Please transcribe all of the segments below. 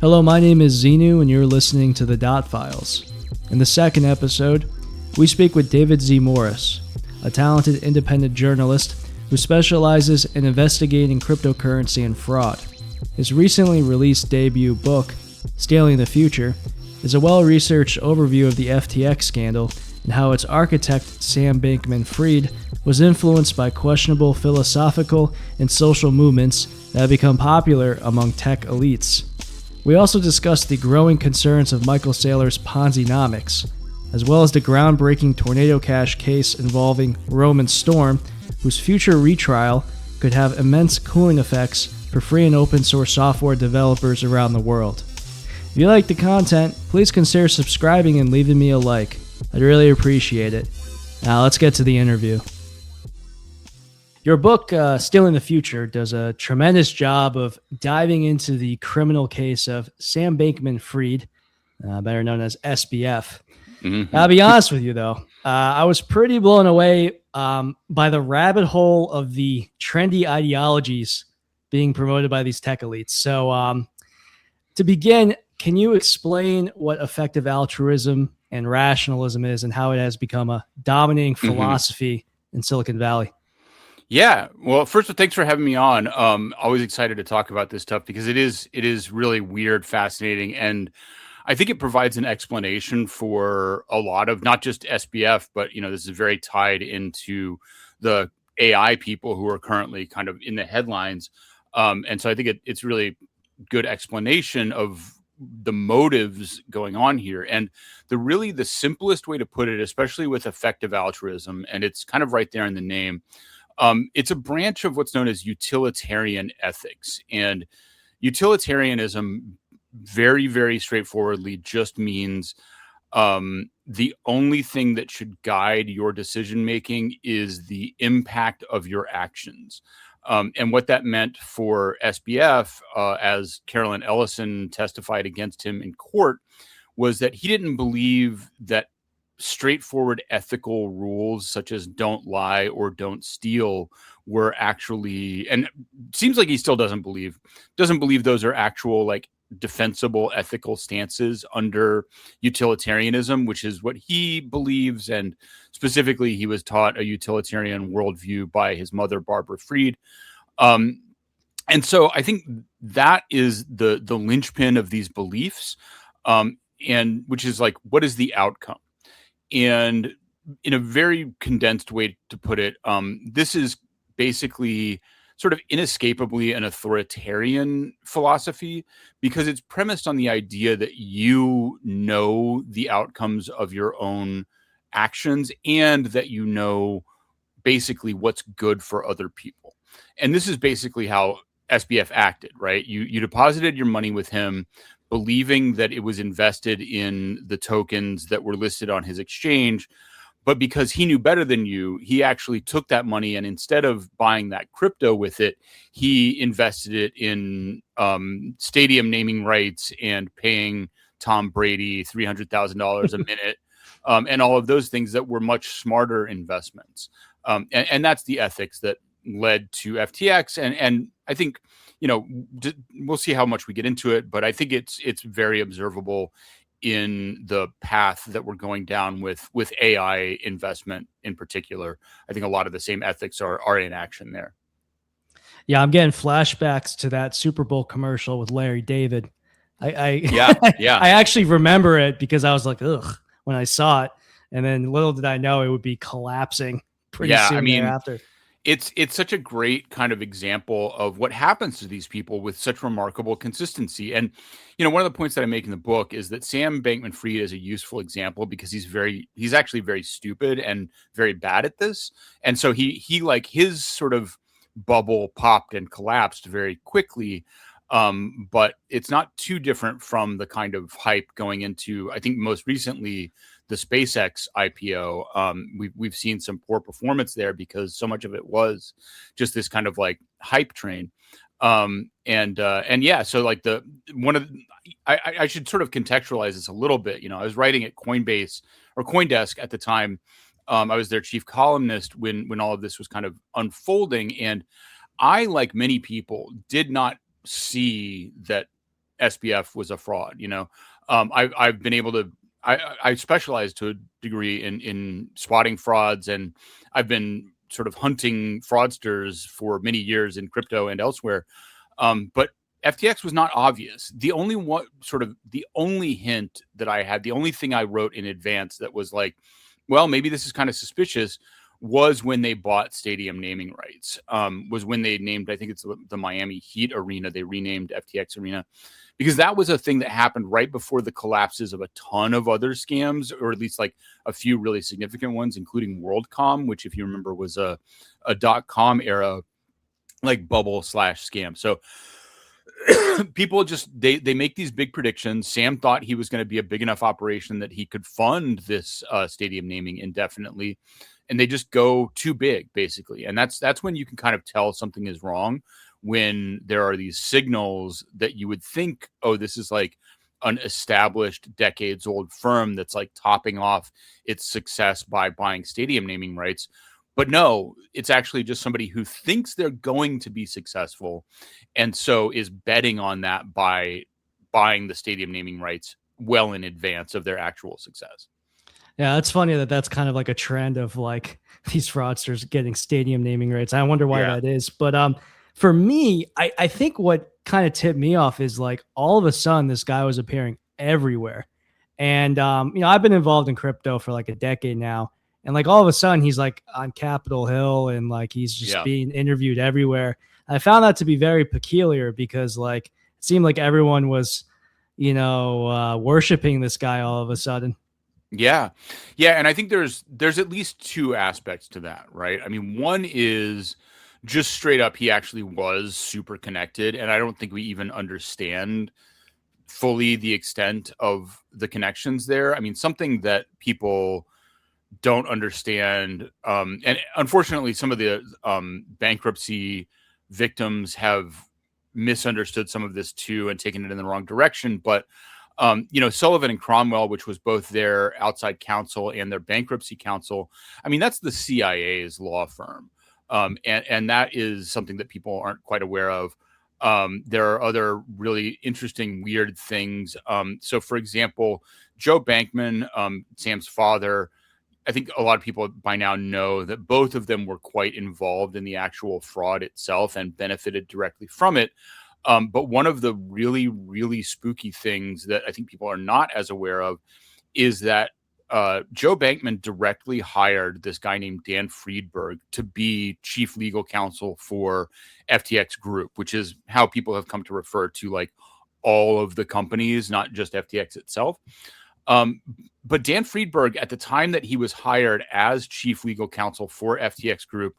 Hello, my name is Xenu, and you're listening to The Dot Files. In the second episode, we speak with David Z. Morris, a talented independent journalist who specializes in investigating cryptocurrency and fraud. His recently released debut book, Stealing the Future, is a well-researched overview of the FTX scandal and how its architect, Sam Bankman-Fried, was influenced by questionable philosophical and social movements that have become popular among tech elites. We also discussed the growing concerns of Michael Saylor's Ponzi-nomics, as well as the groundbreaking Tornado Cash case involving Roman Storm, whose future retrial could have immense cooling effects for free and open source software developers around the world. If you like the content, please consider subscribing and leaving me a like. I'd really appreciate it. Now let's get to the interview. Your book, Stealing the Future, does a tremendous job of diving into the criminal case of Sam Bankman-Fried, better known as SBF. Mm-hmm. I'll be honest with you, though. I was pretty blown away by the rabbit hole of the trendy ideologies being promoted by these tech elites. So to begin, can you explain what effective altruism and rationalism is and how it has become a dominating philosophy in Silicon Valley? Yeah. Well, first of all, thanks for having me on. Always excited to talk about this stuff because it is really weird, fascinating, and I think it provides an explanation for a lot of not just SBF, but this is very tied into the AI people who are currently kind of in the headlines. And so I think it's really good explanation of the motives going on here. And the simplest way to put it, especially with effective altruism, and it's kind of right there in the name, it's a branch of what's known as utilitarian ethics. And utilitarianism very, very straightforwardly just means the only thing that should guide your decision making is the impact of your actions. And what that meant for SBF, as Carolyn Ellison testified against him in court, was that he didn't believe that straightforward ethical rules such as don't lie or don't steal were actually, and it seems like he still doesn't believe those are actual like defensible ethical stances under utilitarianism, which is what he believes. And specifically, he was taught a utilitarian worldview by his mother, Barbara Fried. And so I think that is the linchpin of these beliefs, and which is like, what is the outcome? And in a very condensed way to put it, this is basically sort of inescapably an authoritarian philosophy because it's premised on the idea that you know the outcomes of your own actions and that you know basically what's good for other people. And this is basically how SBF acted, right? You deposited your money with him, believing that it was invested in the tokens that were listed on his exchange. But because he knew better than you, he actually took that money and instead of buying that crypto with it, he invested it in stadium naming rights and paying Tom Brady $300,000 a minute and all of those things that were much smarter investments. And that's the ethics that led to FTX. And I think, we'll see how much we get into it, but I think it's very observable in the path that we're going down with AI investment in particular. I think a lot of the same ethics are in action there. Yeah, I'm getting flashbacks to that Super Bowl commercial with Larry David. I actually remember it because I was like, ugh, when I saw it. And then little did I know it would be collapsing pretty soon thereafter. It's such a great kind of example of what happens to these people with such remarkable consistency. And, one of the points that I make in the book is that Sam Bankman-Fried is a useful example because he's actually very stupid and very bad at this. And so he like his sort of bubble popped and collapsed very quickly. But it's not too different from the kind of hype going into, I think most recently, the SpaceX IPO. We've seen some poor performance there because so much of it was just this kind of like hype train. So like I should sort of contextualize this a little bit. I was writing at Coinbase or CoinDesk at the time. I was their chief columnist when all of this was kind of unfolding. And I, like many people, did not see that SBF was a fraud. I've been able to. I specialize to a degree in spotting frauds, and I've been sort of hunting fraudsters for many years in crypto and elsewhere. But FTX was not obvious. The only hint that I had, the only thing I wrote in advance that was like, well, maybe this is kind of suspicious, was when they bought stadium naming rights. Was when they named, I think it's the Miami Heat Arena. They renamed FTX Arena, because that was a thing that happened right before the collapses of a ton of other scams, or at least like a few really significant ones, including WorldCom, which, if you remember, was a .com era like bubble / scam. So people just they make these big predictions. Sam thought he was going to be a big enough operation that he could fund this stadium naming indefinitely, and they just go too big, basically. And that's when you can kind of tell something is wrong, when there are these signals that you would think, oh, this is like an established decades old firm that's like topping off its success by buying stadium naming rights. But no, it's actually just somebody who thinks they're going to be successful, and so is betting on that by buying the stadium naming rights well in advance of their actual success. Yeah, it's funny that that's kind of like a trend of like these fraudsters getting stadium naming rights. I wonder why that is. But for me, I think what kind of tipped me off is like all of a sudden this guy was appearing everywhere. And, I've been involved in crypto for like a decade now. And like all of a sudden he's like on Capitol Hill and like he's just being interviewed everywhere. I found that to be very peculiar because like it seemed like everyone was, worshiping this guy all of a sudden. Yeah. And I think there's at least two aspects to that, right? I mean, one is just straight up, he actually was super connected. And I don't think we even understand fully the extent of the connections there. I mean, something that people don't understand. And unfortunately, some of the bankruptcy victims have misunderstood some of this too and taken it in the wrong direction. But, Sullivan and Cromwell, which was both their outside counsel and their bankruptcy counsel, I mean, that's the CIA's law firm. And that is something that people aren't quite aware of. There are other really interesting, weird things. So, for example, Joe Bankman, Sam's father, I think a lot of people by now know that both of them were quite involved in the actual fraud itself and benefited directly from it. But one of the really, really spooky things that I think people are not as aware of is that Joe Bankman directly hired this guy named Dan Friedberg to be chief legal counsel for FTX Group, which is how people have come to refer to like all of the companies, not just FTX itself. But Dan Friedberg, at the time that he was hired as chief legal counsel for FTX Group,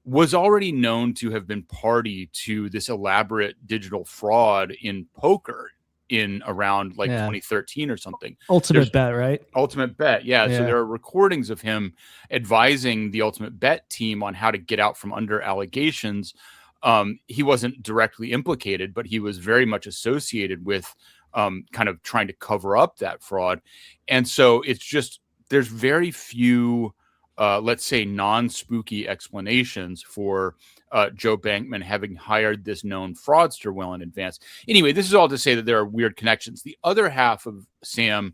was already known to have been party to this elaborate digital fraud in poker in around like 2013 or something. UltimateBet, right? UltimateBet, yeah. So there are recordings of him advising the UltimateBet team on how to get out from under allegations. He wasn't directly implicated, but he was very much associated with kind of trying to cover up that fraud. And so it's just, there's very few, let's say, non-spooky explanations for Joe Bankman having hired this known fraudster well in advance. Anyway, this is all to say that there are weird connections. The other half of Sam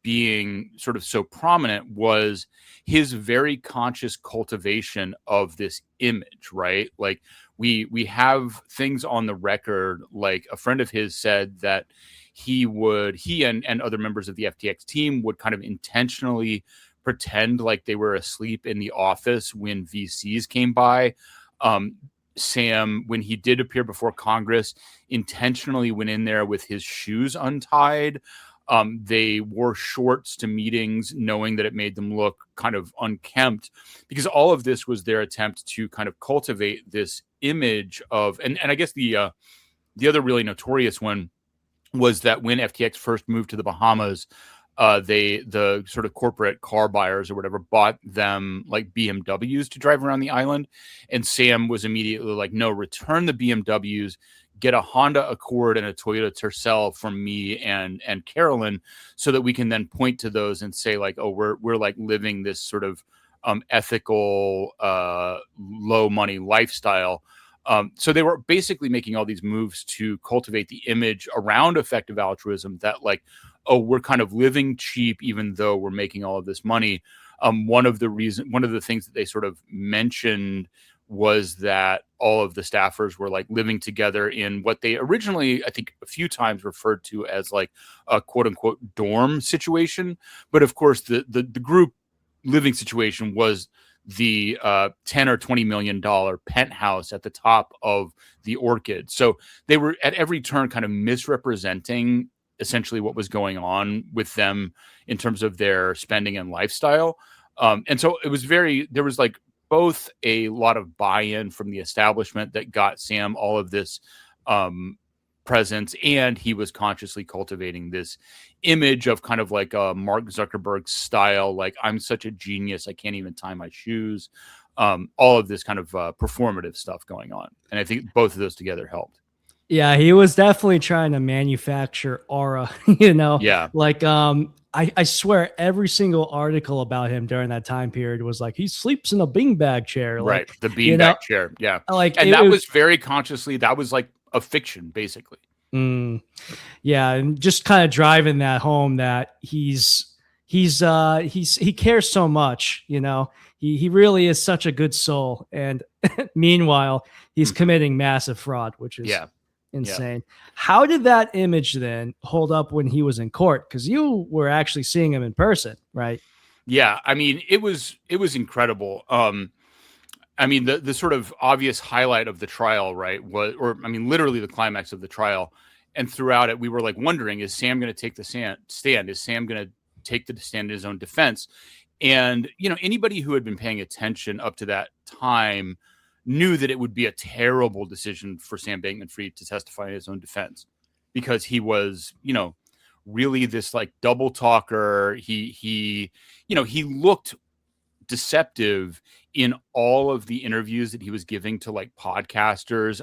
being sort of so prominent was his very conscious cultivation of this image, right? Like we have things on the record, like a friend of his said that he and other members of the FTX team would kind of intentionally pretend like they were asleep in the office when VCs came by. Sam, when he did appear before Congress, intentionally went in there with his shoes untied. They wore shorts to meetings, knowing that it made them look kind of unkempt, because all of this was their attempt to kind of cultivate this image of, and I guess the other really notorious one was that when FTX first moved to the Bahamas, the sort of corporate car buyers or whatever bought them like BMWs to drive around the island. And Sam was immediately like, no, return the BMWs, get a Honda Accord and a Toyota Tercel from me and Carolyn, so that we can then point to those and say like, oh, we're like living this sort of ethical, low money lifestyle. So they were basically making all these moves to cultivate the image around effective altruism that like, oh, we're kind of living cheap, even though we're making all of this money. One of the things that they sort of mentioned was that all of the staffers were like living together in what they originally, I think, a few times referred to as like a quote unquote dorm situation. But of course, the group living situation was the $10 or $20 million penthouse at the top of the Orchid. So they were at every turn kind of misrepresenting essentially what was going on with them in terms of their spending and lifestyle. And so it was there was like both a lot of buy-in from the establishment that got Sam all of this presence, and he was consciously cultivating this image of kind of like a Mark Zuckerberg style, like I'm such a genius, I can't even tie my shoes. All of this kind of performative stuff going on. And I think both of those together helped. Yeah, he was definitely trying to manufacture aura, Yeah. Like, I swear every single article about him during that time period was like, he sleeps in a beanbag chair. Right. Like, The beanbag chair. Yeah. Like, and that was very consciously, that was like a fiction, basically. Yeah. And just kind of driving that home that he cares so much, he really is such a good soul. And meanwhile, he's committing massive fraud, which is insane. Yeah. How did that image then hold up when he was in court? Because you were actually seeing him in person, right? Yeah, I mean, it was incredible. I mean, the sort of obvious highlight of the trial, right, literally the climax of the trial, and throughout it, we were like wondering: is Sam going to take the stand? Is Sam going to take the stand in his own defense? And anybody who had been paying attention up to that time knew that it would be a terrible decision for Sam Bankman-Fried to testify in his own defense, because he was, really this like double talker. He looked deceptive in all of the interviews that he was giving to like podcasters.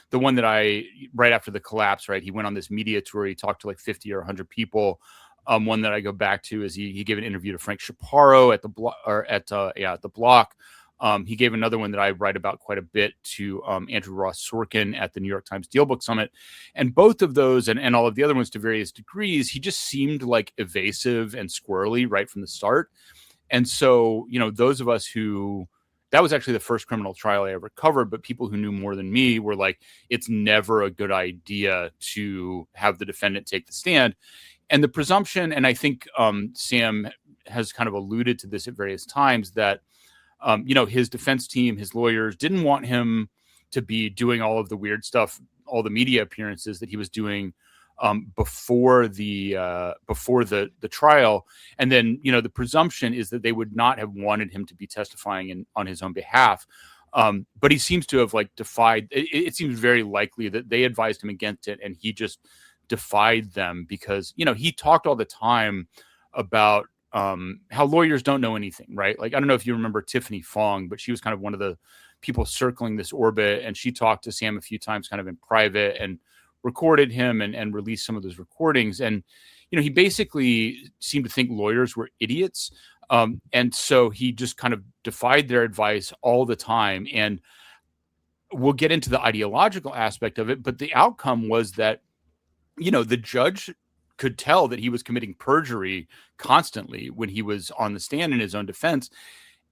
The one that right after the collapse, right, he went on this media tour. He talked to like 50 or 100 people. One that I go back to is he gave an interview to Frank Chaparro at the Block. He gave another one that I write about quite a bit to Andrew Ross Sorkin at the New York Times Dealbook Summit. And both of those and all of the other ones to various degrees, he just seemed like evasive and squirrely right from the start. And so, those of us that was actually the first criminal trial I ever covered, but people who knew more than me were like, it's never a good idea to have the defendant take the stand. And the presumption, and I think Sam has kind of alluded to this at various times, that his defense team, his lawyers didn't want him to be doing all of the weird stuff, all the media appearances that he was doing before the trial. And then, the presumption is that they would not have wanted him to be testifying on his own behalf. But he seems to have like defied. It seems very likely that they advised him against it, and he just defied them because, he talked all the time about how lawyers don't know anything, right? Like, I don't know if you remember Tiffany Fong, but she was kind of one of the people circling this orbit. And she talked to Sam a few times kind of in private and recorded him and released some of those recordings. And, he basically seemed to think lawyers were idiots. And so he just kind of defied their advice all the time. And we'll get into the ideological aspect of it, but the outcome was that, the judge could tell that he was committing perjury constantly when he was on the stand in his own defense,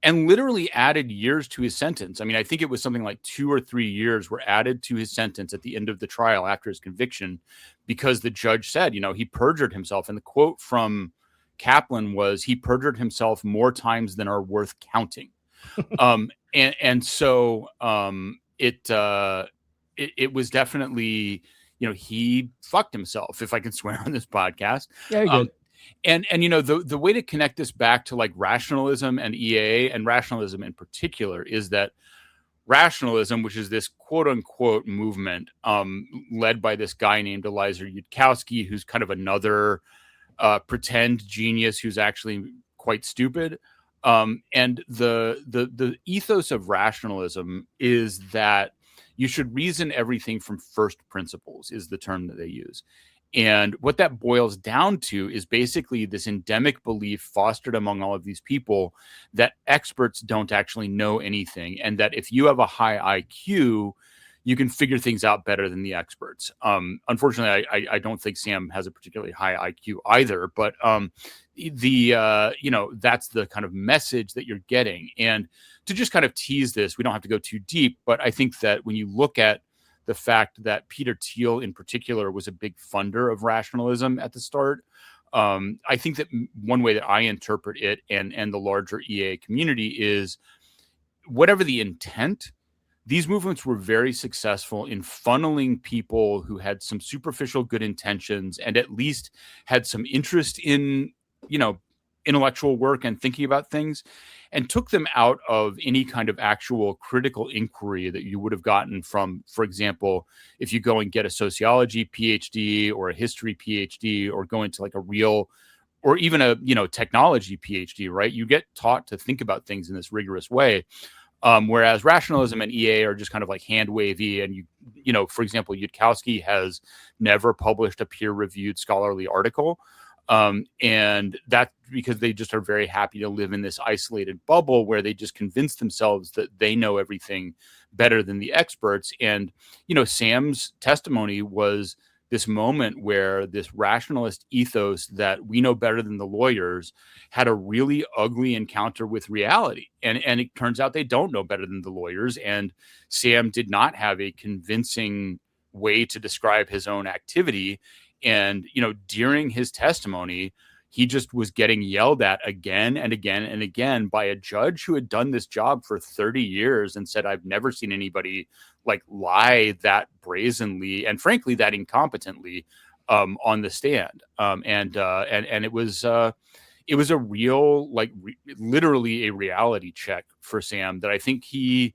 and literally added years to his sentence. I mean, I think it was something like 2 or 3 years were added to his sentence at the end of the trial after his conviction, because the judge said, he perjured himself. And the quote from Kaplan was, he perjured himself more times than are worth counting. So it was definitely, he fucked himself, if I can swear on this podcast. Yeah, you're good. And the way to connect this back to like rationalism and EA, and rationalism in particular, is that rationalism, which is this quote unquote movement led by this guy named Eliezer Yudkowsky, who's kind of another pretend genius who's actually quite stupid. And the ethos of rationalism is that you should reason everything from first principles, is the term that they use. And what that boils down to is basically this endemic belief fostered among all of these people that experts don't actually know anything, and that if you have a high IQ, you can figure things out better than the experts. Unfortunately, I don't think Sam has a particularly high IQ either, but that's the kind of message that you're getting. And to just kind of tease this, we don't have to go too deep, but I think that when you look at the fact that Peter Thiel in particular was a big funder of rationalism at the start, I think that one way that I interpret it and the larger EA community is, whatever the intent, these movements were very successful in funneling people who had some superficial good intentions and at least had some interest in, intellectual work and thinking about things, and took them out of any kind of actual critical inquiry that you would have gotten from, for example, if you go and get a sociology PhD or a history PhD, or go into like a real, or even a, technology PhD, right? You get taught to think about things in this rigorous way. Whereas rationalism and EA are just kind of like hand wavy. And for example, Yudkowsky has never published a peer-reviewed scholarly article. And that's because they just are very happy to live in this isolated bubble where they just convince themselves that they know everything better than the experts. And, Sam's testimony was this moment where this rationalist ethos that we know better than the lawyers had a really ugly encounter with reality. And it turns out they don't know better than the lawyers. And Sam did not have a convincing way to describe his own activity. And, during his testimony, he just was getting yelled at again and again and again by a judge who had done this job for 30 years and said, I've never seen anybody like lie that brazenly and frankly that incompetently on the stand. And it was a real, literally a reality check for Sam that I think he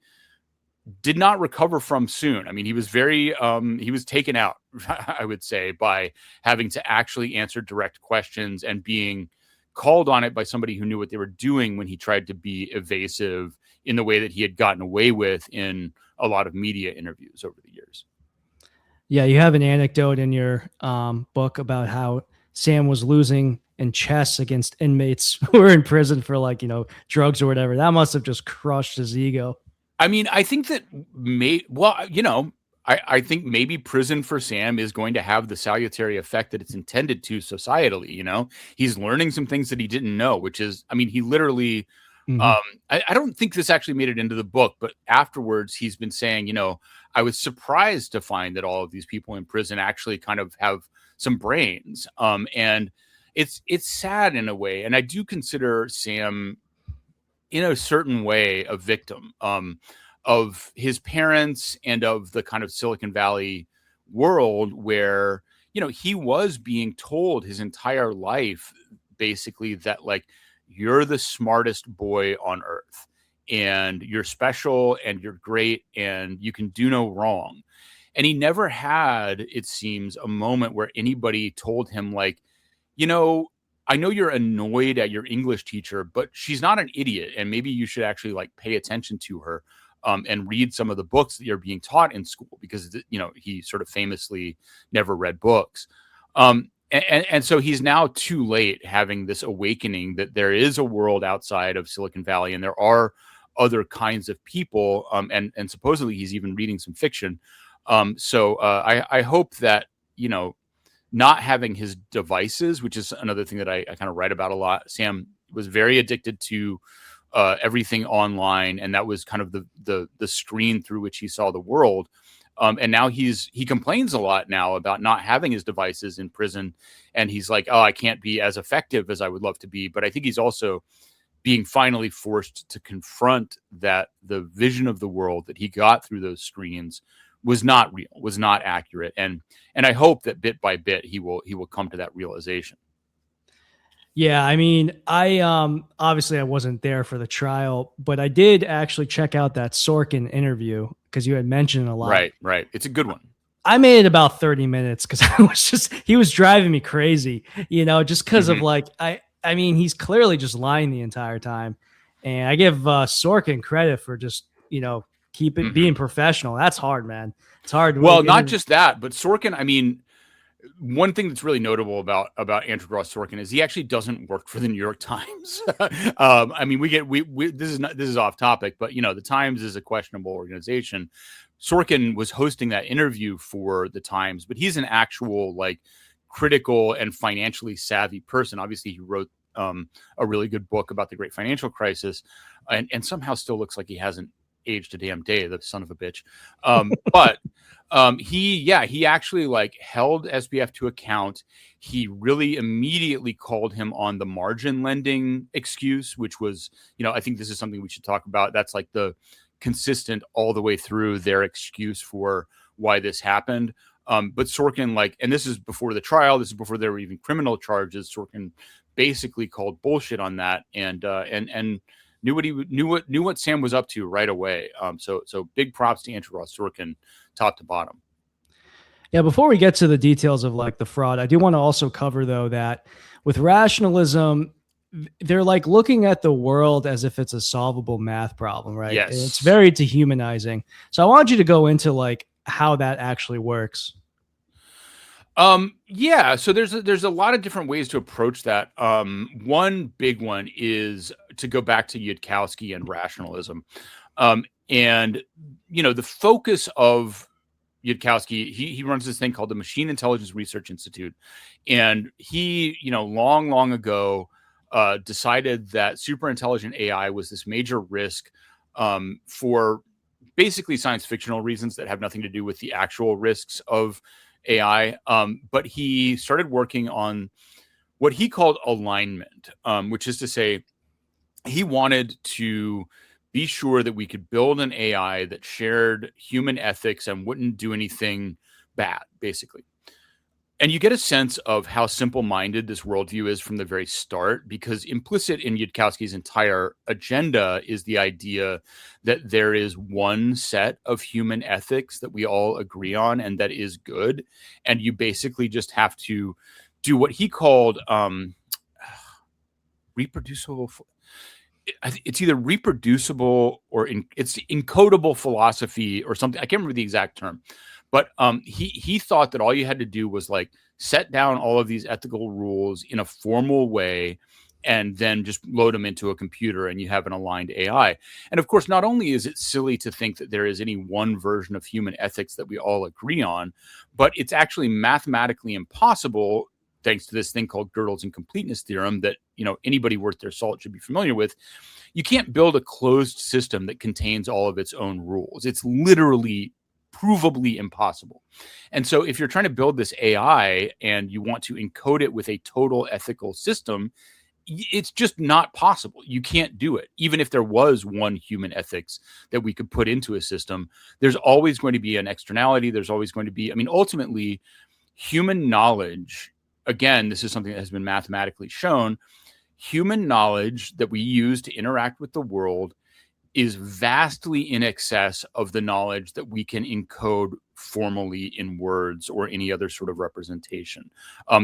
did not recover from soon. I mean, he was he was taken out, I would say, by having to actually answer direct questions and being called on it by somebody who knew what they were doing when he tried to be evasive in the way that he had gotten away with in a lot of media interviews over the years. Yeah, you have an anecdote in your book about how Sam was losing in chess against inmates who were in prison for drugs or whatever. That must have just crushed his ego. I mean, I think that I think maybe prison for Sam is going to have the salutary effect that it's intended to societally. He's learning some things that he didn't know, which is, I mean, he literally, I don't think this actually made it into the book, but afterwards he's been saying, I was surprised to find that all of these people in prison actually kind of have some brains. And it's sad in a way. And I do consider Sam in a certain way a victim of his parents and of the kind of Silicon Valley world where, he was being told his entire life, basically, that you're the smartest boy on earth and you're special and you're great and you can do no wrong. And he never had, it seems, a moment where anybody told him I know you're annoyed at your English teacher, but she's not an idiot. And maybe you should actually pay attention to her and read some of the books that you're being taught in school, because, he sort of famously never read books. And so he's now too late having this awakening that there is a world outside of Silicon Valley and there are other kinds of people. And supposedly he's even reading some fiction. So I hope that, not having his devices, which is another thing that I kind of write about a lot. Sam was very addicted to everything online, and that was kind of the screen through which he saw the world. And now he complains a lot now about not having his devices in prison, and he's like, oh, I can't be as effective as I would love to be. But I think he's also being finally forced to confront that the vision of the world that he got through those screens was not real, was not accurate. And I hope that bit by bit he will come to that realization. Yeah, I mean, I obviously I wasn't there for the trial, but I did actually check out that Sorkin interview because you had mentioned it a lot. Right. It's a good one. I made it about 30 minutes because he was driving me crazy, just because of I mean, he's clearly just lying the entire time. And I give Sorkin credit for just, being professional. That's hard, man. It's hard. Well, not just that, but Sorkin, I mean, one thing that's really notable about Andrew Ross Sorkin is he actually doesn't work for the New York Times. I mean, this is off topic, but the Times is a questionable organization. Sorkin was hosting that interview for the Times, but he's an actual like critical and financially savvy person. Obviously, he wrote a really good book about the great financial crisis, and somehow still looks like he hasn't aged a damn day, the son of a bitch. But he actually like held SBF to account. He really immediately called him on the margin lending excuse, which was, I think this is something we should talk about. That's like the consistent all the way through their excuse for why this happened. But Sorkin, like, and this is before the trial, this is before there were even criminal charges. Sorkin basically called bullshit on that and knew what Sam was up to right away. So big props to Andrew Ross Sorkin, top to bottom. Yeah, before we get to the details of like the fraud, I do want to also cover though that with rationalism, they're like looking at the world as if it's a solvable math problem, right? Yes. It's very dehumanizing. So I want you to go into like how that actually works. Yeah, so there's a lot of different ways to approach that. One big one is to go back to Yudkowsky and rationalism. And the focus of Yudkowsky, he runs this thing called the Machine Intelligence Research Institute. And he, long ago, decided that super intelligent AI was this major risk for basically science fictional reasons that have nothing to do with the actual risks of AI. But he started working on what he called alignment, which is to say he wanted to be sure that we could build an AI that shared human ethics and wouldn't do anything bad, basically. And you get a sense of how simple-minded this worldview is from the very start, because implicit in Yudkowsky's entire agenda is the idea that there is one set of human ethics that we all agree on and that is good. And you basically just have to do what he called reproducible. It's either reproducible or it's encodable philosophy or something. I can't remember the exact term. But he thought that all you had to do was like set down all of these ethical rules in a formal way and then just load them into a computer and you have an aligned AI. And of course, not only is it silly to think that there is any one version of human ethics that we all agree on, but it's actually mathematically impossible, thanks to this thing called Gödel's incompleteness theorem that anybody worth their salt should be familiar with. You can't build a closed system that contains all of its own rules. It's literally provably impossible. And so if you're trying to build this AI and you want to encode it with a total ethical system, it's just not possible. You can't do it. Even if there was one human ethics that we could put into a system, there's always going to be an externality. There's always going to be, ultimately, human knowledge, again, this is something that has been mathematically shown, human knowledge that we use to interact with the world is vastly in excess of the knowledge that we can encode formally in words or any other sort of representation.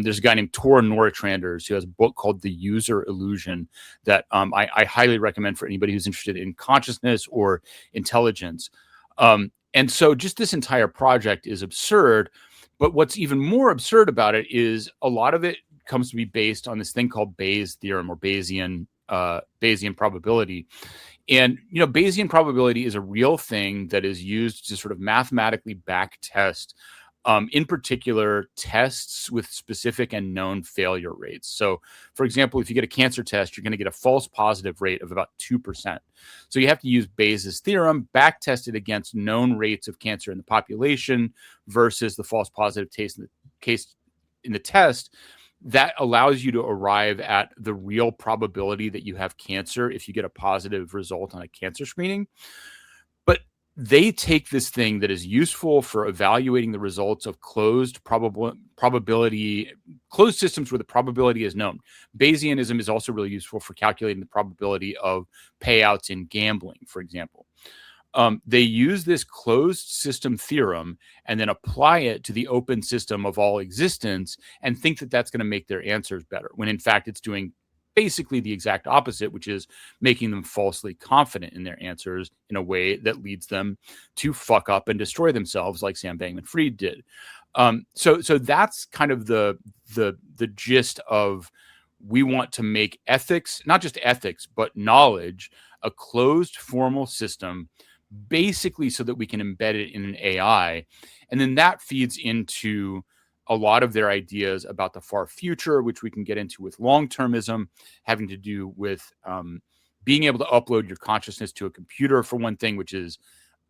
There's a guy named Tor Noratranders who has a book called The User Illusion that I highly recommend for anybody who's interested in consciousness or intelligence. And so just this entire project is absurd. But what's even more absurd about it is a lot of it comes to be based on this thing called Bayes' theorem or Bayesian probability. And, Bayesian probability is a real thing that is used to sort of mathematically back test, in particular, tests with specific and known failure rates. So, for example, if you get a cancer test, you're going to get a false positive rate of about 2%. So you have to use Bayes' theorem, back test it against known rates of cancer in the population versus the false positive case in the test. That allows you to arrive at the real probability that you have cancer if you get a positive result on a cancer screening. But they take this thing that is useful for evaluating the results of closed systems where the probability is known. Bayesianism is also really useful for calculating the probability of payouts in gambling, for example. They use this closed system theorem and then apply it to the open system of all existence and think that that's going to make their answers better, when in fact it's doing basically the exact opposite, which is making them falsely confident in their answers in a way that leads them to fuck up and destroy themselves like Sam Bankman-Fried did. So that's kind of the gist of, we want to make ethics, not just ethics, but knowledge, a closed formal system, basically so that we can embed it in an AI. And then that feeds into a lot of their ideas about the far future, which we can get into with long-termism, having to do with being able to upload your consciousness to a computer, for one thing, which is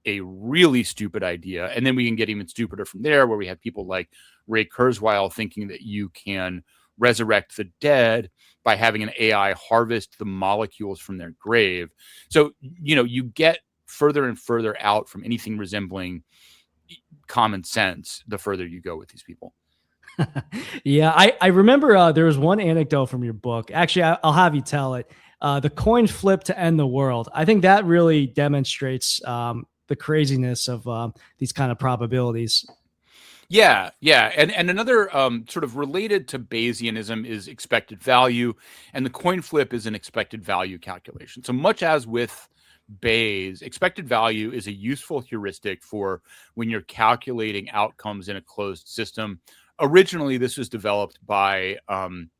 a really stupid idea. And then we can get even stupider from there, where we have people like Ray Kurzweil thinking that you can resurrect the dead by having an AI harvest the molecules from their grave. So, you get further and further out from anything resembling common sense the further you go with these people. Yeah, I remember there was one anecdote from your book. Actually, I'll have you tell it. The coin flip to end the world. I think that really demonstrates the craziness of these kind of probabilities. Yeah. And another sort of related to Bayesianism is expected value. And the coin flip is an expected value calculation. So much as with Bayes, expected value is a useful heuristic for when you're calculating outcomes in a closed system. Originally, this was developed by, I'm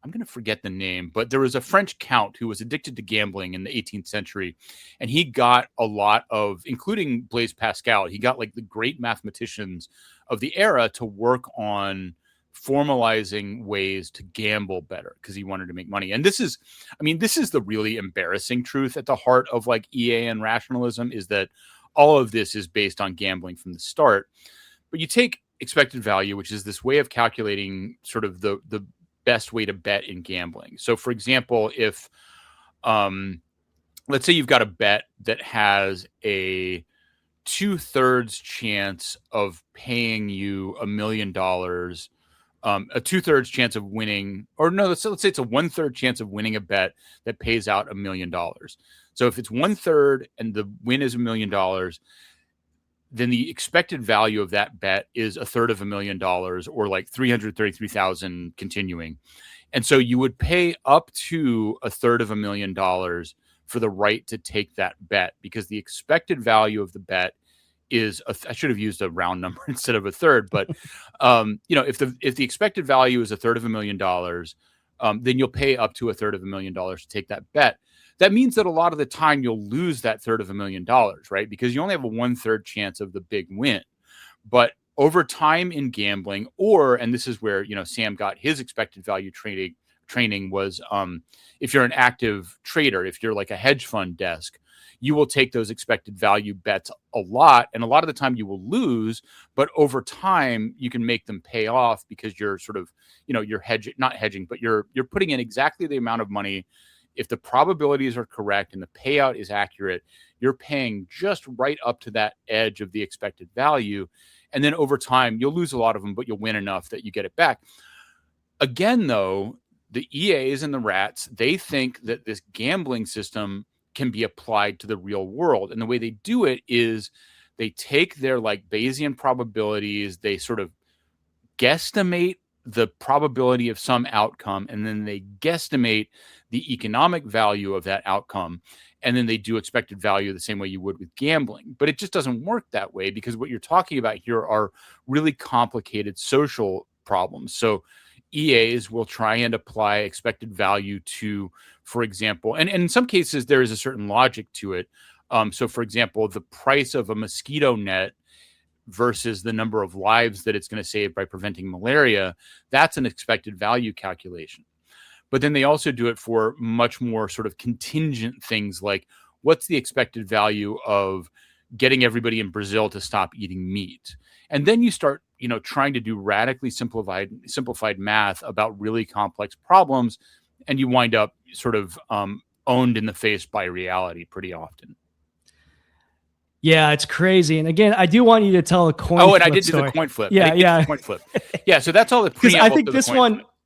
going to forget the name, but there was a French count who was addicted to gambling in the 18th century. And he got a lot of, including Blaise Pascal, he got like the great mathematicians of the era to work on formalizing ways to gamble better because he wanted to make money. And this is the really embarrassing truth at the heart of like EA and rationalism, is that all of this is based on gambling from the start. But you take expected value, which is this way of calculating sort of the best way to bet in gambling. So for example, if let's say you've got a bet that has a 2/3 chance of paying you $1 million, a 2/3 chance of winning, or no, let's say it's a 1/3 chance of winning a bet that pays out $1 million. So if it's 1/3 and the win is $1 million, then the expected value of that bet is 1/3 of $1 million, or like 333,000 continuing. And so you would pay up to 1/3 of $1 million for the right to take that bet, because the expected value of the bet is I should have used a round number instead of 1/3, but if the expected value is 1/3 of $1 million, then you'll pay up to 1/3 of $1 million to take that bet. That means that a lot of the time you'll lose that 1/3 of $1 million, right? Because you only have a 1/3 chance of the big win. But over time in gambling, and this is where, Sam got his expected value training was, if you're an active trader, if you're like a hedge fund desk, you will take those expected value bets a lot. And a lot of the time you will lose, but over time you can make them pay off because you're sort of, you're not hedging, but you're putting in exactly the amount of money. If the probabilities are correct and the payout is accurate, you're paying just right up to that edge of the expected value. And then over time, you'll lose a lot of them, but you'll win enough that you get it back. Again, though, the EAs and the rats, they think that this gambling system can be applied to the real world. And the way they do it is they take their like Bayesian probabilities, they sort of guesstimate the probability of some outcome, and then they guesstimate the economic value of that outcome, and then they do expected value the same way you would with gambling. But it just doesn't work that way, because what you're talking about here are really complicated social problems. So EAs will try and apply expected value to, for example, and in some cases there is a certain logic to it. So for example, the price of a mosquito net versus the number of lives that it's going to save by preventing malaria, that's an expected value calculation. But then they also do it for much more sort of contingent things, like what's the expected value of getting everybody in Brazil to stop eating meat? And then you start, trying to do radically simplified math about really complex problems, and you wind up sort of owned in the face by reality pretty often. Yeah, it's crazy. And again, I do want you to tell a coin flip. Oh, and I did story. do the coin flip. Yeah. Coin flip. Yeah, so that's all the preamble. I think this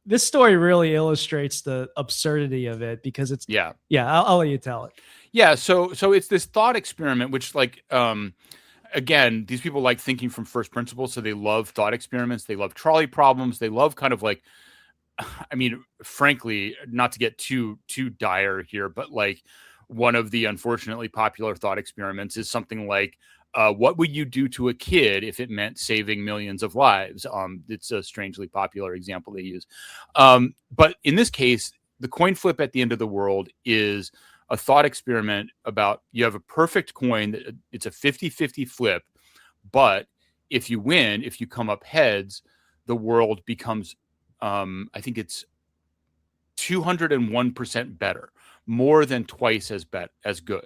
this story really illustrates the absurdity of it, because it's I'll let you tell it. Yeah, so it's this thought experiment, which like again, these people like thinking from first principles, so they love thought experiments, they love trolley problems, they love kind of like, I mean, frankly, not to get too dire here, but like one of the unfortunately popular thought experiments is something like what would you do to a kid if it meant saving millions of lives? It's a strangely popular example they use. But in this case, the coin flip at the end of the world is a thought experiment about you have a perfect coin. It's a 50-50 flip. But if you win, if you come up heads, the world becomes, I think it's 201% better, more than twice as good.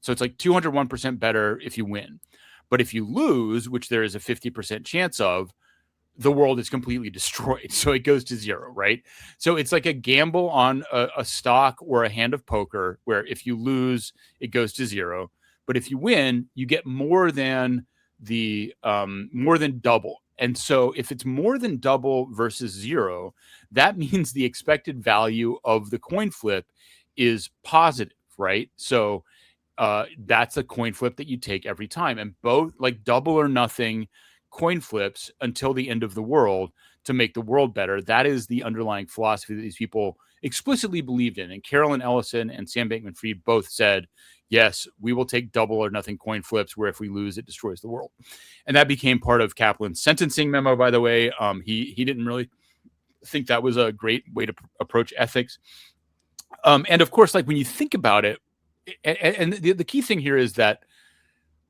So it's like 201% better if you win. But if you lose, which there is a 50% chance of, the world is completely destroyed. So it goes to zero, right? So it's like a gamble on a stock or a hand of poker, where if you lose, it goes to zero. But if you win, you get more than double. And so if it's more than double versus zero, that means the expected value of the coin flip is positive, right? So that's a coin flip that you take every time. And both, like, double or nothing coin flips until the end of the world to make the world better. That is the underlying philosophy that these people explicitly believed in. And Carolyn Ellison and Sam Bankman-Fried both said, yes, we will take double or nothing coin flips, where if we lose, it destroys the world. And that became part of Kaplan's sentencing memo, by the way. He didn't really think that was a great way to approach ethics. And of course, like, when you think about it, and the key thing here is that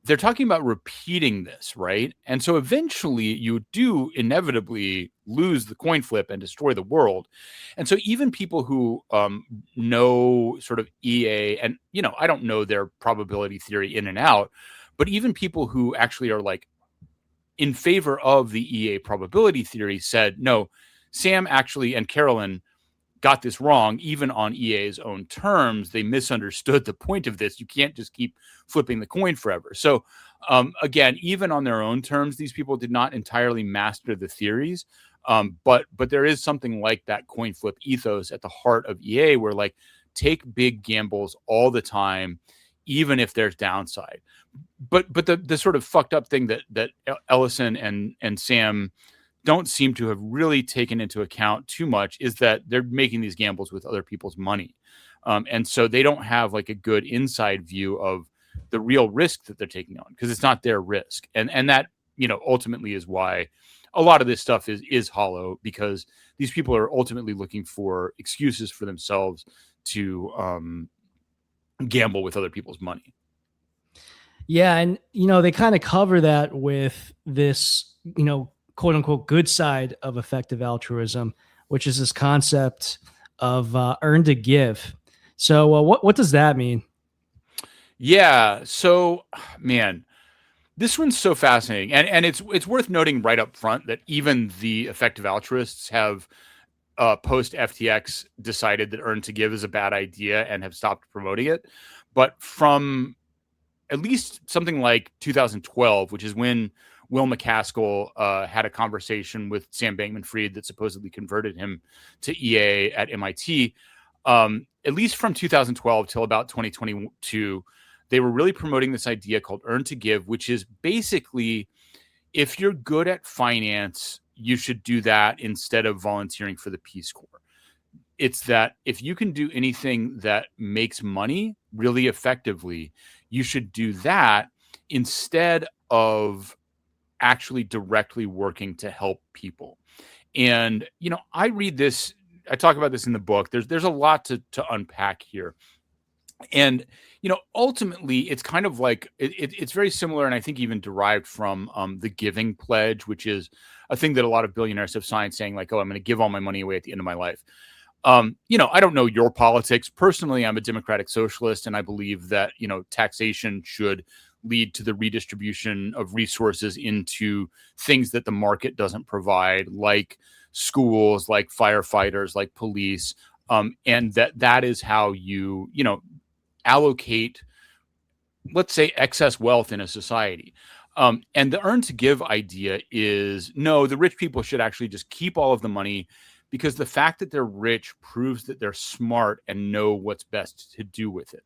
they're talking about repeating this, right? And so eventually you do inevitably lose the coin flip and destroy the world. And so even people who know sort of EA, and, I don't know their probability theory in and out, but even people who actually are like in favor of the EA probability theory said, no, Sam actually and Carolyn got this wrong. Even on EA's own terms, they misunderstood the point of this. You can't just keep flipping the coin forever. So again, even on their own terms, these people did not entirely master the theories. But there is something like that coin flip ethos at the heart of EA, where, like, take big gambles all the time, even if there's downside. But the sort of fucked up thing that Ellison and Sam don't seem to have really taken into account too much is that they're making these gambles with other people's money. And so they don't have like a good inside view of the real risk that they're taking on, because it's not their risk. And that, ultimately is why a lot of this stuff is hollow, because these people are ultimately looking for excuses for themselves to gamble with other people's money. Yeah. And, they kind of cover that with this, quote unquote, good side of effective altruism, which is this concept of earn to give. So what does that mean? Yeah. So, man, this one's so fascinating. And it's worth noting right up front that even the effective altruists have post FTX decided that earn to give is a bad idea and have stopped promoting it. But from at least something like 2012, which is when Will McCaskill had a conversation with Sam Bankman-Fried that supposedly converted him to EA at MIT. At least from 2012 till about 2022, they were really promoting this idea called earn to give, which is basically, if you're good at finance, you should do that instead of volunteering for the Peace Corps. It's that if you can do anything that makes money really effectively, you should do that instead of actually directly working to help people. And, I read this, I talk about this in the book. There's a lot to unpack here. And, ultimately it's kind of like, it's very similar, and I think even derived from the Giving Pledge, which is a thing that a lot of billionaires have signed, saying like, oh, I'm going to give all my money away at the end of my life. I don't know your politics. Personally, I'm a democratic socialist, and I believe that, taxation should lead to the redistribution of resources into things that the market doesn't provide, like schools, like firefighters, like police. And that is how you, allocate, let's say, excess wealth in a society. And the earn to give idea is, no, the rich people should actually just keep all of the money, because the fact that they're rich proves that they're smart and know what's best to do with it.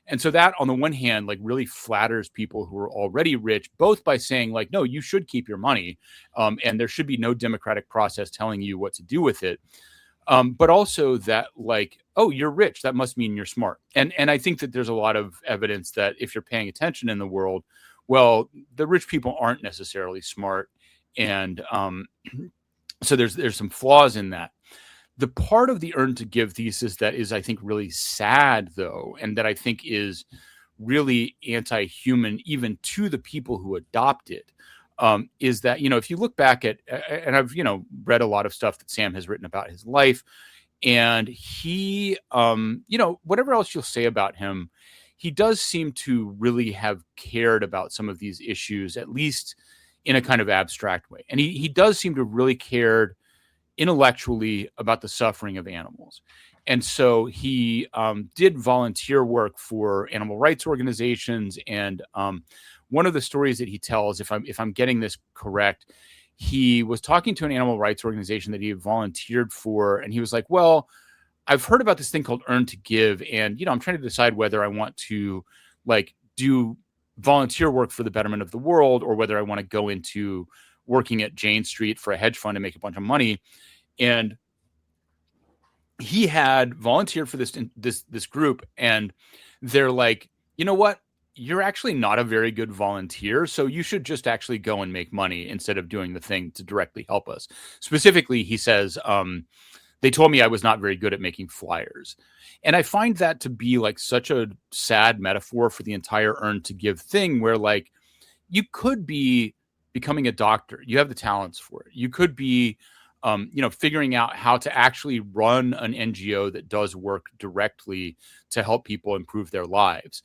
And so that, on the one hand, like, really flatters people who are already rich, both by saying like, no, you should keep your money. And there should be no democratic process telling you what to do with it. But also that, like, oh, you're rich, that must mean you're smart. And I think that there's a lot of evidence that if you're paying attention in the world, well, the rich people aren't necessarily smart, and so there's some flaws in that. The part of the earn to give thesis that is, I think, really sad, though, and that I think is really anti-human even to the people who adopt it, is that, if you look back at, and I've, read a lot of stuff that Sam has written about his life, and he, whatever else you'll say about him, he does seem to really have cared about some of these issues, at least in a kind of abstract way. And he does seem to have really cared intellectually about the suffering of animals. And so he did volunteer work for animal rights organizations. And one of the stories that he tells, if I'm getting this correct, he was talking to an animal rights organization that he had volunteered for. And he was like, well, I've heard about this thing called earn to give. And, I'm trying to decide whether I want to do volunteer work for the betterment of the world, or whether I want to go into working at Jane Street for a hedge fund and make a bunch of money. And he had volunteered for this group, and they're like, you know what? You're actually not a very good volunteer, so you should just actually go and make money instead of doing the thing to directly help us. Specifically, he says, they told me I was not very good at making flyers. And I find that to be such a sad metaphor for the entire earn to give thing, where you could be becoming a doctor. You have the talents for it. You could be, figuring out how to actually run an NGO that does work directly to help people improve their lives.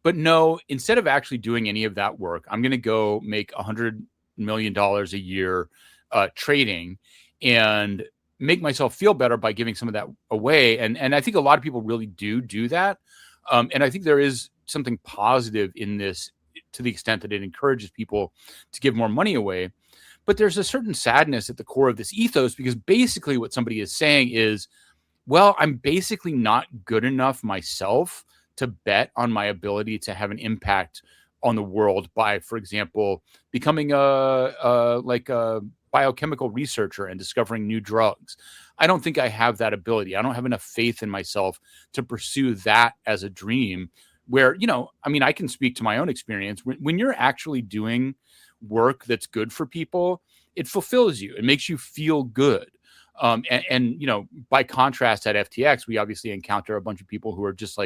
But no, instead of actually doing any of that work, I'm going to go make $100 million a year trading and make myself feel better by giving some of that away. And I think a lot of people really do that. And I think there is something positive in this, to the extent that it encourages people to give more money away. But there's a certain sadness at the core of this ethos, because basically what somebody is saying is, well, I'm basically not good enough myself to bet on my ability to have an impact on the world by, for example, becoming a biochemical researcher and discovering new drugs. I don't think I have that ability. I don't have enough faith in myself to pursue that as a dream, where, I can speak to my own experience. When you're actually doing work that's good for people, it fulfills you. It makes you feel good. And by contrast, at FTX, we obviously encounter a bunch of people who are just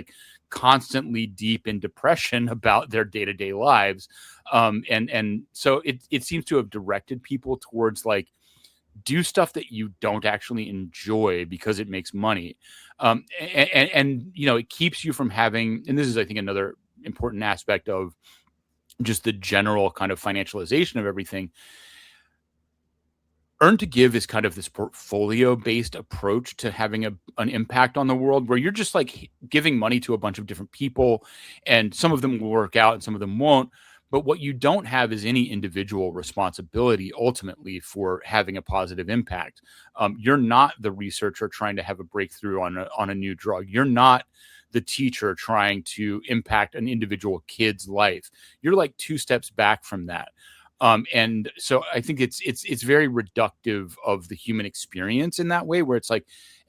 constantly deep in depression about their day-to-day lives. And so it seems to have directed people towards do stuff that you don't actually enjoy because it makes money. And it keeps you from having, and this is, I think, another important aspect of just the general kind of financialization of everything. Earn to give is kind of this portfolio-based approach to having an impact on the world, where you're just giving money to a bunch of different people, and some of them will work out and some of them won't. But what you don't have is any individual responsibility ultimately for having a positive impact. You're not the researcher trying to have a breakthrough on a new drug. You're not the teacher trying to impact an individual kid's life. You're 2 steps back from that. And so I think it's very reductive of the human experience in that way, where it's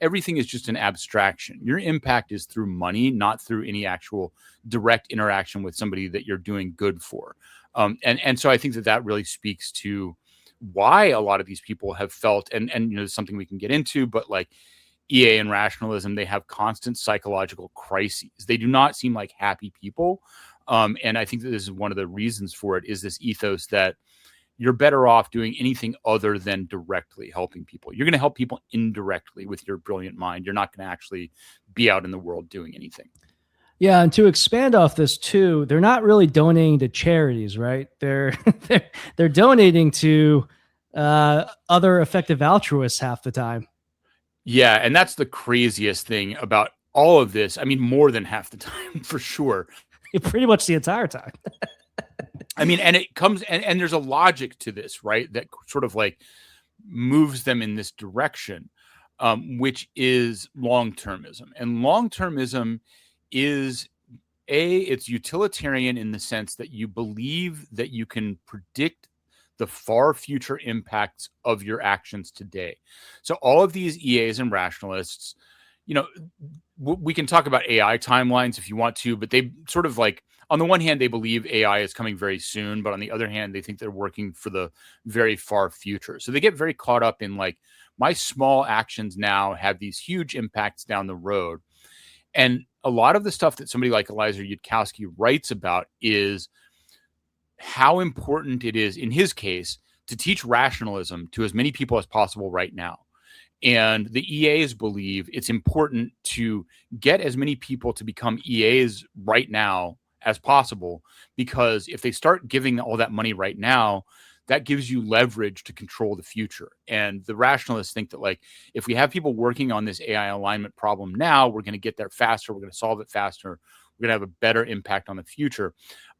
everything is just an abstraction. Your impact is through money, not through any actual direct interaction with somebody that you're doing good for. And so I think that really speaks to why a lot of these people have felt, and something we can get into, but EA and Rationalism, they have constant psychological crises. They do not seem like happy people. And I think that this is one of the reasons for it, is this ethos that you're better off doing anything other than directly helping people. You're going to help people indirectly with your brilliant mind. You're not going to actually be out in the world doing anything. Yeah, and to expand off this too, they're not really donating to charities, right? They're donating to other effective altruists half the time. Yeah, and that's the craziest thing about all of this. I mean, more than half the time, for sure. Pretty much the entire time. And it comes, and there's a logic to this, right? That sort of moves them in this direction, which is long-termism. And long-termism is it's utilitarian in the sense that you believe that you can predict the far future impacts of your actions today. So all of these EAs and rationalists, you know, we can talk about AI timelines if you want to, but they sort of like, on the one hand, they believe AI is coming very soon, but on the other hand, they think they're working for the very far future. So they get very caught up in like, my small actions now have these huge impacts down the road. And a lot of the stuff that somebody like Eliezer Yudkowsky writes about is how important it is, in his case, to teach rationalism to as many people as possible right now. And the EAs believe it's important to get as many people to become EAs right now as possible, because if they start giving all that money right now, that gives you leverage to control the future. And the rationalists think that, like, if we have people working on this AI alignment problem now, we're going to get there faster. We're going to solve it faster. We're going to have a better impact on the future.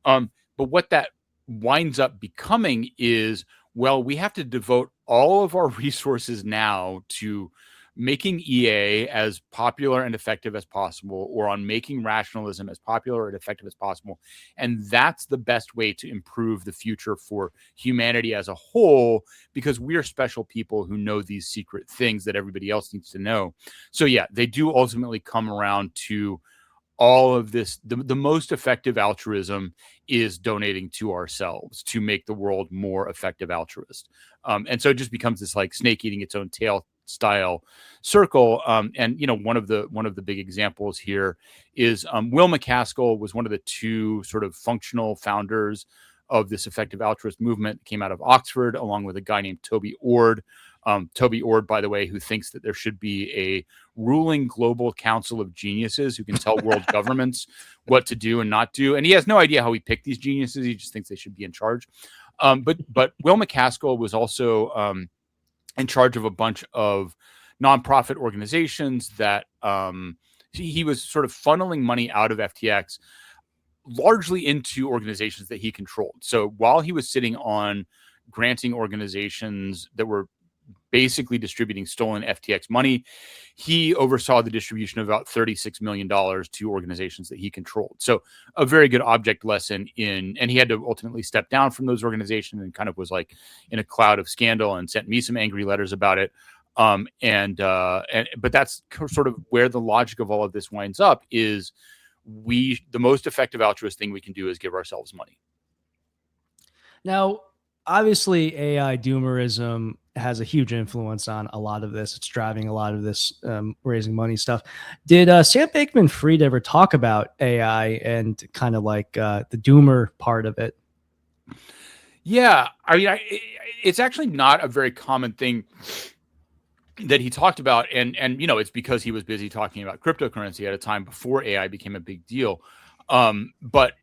But what that winds up becoming is, well, we have to devote all of our resources now to making EA as popular and effective as possible, or on making rationalism as popular and effective as possible. And that's the best way to improve the future for humanity as a whole, because we are special people who know these secret things that everybody else needs to know. So yeah, they do ultimately come around to all of this. The most effective altruism is donating to ourselves to make the world more effective altruist. And so it just becomes this like snake eating its own tail style circle. And you know, one of the big examples here is Will MacAskill was one of the two sort of functional founders of this effective altruist movement that came out of Oxford, along with a guy named Toby Ord. Toby Ord, by the way, who thinks that there should be a ruling global council of geniuses who can tell world governments what to do and not do. And he has no idea how he picked these geniuses. He just thinks they should be in charge. But Will MacAskill was also in charge of a bunch of nonprofit organizations that he was sort of funneling money out of FTX largely into organizations that he controlled. So while he was sitting on granting organizations that were basically distributing stolen FTX money, he oversaw the distribution of about $36 million to organizations that he controlled. So a very good object lesson and he had to ultimately step down from those organizations and kind of was like in a cloud of scandal and sent me some angry letters about it. But that's sort of where the logic of all of this winds up is the most effective altruist thing we can do is give ourselves money. Now, obviously, AI doomerism has a huge influence on a lot of this. It's driving a lot of this raising money stuff. Did Sam Bankman-Fried ever talk about AI and kind of like the doomer part of it? Yeah, I mean, it's actually not a very common thing that he talked about, and you know, it's because he was busy talking about cryptocurrency at a time before AI became a big deal. But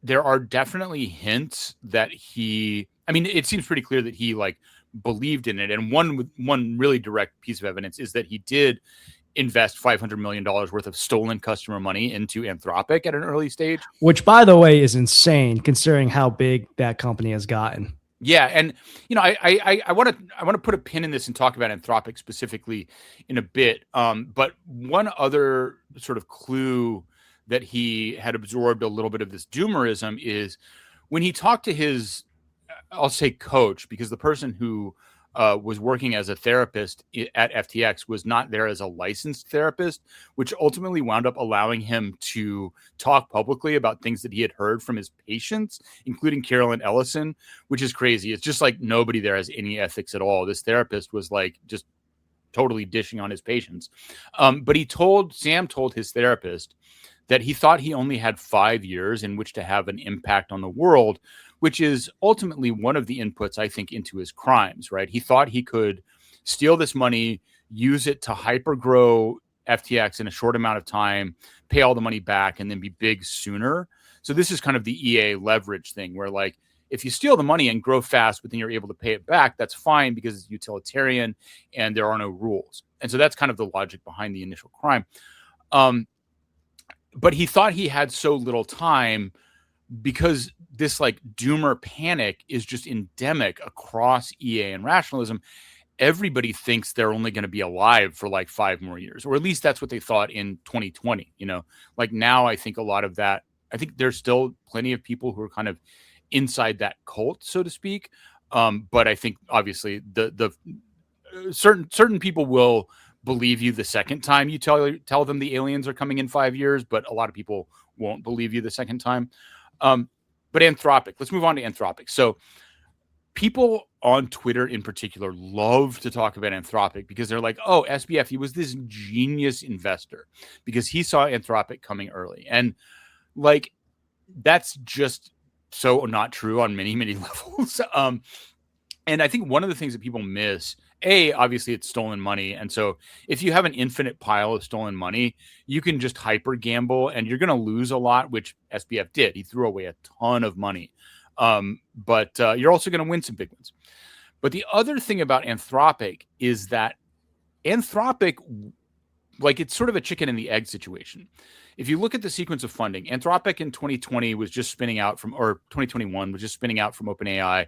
there are definitely hints that it seems pretty clear that he like believed in it. And one really direct piece of evidence is that he did invest $500 million worth of stolen customer money into Anthropic at an early stage. Which, by the way, is insane considering how big that company has gotten. Yeah, and you know, I want to put a pin in this and talk about Anthropic specifically in a bit. But one other sort of clue that he had absorbed a little bit of this doomerism is when he talked to his, I'll say coach, because the person who was working as a therapist at FTX was not there as a licensed therapist, which ultimately wound up allowing him to talk publicly about things that he had heard from his patients, including Carolyn Ellison, which is crazy. It's just like nobody there has any ethics at all. This therapist was like just totally dishing on his patients. But Sam told his therapist that he thought he only had 5 years in which to have an impact on the world, which is ultimately one of the inputs, I think, into his crimes, right? He thought he could steal this money, use it to hypergrow FTX in a short amount of time, pay all the money back, and then be big sooner. So this is kind of the EA leverage thing where, like, if you steal the money and grow fast, but then you're able to pay it back, that's fine because it's utilitarian and there are no rules. And so that's kind of the logic behind the initial crime. But he thought he had so little time because this like doomer panic is just endemic across EA and rationalism. Everybody thinks they're only going to be alive for like 5 more years, or at least that's what they thought in 2020. You know, like now I think a lot of that, I think there's still plenty of people who are kind of inside that cult, so to speak. But I think obviously the certain people will believe you the second time you tell them the aliens are coming in 5 years, but a lot of people won't believe you the second time. But Anthropic, let's move on to Anthropic. So people on Twitter in particular love to talk about Anthropic because they're like, oh, SBF, he was this genius investor because he saw Anthropic coming early. And like, that's just so not true on many, many levels. And I think one of the things that people miss, obviously it's stolen money. And so if you have an infinite pile of stolen money, you can just hyper gamble and you're going to lose a lot, which SBF did. He threw away a ton of money. But you're also going to win some big ones. But the other thing about Anthropic is that Anthropic, like, it's sort of a chicken and the egg situation. If you look at the sequence of funding, Anthropic in 2020 was just spinning out from, or 2021 was just spinning out from OpenAI.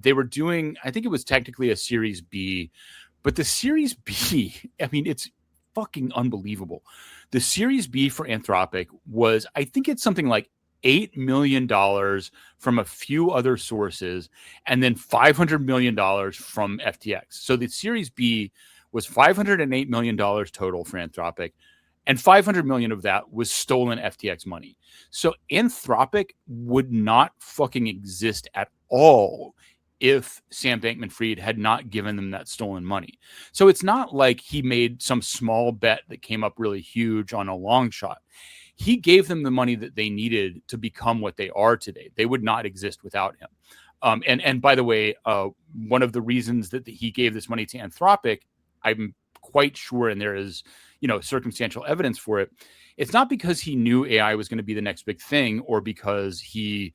They were doing, I think it was technically a Series B, but the Series B, I mean, it's fucking unbelievable. The Series B for Anthropic was, I think it's something like $8 million from a few other sources, and then $500 million from FTX. So the Series B was $508 million total for Anthropic, and 500 million of that was stolen FTX money. So Anthropic would not fucking exist at all if Sam Bankman-Fried had not given them that stolen money. So it's not like he made some small bet that came up really huge on a long shot. He gave them the money that they needed to become what they are today. They would not exist without him. And by the way, one of the reasons that he gave this money to Anthropic, I'm quite sure, and there is, circumstantial evidence for it. It's not because he knew AI was going to be the next big thing, or because he,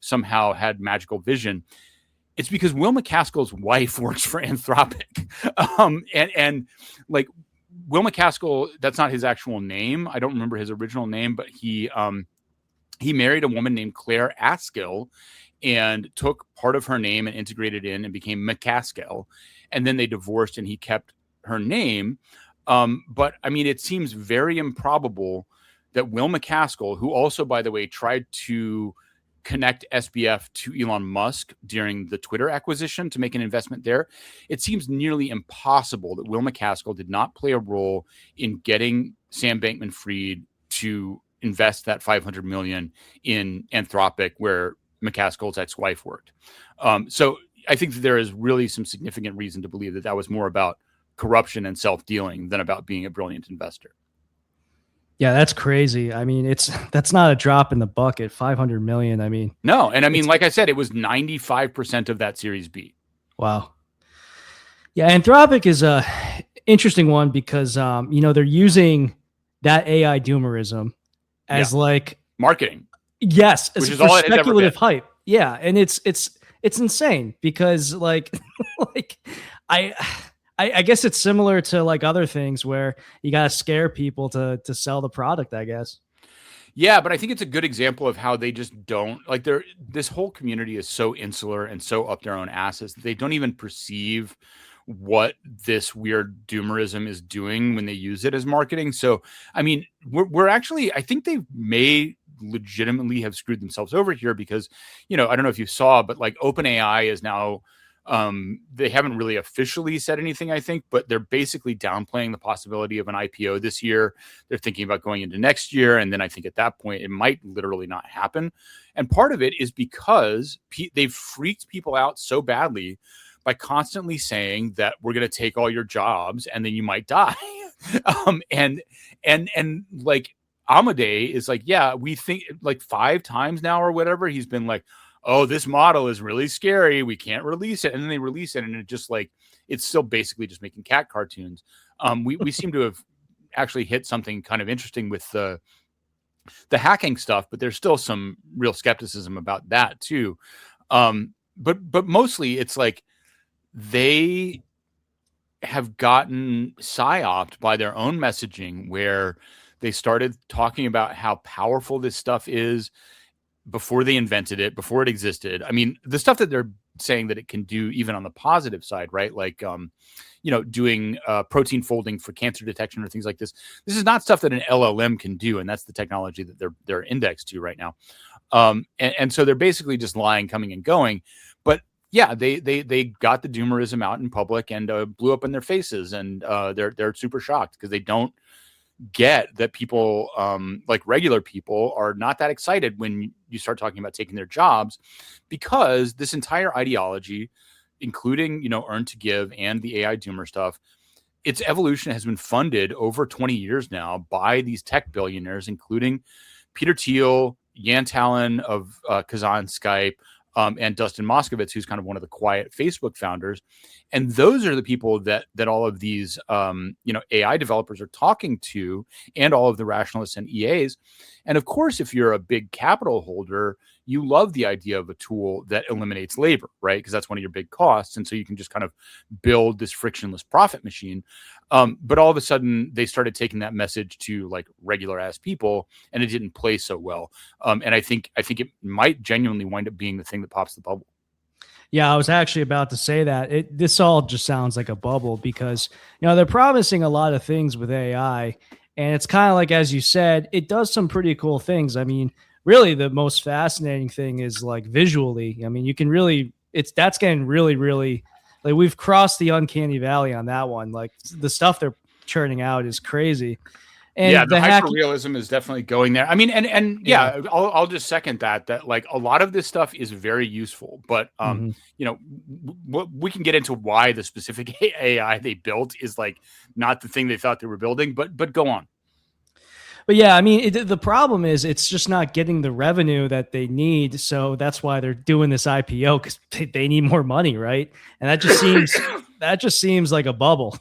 somehow had magical vision. It's because Will MacAskill's wife works for Anthropic. And like, Will MacAskill, that's not his actual name. I don't remember his original name, but he married a woman named Claire Askill and took part of her name and integrated in and became MacAskill. And then they divorced and he kept her name. But I mean, it seems very improbable that Will MacAskill, who also, by the way, tried to connect SBF to Elon Musk during the Twitter acquisition to make an investment there, it seems nearly impossible that Will MacAskill did not play a role in getting Sam Bankman-Fried to invest that $500 million in Anthropic, where MacAskill's ex-wife worked. So I think that there is really some significant reason to believe that that was more about corruption and self-dealing than about being a brilliant investor. Yeah, that's crazy. I mean, that's not a drop in the bucket. 500 million. I mean, no. And I mean, like I said, it was 95% of that Series B. Wow. Yeah. Anthropic is a interesting one because, they're using that AI doomerism as like marketing. Yes. Which is all speculative hype. Yeah. And it's insane because like I guess it's similar to like other things where you got to scare people to sell the product, I guess. Yeah, but I think it's a good example of how they just don't like this whole community is so insular and so up their own asses that they don't even perceive what this weird doomerism is doing when they use it as marketing. So, I mean, we're actually, I think they may legitimately have screwed themselves over here because, I don't know if you saw, but like OpenAI is now, they haven't really officially said anything, I think, but they're basically downplaying the possibility of an IPO this year. They're thinking about going into next year. And then I think at that point, it might literally not happen. And part of it is because they've freaked people out so badly by constantly saying that we're going to take all your jobs and then you might die. And like Alameda is like, yeah, we think like 5 times now or whatever. He's been like, oh, this model is really scary. We can't release it. And then they release it. And it just like, it's still basically just making cat cartoons. We seem to have actually hit something kind of interesting with the hacking stuff, but there's still some real skepticism about that too. But mostly it's like they have gotten psyoped by their own messaging where they started talking about how powerful this stuff is before they invented it, before it existed. I mean, the stuff that they're saying that it can do even on the positive side, right? Like, doing protein folding for cancer detection or things like this. This is not stuff that an LLM can do. And that's the technology that they're indexed to right now. And so they're basically just lying, coming and going. But yeah, they got the doomerism out in public and blew up in their faces, and they're super shocked because they don't get that people like regular people are not that excited when you start talking about taking their jobs, because this entire ideology, including earn to give and the AI doomer stuff, its evolution has been funded over 20 years now by these tech billionaires, including Peter Thiel, Yan Talon of Kazan Skype, and Dustin Moskovitz, who's kind of one of the quiet Facebook founders. And those are the people that all of these AI developers are talking to, and all of the rationalists and EAs. And of course, if you're a big capital holder, you love the idea of a tool that eliminates labor, right? Because that's one of your big costs. And so you can just kind of build this frictionless profit machine. But all of a sudden, they started taking that message to like regular ass people, and it didn't play so well. And I think it might genuinely wind up being the thing that pops the bubble. Yeah, I was actually about to say that. This all just sounds like a bubble because, they're promising a lot of things with AI. And it's kind of like, as you said, it does some pretty cool things. I mean, really the most fascinating thing is like visually. I mean, you can really, that's getting really, really, like we've crossed the uncanny valley on that one. Like the stuff they're churning out is crazy. And yeah, the hyperrealism is definitely going there. I mean, and yeah, I'll just second that like a lot of this stuff is very useful, but we can get into why the specific AI they built is like not the thing they thought they were building, but go on. But yeah, I mean, the problem is it's just not getting the revenue that they need. So that's why they're doing this IPO, because they need more money, right? And that just seems like a bubble.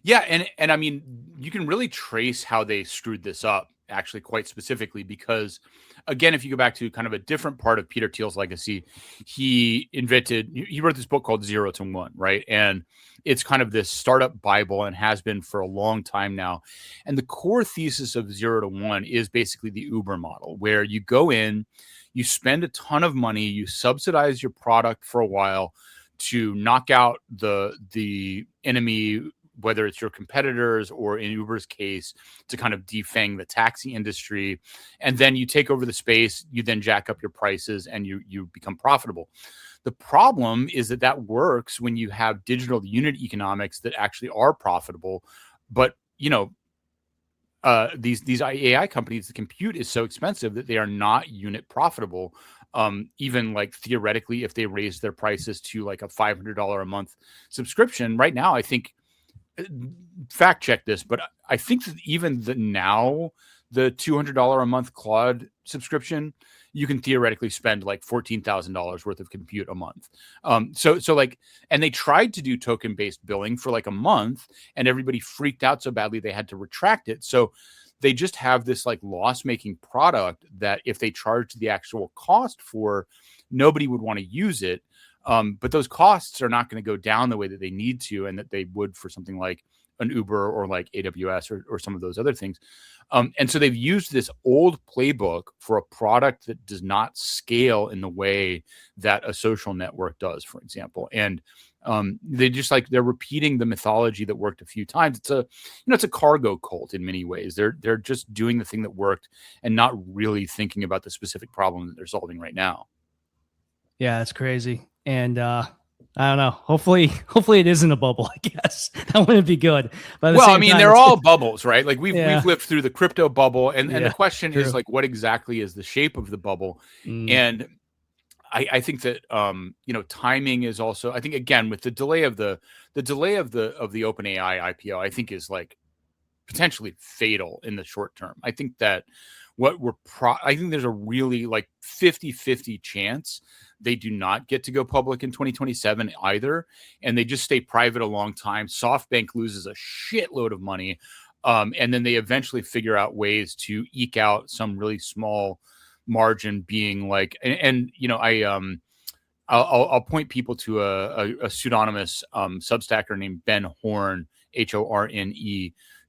Yeah, and I mean, you can really trace how they screwed this up actually quite specifically, because again, if you go back to kind of a different part of Peter Thiel's legacy, he wrote this book called 0 to 1, right? And it's kind of this startup Bible and has been for a long time now. And the core thesis of 0 to 1 is basically the Uber model, where you go in, you spend a ton of money, you subsidize your product for a while to knock out the enemy, whether it's your competitors or in Uber's case, to kind of defang the taxi industry. And then you take over the space, you then jack up your prices, and you become profitable. The problem is that works when you have digital unit economics that actually are profitable. But, these AI companies, the compute is so expensive that they are not unit profitable. Even like theoretically, if they raise their prices to like a $500 a month subscription right now, I think, fact check this, but I think that even now the $200 a month Claude subscription, you can theoretically spend like $14,000 worth of compute a month. So like, and they tried to do token based billing for like a month, and everybody freaked out so badly they had to retract it. So they just have this like loss making product that if they charged the actual cost for, nobody would want to use it. But those costs are not going to go down the way that they need to, and that they would for something like an Uber or like AWS or some of those other things. And so they've used this old playbook for a product that does not scale in the way that a social network does, for example. And they're repeating the mythology that worked a few times. It's a cargo cult in many ways. They're just doing the thing that worked and not really thinking about the specific problem that they're solving right now. Yeah, that's crazy. And I don't know. Hopefully it isn't a bubble, I guess. That wouldn't be good. But well, I mean, they're all bubbles, right? Like we've lived through the crypto bubble, and the question is like, what exactly is the shape of the bubble? And I think that timing is also, I think, again, with the delay of the OpenAI IPO, I think is like potentially fatal in the short term. I think that I think there's a really like 50-50 chance they do not get to go public in 2027 either, and they just stay private a long time. SoftBank loses a shitload of money, and then they eventually figure out ways to eke out some really small margin, being like, I'll point people to a pseudonymous Substacker named Ben Horne, Horne,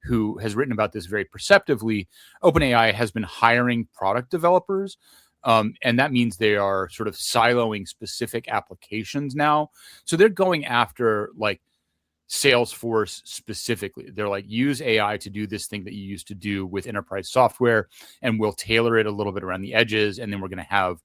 who has written about this very perceptively. OpenAI has been hiring product developers, and that means they are sort of siloing specific applications now. So they're going after like Salesforce specifically. They're like, use AI to do this thing that you used to do with enterprise software, and we'll tailor it a little bit around the edges. And then we're going to have,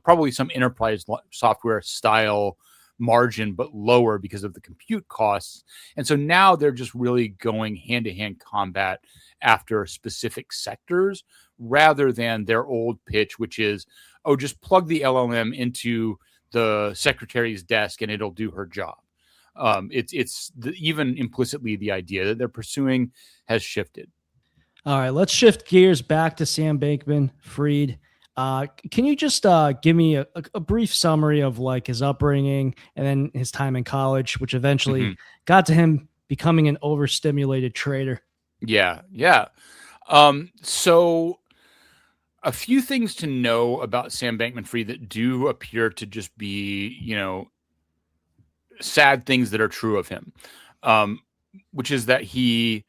probably some enterprise software style margin, but lower because of the compute costs. And so now they're just really going hand-to-hand combat after specific sectors rather than their old pitch, which is, oh, just plug the LLM into the secretary's desk and it'll do her job. Even implicitly the idea that they're pursuing has shifted. All right, let's shift gears back to Sam Bankman-Fried. Can you just give me a brief summary of like his upbringing and then his time in college, which eventually got to him becoming an overstimulated trader? Yeah. So a few things to know about Sam Bankman-Fried that do appear to just be, sad things that are true of him, which is that he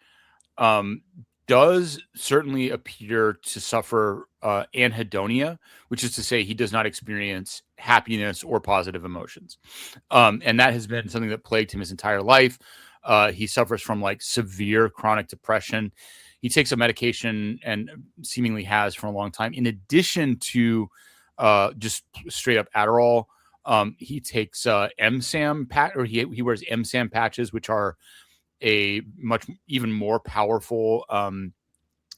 does certainly appear to suffer anhedonia, which is to say he does not experience happiness or positive emotions. And that has been something that plagued him his entire life. He suffers from like severe chronic depression. He takes a medication and seemingly has for a long time. In addition to just straight up Adderall, he takes MSAM he wears MSAM patches, which are a much even more powerful,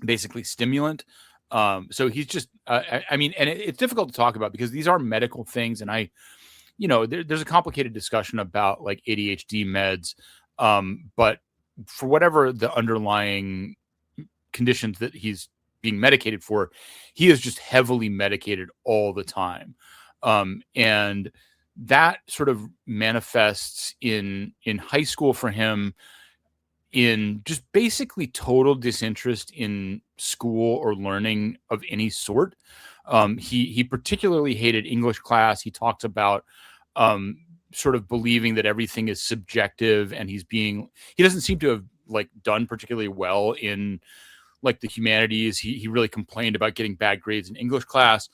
basically stimulant. So he's just, and it's difficult to talk about because these are medical things. And there's a complicated discussion about like ADHD meds. But for whatever the underlying conditions that he's being medicated for, he is just heavily medicated all the time. And that sort of manifests in high school for him in just basically total disinterest in school or learning of any sort. He particularly hated English class. He talked about sort of believing that everything is subjective, and he doesn't seem to have like done particularly well in like the humanities. He really complained about getting bad grades in English class.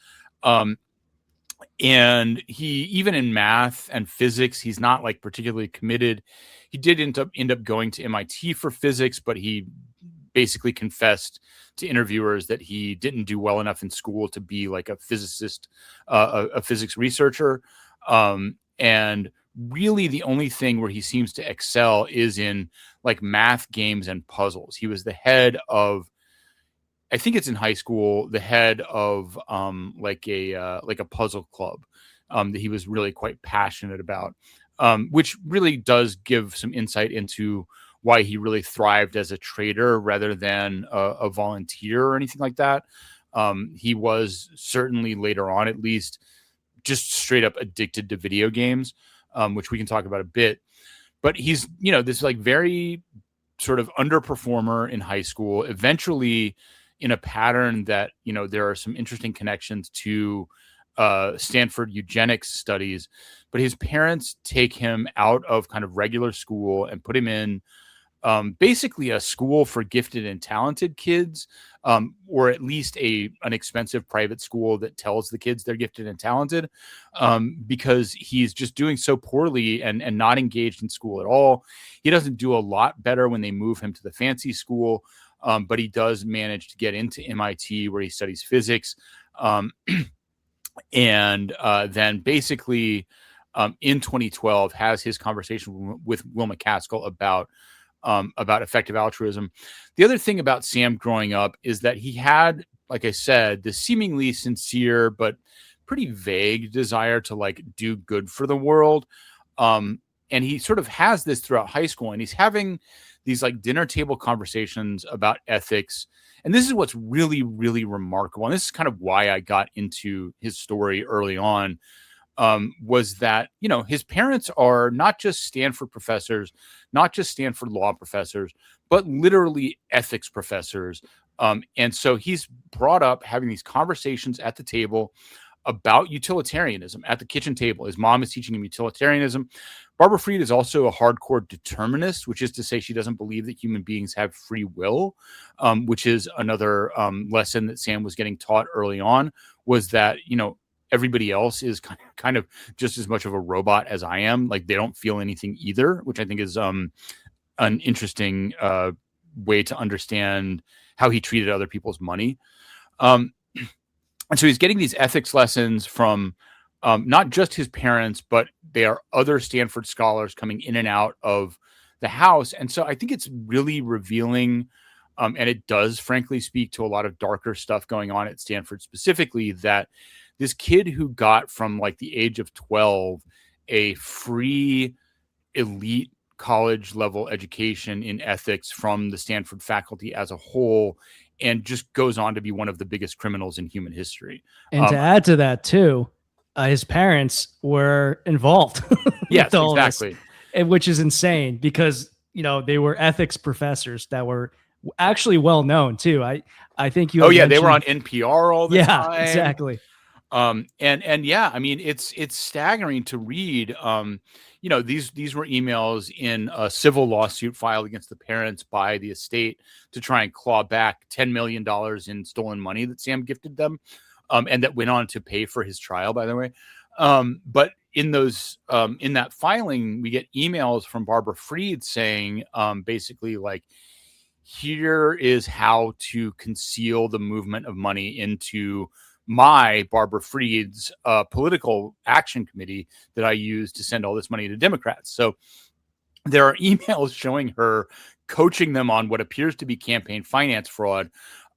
And he, even in math and physics, he's not like particularly committed. He did end up going to MIT for physics, but he basically confessed to interviewers that he didn't do well enough in school to be like a physicist, a physics researcher. And really the only thing where he seems to excel is in like math games and puzzles. He was the head of, I think it's in high school, the head of like a puzzle club that he was really quite passionate about, which really does give some insight into why he really thrived as a trader rather than a volunteer or anything like that. He was certainly later on, at least, just straight up addicted to video games, which we can talk about a bit. But he's, this like very sort of underperformer in high school, eventually in a pattern that, there are some interesting connections to Stanford eugenics studies, but his parents take him out of kind of regular school and put him in basically a school for gifted and talented kids, or at least an expensive private school that tells the kids they're gifted and talented, because he's just doing so poorly and not engaged in school at all. He doesn't do a lot better when they move him to the fancy school. But he does manage to get into MIT where he studies physics. And then basically in 2012 has his conversation with Will McCaskill about effective altruism. The other thing about Sam growing up is that he had, like I said, this seemingly sincere but pretty vague desire to like do good for the world. And he sort of has this throughout high school, and he's having these like dinner table conversations about ethics. And this is what's really, really remarkable. And this is kind of why I got into his story early on, was that, his parents are not just Stanford professors, not just Stanford law professors, but literally ethics professors. And so he's brought up having these conversations at the table about utilitarianism at the kitchen table. His mom is teaching him utilitarianism. Barbara Fried is also a hardcore determinist, which is to say she doesn't believe that human beings have free will, which is another lesson that Sam was getting taught early on, was that, everybody else is kind of just as much of a robot as I am. Like they don't feel anything either, which I think is an interesting way to understand how he treated other people's money. And so he's getting these ethics lessons from not just his parents, but they are other Stanford scholars coming in and out of the house. And so I think it's really revealing, and it does frankly speak to a lot of darker stuff going on at Stanford specifically, that this kid who got from like the age of 12 a free elite college level education in ethics from the Stanford faculty as a whole, and just goes on to be one of the biggest criminals in human history. And to add to that too, his parents were involved. Yes, exactly. Which is insane because, you know, they were ethics professors that were actually well known too. I think you. Oh yeah, they were on NPR all the time. Yeah, exactly. And yeah, I mean, it's staggering to read. You know, these were emails in a civil lawsuit filed against the parents by the estate to try and claw back $10 million in stolen money that Sam gifted them, and that went on to pay for his trial, by the way. But in those in that filing, we get emails from Barbara Fried saying basically like, here is how to conceal the movement of money into my Barbara Fried's political action committee that I use to send all this money to Democrats. So there are emails showing her coaching them on what appears to be campaign finance fraud.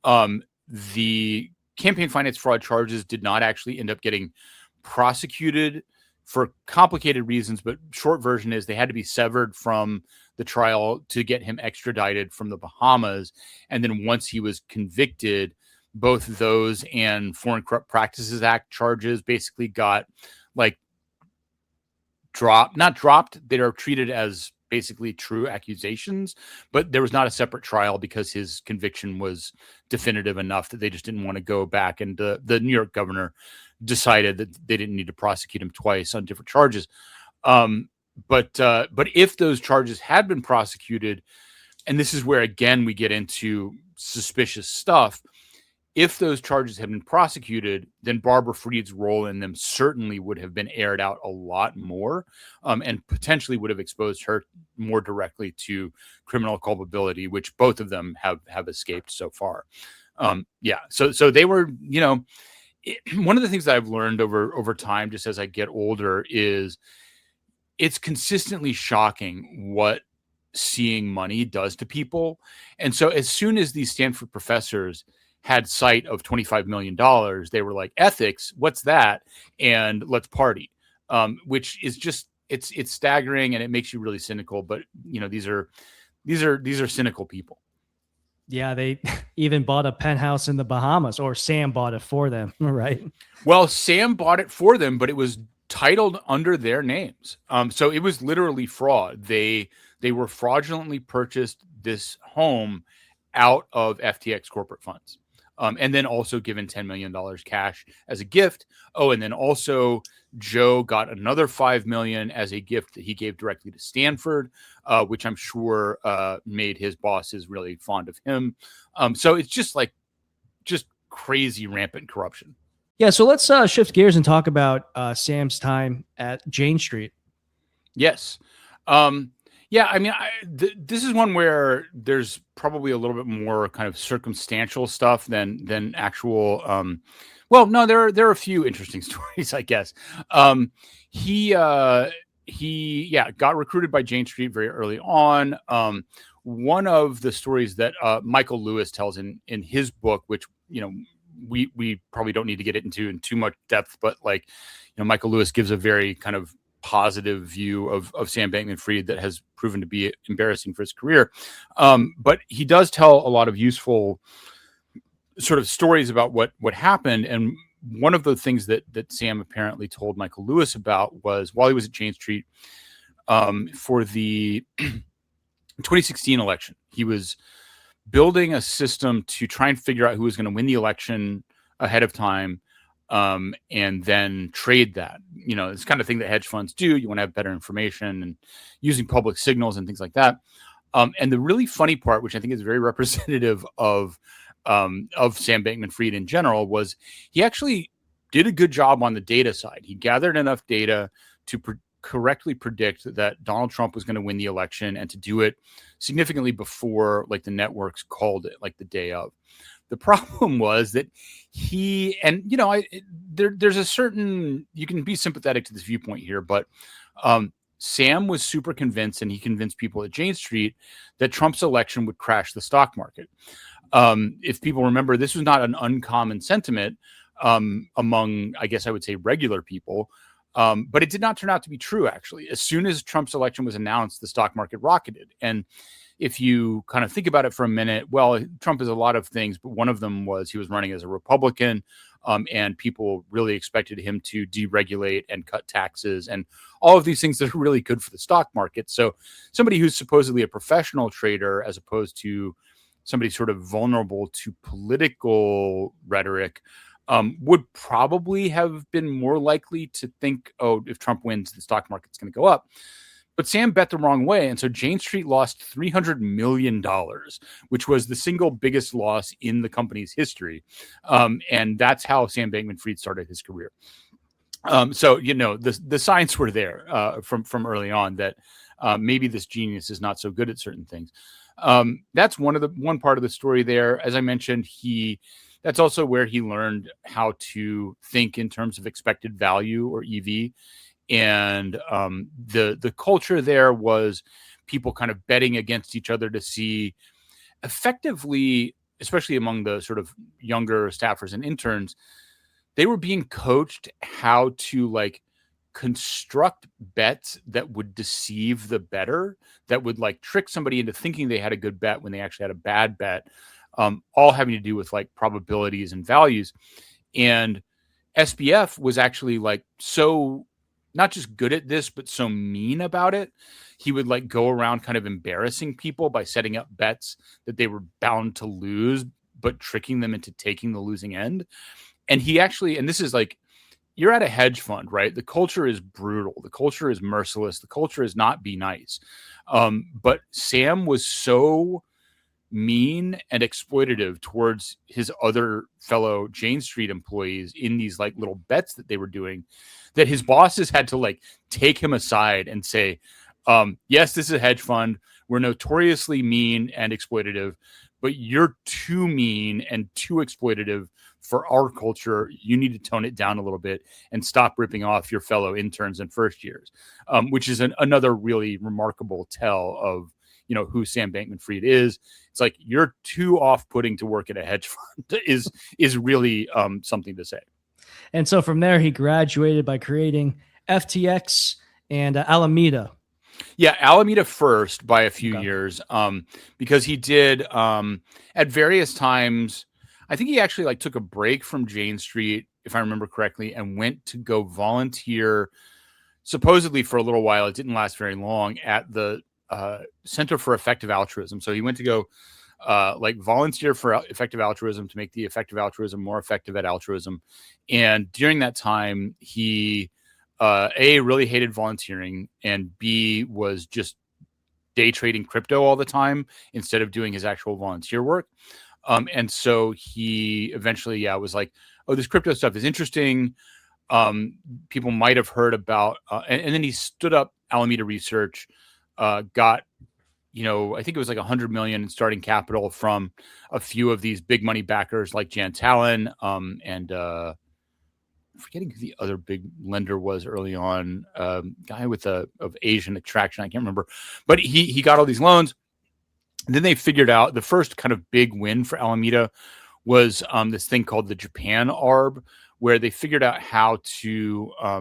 The campaign finance fraud charges did not actually end up getting prosecuted for complicated reasons, but short version is they had to be severed from the trial to get him extradited from the Bahamas. And then once he was convicted, both those and Foreign Corrupt Practices Act charges basically got like not dropped. They are treated as basically true accusations, but there was not a separate trial because his conviction was definitive enough that they just didn't want to go back. And the New York governor decided that they didn't need to prosecute him twice on different charges. But if those charges had been prosecuted, and this is where again we get into suspicious stuff, if those charges had been prosecuted, then Barbara Fried's role in them certainly would have been aired out a lot more, and potentially would have exposed her more directly to criminal culpability, which both of them have escaped so far. So they were, you know, one of the things that I've learned over time, just as I get older, is it's consistently shocking what seeing money does to people. And so as soon as these Stanford professors had sight of $25 million, they were like, ethics, what's that? And let's party, which is just, it's staggering, and it makes you really cynical. But, you know, these are cynical people. Yeah, they even bought a penthouse in the Bahamas, or Sam bought it for them, right? Well, Sam bought it for them, but it was titled under their names. So it was literally fraud. They were fraudulently purchased this home out of FTX corporate funds. And then also given $10 million cash as a gift. Oh, and then also Joe got another $5 million as a gift that he gave directly to Stanford, which I'm sure made his bosses really fond of him. So it's just crazy rampant corruption. Yeah, so let's shift gears and talk about Sam's time at Jane Street. Yes. Yeah, I mean, this is one where there's probably a little bit more kind of circumstantial stuff than actual. Well, no, there are a few interesting stories, I guess. He got recruited by Jane Street very early on. One of the stories that Michael Lewis tells in his book, which, you know, we probably don't need to get it into in too much depth, but like, you know, Michael Lewis gives a very kind of positive view of Sam Bankman-Fried that has proven to be embarrassing for his career. But he does tell a lot of useful sort of stories about what happened. And one of the things that Sam apparently told Michael Lewis about was while he was at Jane Street for the 2016 election, he was building a system to try and figure out who was going to win the election ahead of time. And then trade that, you know, it's the kind of thing that hedge funds do. You want to have better information and using public signals and things like that. And the really funny part, which I think is very representative of Sam Bankman-Fried in general, was he actually did a good job on the data side. He gathered enough data to correctly predict that Donald Trump was going to win the election, and to do it significantly before like the networks called it, like the day of. The problem was that he, and you know, there's a certain, you can be sympathetic to this viewpoint here, but Sam was super convinced, and he convinced people at Jane Street, that Trump's election would crash the stock market. If people remember, this was not an uncommon sentiment among, I guess I would say, regular people. But it did not turn out to be true, actually. As soon as Trump's election was announced, the stock market rocketed. And if you kind of think about it for a minute, well, Trump is a lot of things, but one of them was he was running as a Republican, and people really expected him to deregulate and cut taxes and all of these things that are really good for the stock market. So somebody who's supposedly a professional trader, as opposed to somebody sort of vulnerable to political rhetoric, would probably have been more likely to think, oh, if Trump wins, the stock market's going to go up. But Sam bet the wrong way. And so Jane Street lost $300 million, which was the single biggest loss in the company's history. And that's how Sam Bankman-Fried started his career. So, you know, the signs were there from early on that maybe this genius is not so good at certain things. That's one part of the story there. As I mentioned, that's also where he learned how to think in terms of expected value, or EV. And the culture there was people kind of betting against each other to see, effectively, especially among the sort of younger staffers and interns, they were being coached how to like construct bets that would deceive the bettor, that would like trick somebody into thinking they had a good bet when they actually had a bad bet, all having to do with like probabilities and values. And SBF was actually like so not just good at this, but so mean about it. He would like go around kind of embarrassing people by setting up bets that they were bound to lose, but tricking them into taking the losing end. And he actually, and this is like, you're at a hedge fund, right? The culture is brutal. The culture is merciless. The culture is not be nice. But Sam was so mean and exploitative towards his other fellow Jane Street employees in these like little bets that they were doing, that his bosses had to like take him aside and say, yes, this is a hedge fund. We're notoriously mean and exploitative, but you're too mean and too exploitative for our culture. You need to tone it down a little bit and stop ripping off your fellow interns and first years, which is another really remarkable tell of, you know, who Sam Bankman-Fried is. It's like, you're too off-putting to work at a hedge fund is really something to say. And so from there, he graduated by creating FTX and Alameda. Yeah, Alameda first by a few years, because he did at various times. I think he actually like took a break from Jane Street, if I remember correctly, and went to go volunteer, supposedly for a little while. It didn't last very long, at the Center for Effective Altruism. So he went to go like volunteer for effective altruism to make the effective altruism more effective at altruism. And during that time, he A, really hated volunteering, and B, was just day trading crypto all the time instead of doing his actual volunteer work. And so he eventually, was like, oh, this crypto stuff is interesting. People might have heard about, and then he stood up Alameda Research, got, you know, I think it was like $100 million in starting capital from a few of these big money backers like Jan Talon, and I'm forgetting who the other big lender was early on, guy with of Asian extraction. I can't remember, but he got all these loans. And then they figured out the first kind of big win for Alameda was this thing called the Japan ARB, where they figured out how to, I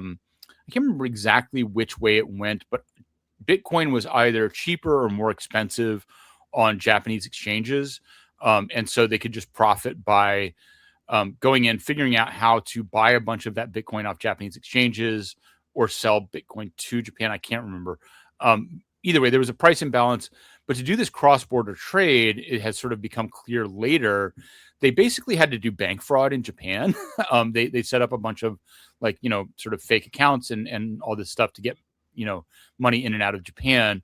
can't remember exactly which way it went, but Bitcoin was either cheaper or more expensive on Japanese exchanges. And so they could just profit by going in, figuring out how to buy a bunch of that Bitcoin off Japanese exchanges or sell Bitcoin to Japan. I can't remember. Either way, there was a price imbalance. But to do this cross-border trade, it has sort of become clear later, they basically had to do bank fraud in Japan. They set up a bunch of like, you know, sort of fake accounts and all this stuff to get, you know, money in and out of Japan.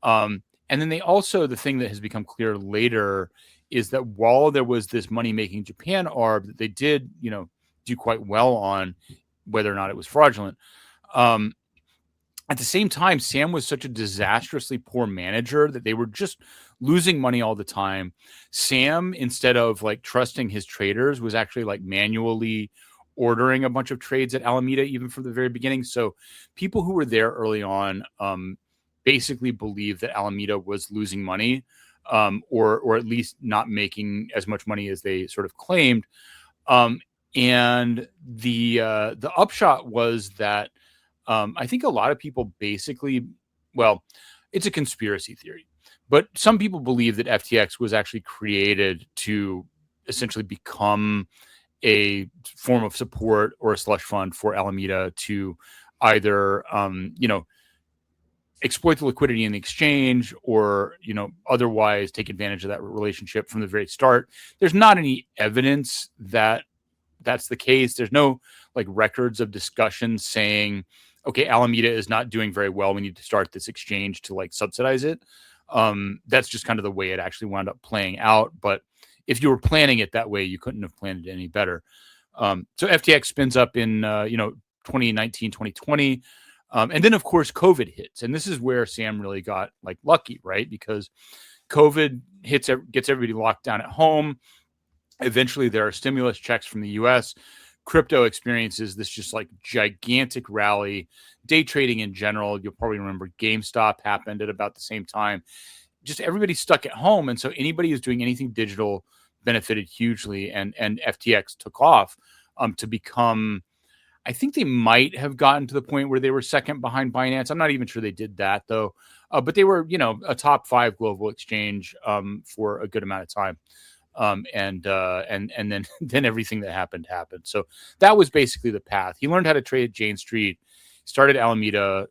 And then they also, the thing that has become clear later is that while there was this money-making Japan ARB that they did, you know, do quite well on whether or not it was fraudulent. At the same time, Sam was such a disastrously poor manager that they were just losing money all the time. Sam, instead of like trusting his traders, was actually like manually ordering a bunch of trades at Alameda, even from the very beginning. So people who were there early on basically believed that Alameda was losing money, or at least not making as much money as they sort of claimed. And the upshot was that I think a lot of people basically, well, it's a conspiracy theory, but some people believe that FTX was actually created to essentially become a form of support or a slush fund for Alameda to either, exploit the liquidity in the exchange or, otherwise take advantage of that relationship from the very start. There's not any evidence that that's the case. There's no like records of discussions saying, okay, Alameda is not doing very well, we need to start this exchange to like subsidize it. That's just kind of the way it actually wound up playing out. But if you were planning it that way, you couldn't have planned it any better. So FTX spins up in 2019, 2020. And then of course COVID hits. And this is where Sam really got like lucky, right? Because COVID gets everybody locked down at home. Eventually there are stimulus checks from the US. Crypto experiences this just like gigantic rally. Day trading in general, you'll probably remember GameStop happened at about the same time. Just everybody's stuck at home. And so anybody who's doing anything digital benefited hugely. And FTX took off to become, I think they might have gotten to the point where they were second behind Binance. I'm not even sure they did that though. But they were, a top 5 global exchange for a good amount of time. And then everything that happened. So that was basically the path. He learned how to trade at Jane Street, started Alameda,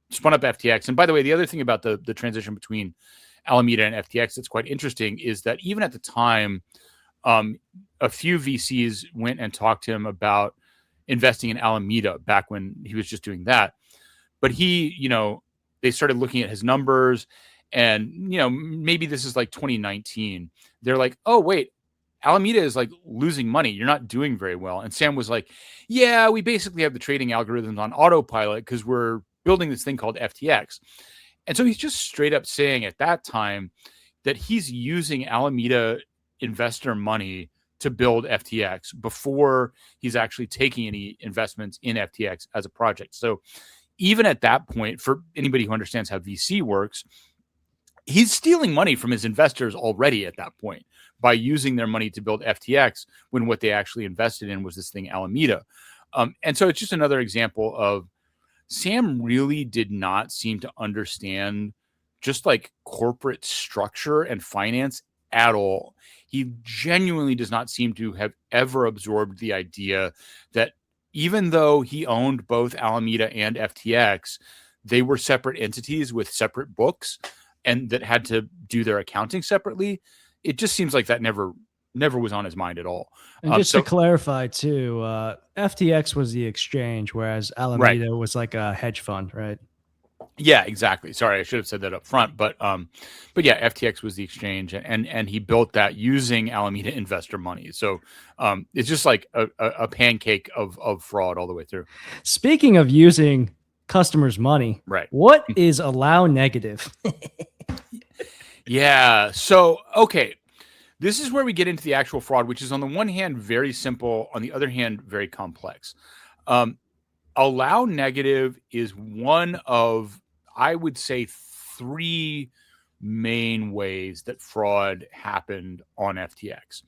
spun up FTX. And by the way, the other thing about the transition between Alameda and FTX that's quite interesting is that even at the time, a few VCs went and talked to him about investing in Alameda back when he was just doing that. But he, they started looking at his numbers. And, maybe this is like 2019. They're like, oh, wait, Alameda is like losing money. You're not doing very well. And Sam was like, yeah, we basically have the trading algorithms on autopilot because we're building this thing called FTX. And so he's just straight up saying at that time that he's using Alameda investor money to build FTX before he's actually taking any investments in FTX as a project. So even at that point, for anybody who understands how VC works, he's stealing money from his investors already at that point by using their money to build FTX when what they actually invested in was this thing Alameda. And so it's just another example of Sam really did not seem to understand just like corporate structure and finance at all. He genuinely does not seem to have ever absorbed the idea that even though he owned both Alameda and FTX, they were separate entities with separate books and that had to do their accounting separately. It just seems like that never was on his mind at all. And just to clarify too, FTX was the exchange, whereas Alameda was like a hedge fund, right? Yeah, exactly. Sorry, I should have said that up front, but yeah, FTX was the exchange, and he built that using Alameda investor money. So it's just like a pancake of fraud all the way through. Speaking of using customers' money, right? What is allow negative? Yeah. So okay, this is where we get into the actual fraud, which is on the one hand very simple, on the other hand very complex. Allow negative is one of, I would say, 3 main ways that fraud happened on FTX.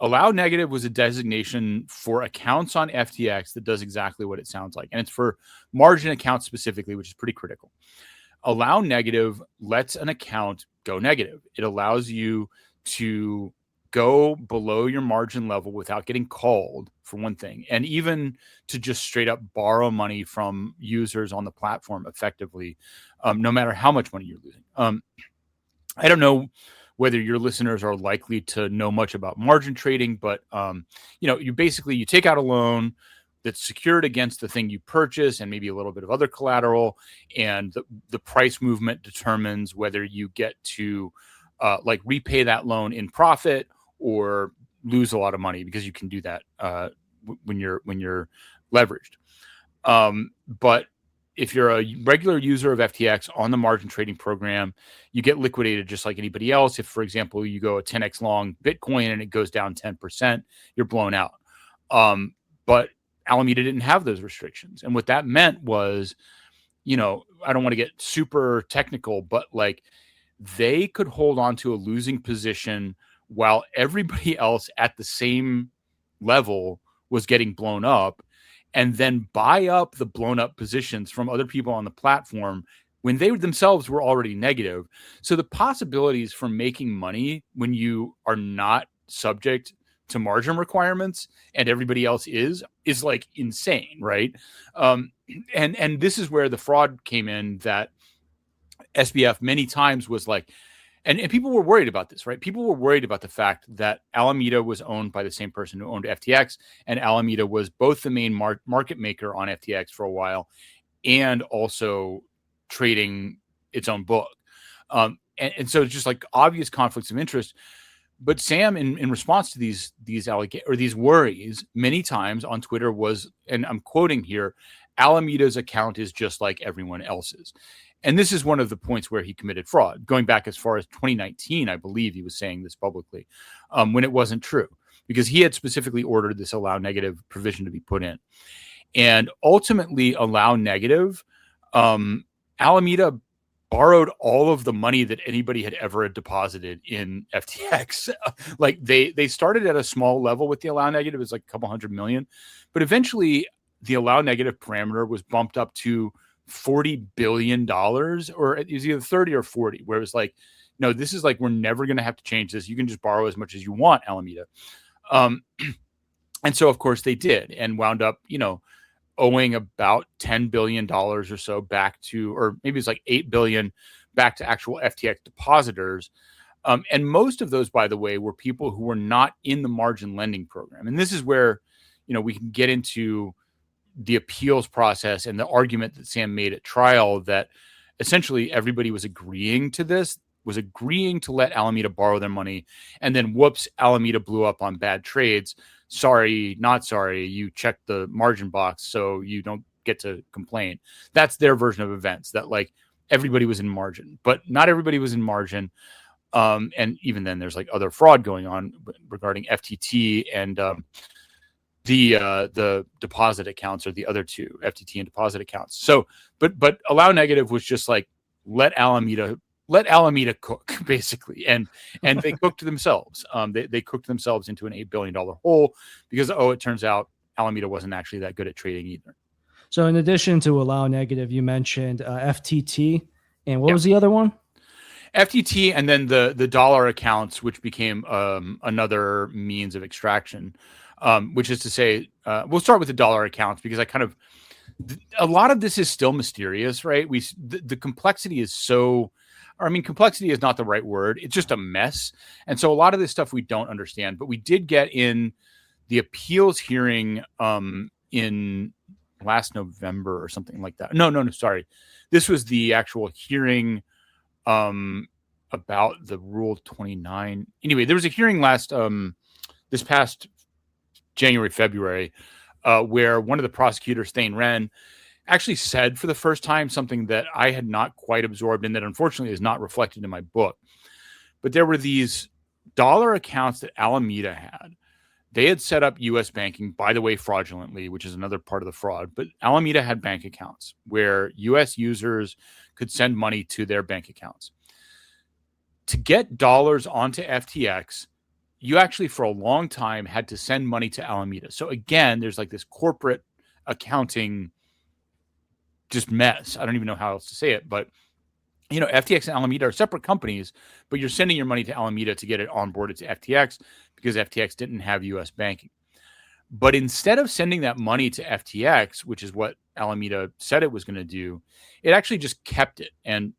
Allow negative was a designation for accounts on FTX that does exactly what it sounds like. And it's for margin accounts specifically, which is pretty critical. Allow negative lets an account go negative. It allows you to go below your margin level without getting called, for one thing, and even to just straight up borrow money from users on the platform effectively, no matter how much money you're losing. I don't know whether your listeners are likely to know much about margin trading, but you take out a loan that's secured against the thing you purchase and maybe a little bit of other collateral, and the price movement determines whether you get to repay that loan in profit or lose a lot of money, because you can do that when you're leveraged. But if you're a regular user of FTX on the margin trading program, you get liquidated just like anybody else. If, for example, you go a 10x long Bitcoin and it goes down 10%, you're blown out. But Alameda didn't have those restrictions. And what that meant was, I don't want to get super technical, but like they could hold on to a losing position while everybody else at the same level was getting blown up, and then buy up the blown up positions from other people on the platform when they themselves were already negative. So the possibilities for making money when you are not subject to margin requirements and everybody else is like insane, right? And this is where the fraud came in, that SBF many times was like, and people were worried about this, right? People were worried about the fact that Alameda was owned by the same person who owned FTX, and Alameda was both the main market maker on FTX for a while and also trading its own book. And so it's just like obvious conflicts of interest. But Sam, in response to these worries, many times on Twitter was, and I'm quoting here, Alameda's account is just like everyone else's. And this is one of the points where he committed fraud, going back as far as 2019, I believe he was saying this publicly, when it wasn't true, because he had specifically ordered this allow negative provision to be put in. And ultimately, allow negative, Alameda borrowed all of the money that anybody had ever deposited in FTX. Like they started at a small level with the allow negative, it's like a couple $100 million, but eventually the allow negative parameter was bumped up to $40 billion, or it was either 30 or 40, where it was like, no, this is like, we're never going to have to change this. You can just borrow as much as you want, Alameda. And so of course they did, and wound up, owing about $10 billion or so back to, or maybe it's like 8 billion back to actual FTX depositors. And most of those, by the way, were people who were not in the margin lending program. And this is where, we can get into the appeals process and the argument that Sam made at trial, that essentially everybody was agreeing to this, was agreeing to let Alameda borrow their money. And then whoops, Alameda blew up on bad trades. Sorry, not sorry. You checked the margin box, so you don't get to complain. That's their version of events, that like everybody was in margin, but not everybody was in margin. And even then there's like other fraud going on regarding FTT and, the deposit accounts, or the other two, FTT and deposit accounts. So, but allow negative was just like, let Alameda cook, basically. And they cooked themselves. They cooked themselves into an $8 billion hole because, it turns out Alameda wasn't actually that good at trading either. So in addition to allow negative, you mentioned FTT, and what was the other one? FTT, and then the dollar accounts, which became another means of extraction. Which is to say, we'll start with the dollar accounts, because a lot of this is still mysterious, right? The complexity is complexity is not the right word. It's just a mess. And so a lot of this stuff we don't understand, but we did get in the appeals hearing in last November or something like that. No, sorry. This was the actual hearing about the Rule 29. Anyway, there was a hearing this past January, February, where one of the prosecutors, Thane Wren, actually said for the first time something that I had not quite absorbed, and that unfortunately is not reflected in my book. But there were these dollar accounts that Alameda had. They had set up U.S. banking, by the way, fraudulently, which is another part of the fraud. But Alameda had bank accounts where U.S. users could send money to their bank accounts. To get dollars onto FTX, you actually for a long time had to send money to Alameda. So again, there's like this corporate accounting just mess. I don't even know how else to say it, but FTX and Alameda are separate companies, but you're sending your money to Alameda to get it onboarded to FTX because FTX didn't have US banking. But instead of sending that money to FTX, which is what Alameda said it was going to do, it actually just kept it. And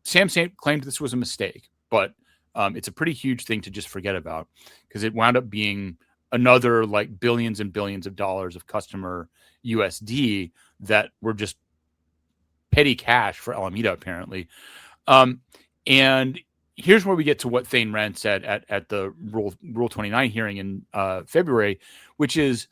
Sam claimed this was a mistake, but it's a pretty huge thing to just forget about, because it wound up being another like billions and billions of dollars of customer USD that were just petty cash for Alameda, apparently. And here's where we get to what Thane Wren said at the Rule 29 hearing in February, which is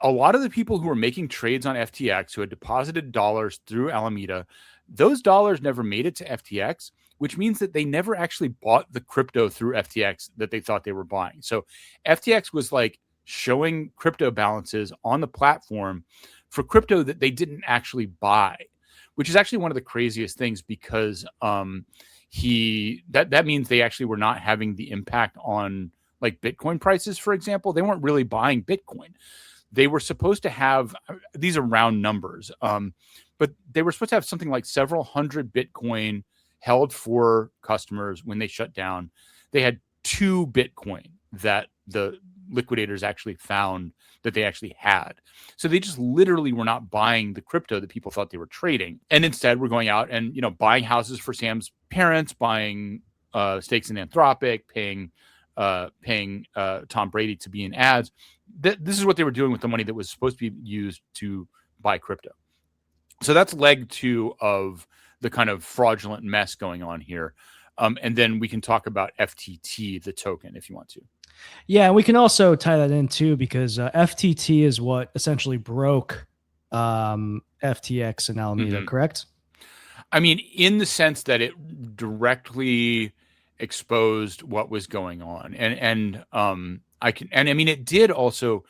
a lot of the people who were making trades on FTX, who had deposited dollars through Alameda, those dollars never made it to FTX, which means that they never actually bought the crypto through FTX that they thought they were buying. So FTX was like showing crypto balances on the platform for crypto that they didn't actually buy, which is actually one of the craziest things, because that means they actually were not having the impact on like Bitcoin prices, for example. They weren't really buying Bitcoin. They were supposed to have, these are round numbers, but they were supposed to have something like several hundred Bitcoin held for customers when they shut down. They had 2 Bitcoin that the liquidators actually found that they actually had. So they just literally were not buying the crypto that people thought they were trading. And instead we're going out and, buying houses for Sam's parents, buying stakes in Anthropic, paying Tom Brady to be in ads. This is what they were doing with the money that was supposed to be used to buy crypto. So that's leg 2 of the kind of fraudulent mess going on here. And then we can talk about FTT, the token, if you want to. Yeah, we can also tie that in too, because FTT is what essentially broke FTX and Alameda, correct? I mean, in the sense that it directly exposed what was going on, and I mean, it did also.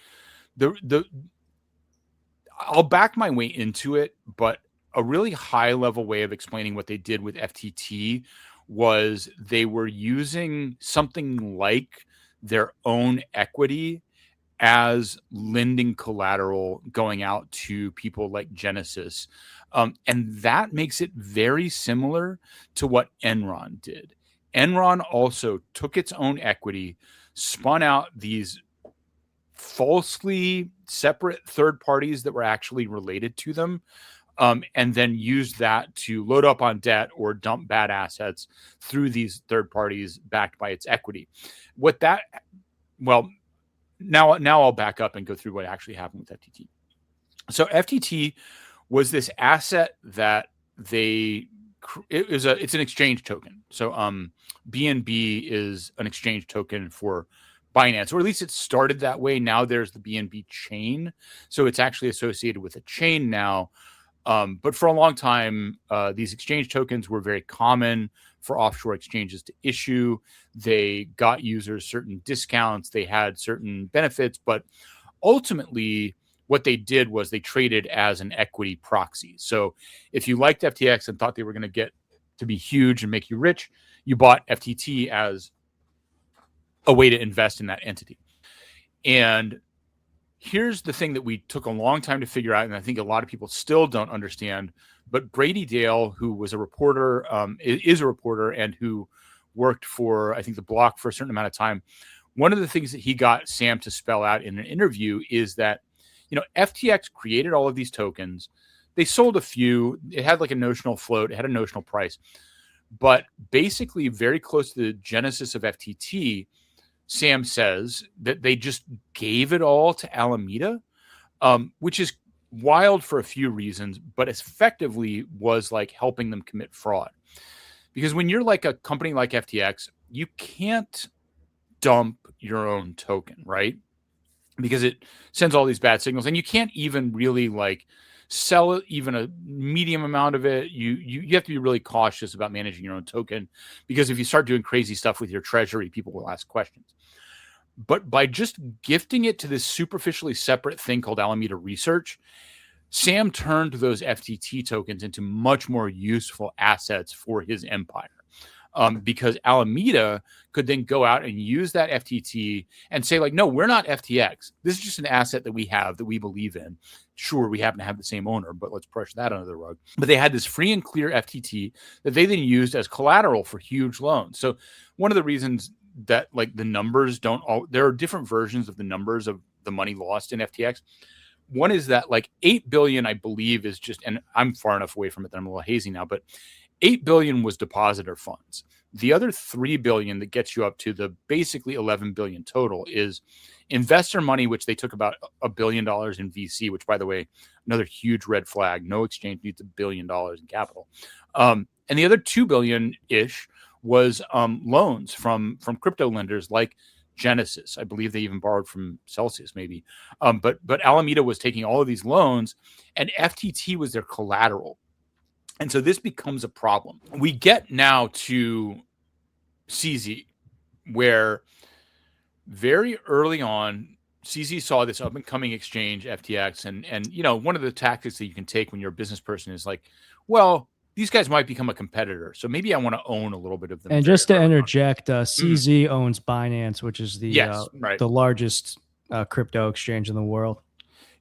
I'll back my way into it, but a really high level way of explaining what they did with FTT was they were using something like their own equity as lending collateral going out to people like Genesis. And that makes it very similar to what Enron did. Enron also took its own equity, spun out these falsely separate third parties that were actually related to them, and then used that to load up on debt or dump bad assets through these third parties backed by its equity. Now I'll back up and go through what actually happened with FTT. So FTT was this asset that it's an exchange token. So BNB is an exchange token for Binance, or at least it started that way. Now there's the BNB chain, so it's actually associated with a chain now. But for a long time, these exchange tokens were very common for offshore exchanges to issue. They got users certain discounts, they had certain benefits, but ultimately what they did was they traded as an equity proxy. So if you liked FTX and thought they were going to get to be huge and make you rich, you bought FTT as a way to invest in that entity. And here's the thing that we took a long time to figure out, and I think a lot of people still don't understand, but Brady Dale, who was a reporter, is a reporter, and who worked for, I think, The Block for a certain amount of time. One of the things that he got Sam to spell out in an interview is that, FTX created all of these tokens. They sold a few. It had like a notional float. It had a notional price. But basically, very close to the genesis of FTT, Sam says that they just gave it all to Alameda, which is wild for a few reasons, but effectively was like helping them commit fraud. Because when you're like a company like FTX, you can't dump your own token, right? Because it sends all these bad signals, and you can't even really like sell it, even a medium amount of it. You have to be really cautious about managing your own token, because if you start doing crazy stuff with your treasury, people will ask questions. But by just gifting it to this superficially separate thing called Alameda Research, Sam turned those FTT tokens into much more useful assets for his empire. Because Alameda could then go out and use that FTT and say, like, no, we're not FTX. This is just an asset that we have that we believe in. Sure, we happen to have the same owner, but let's brush that under the rug. But they had this free and clear FTT that they then used as collateral for huge loans. So one of the reasons that like the numbers there are different versions of the numbers of the money lost in FTX. One is that like 8 billion, I believe, is just, and I'm far enough away from it that I'm a little hazy now, but 8 billion was depositor funds. The other 3 billion that gets you up to the basically 11 billion total is investor money, which they took about $1 billion in VC, which, by the way, another huge red flag. No exchange needs $1 billion in capital. And the other 2 billion ish was loans from crypto lenders like Genesis. I believe they even borrowed from Celsius, maybe. But Alameda was taking all of these loans, and FTT was their collateral. And so this becomes a problem. We get now to CZ, where very early on, CZ saw this up and coming exchange, FTX, and one of the tactics that you can take when you're a business person is like, well, these guys might become a competitor, so maybe I want to own a little bit of them. And just to interject, CZ owns Binance, which is the largest crypto exchange in the world.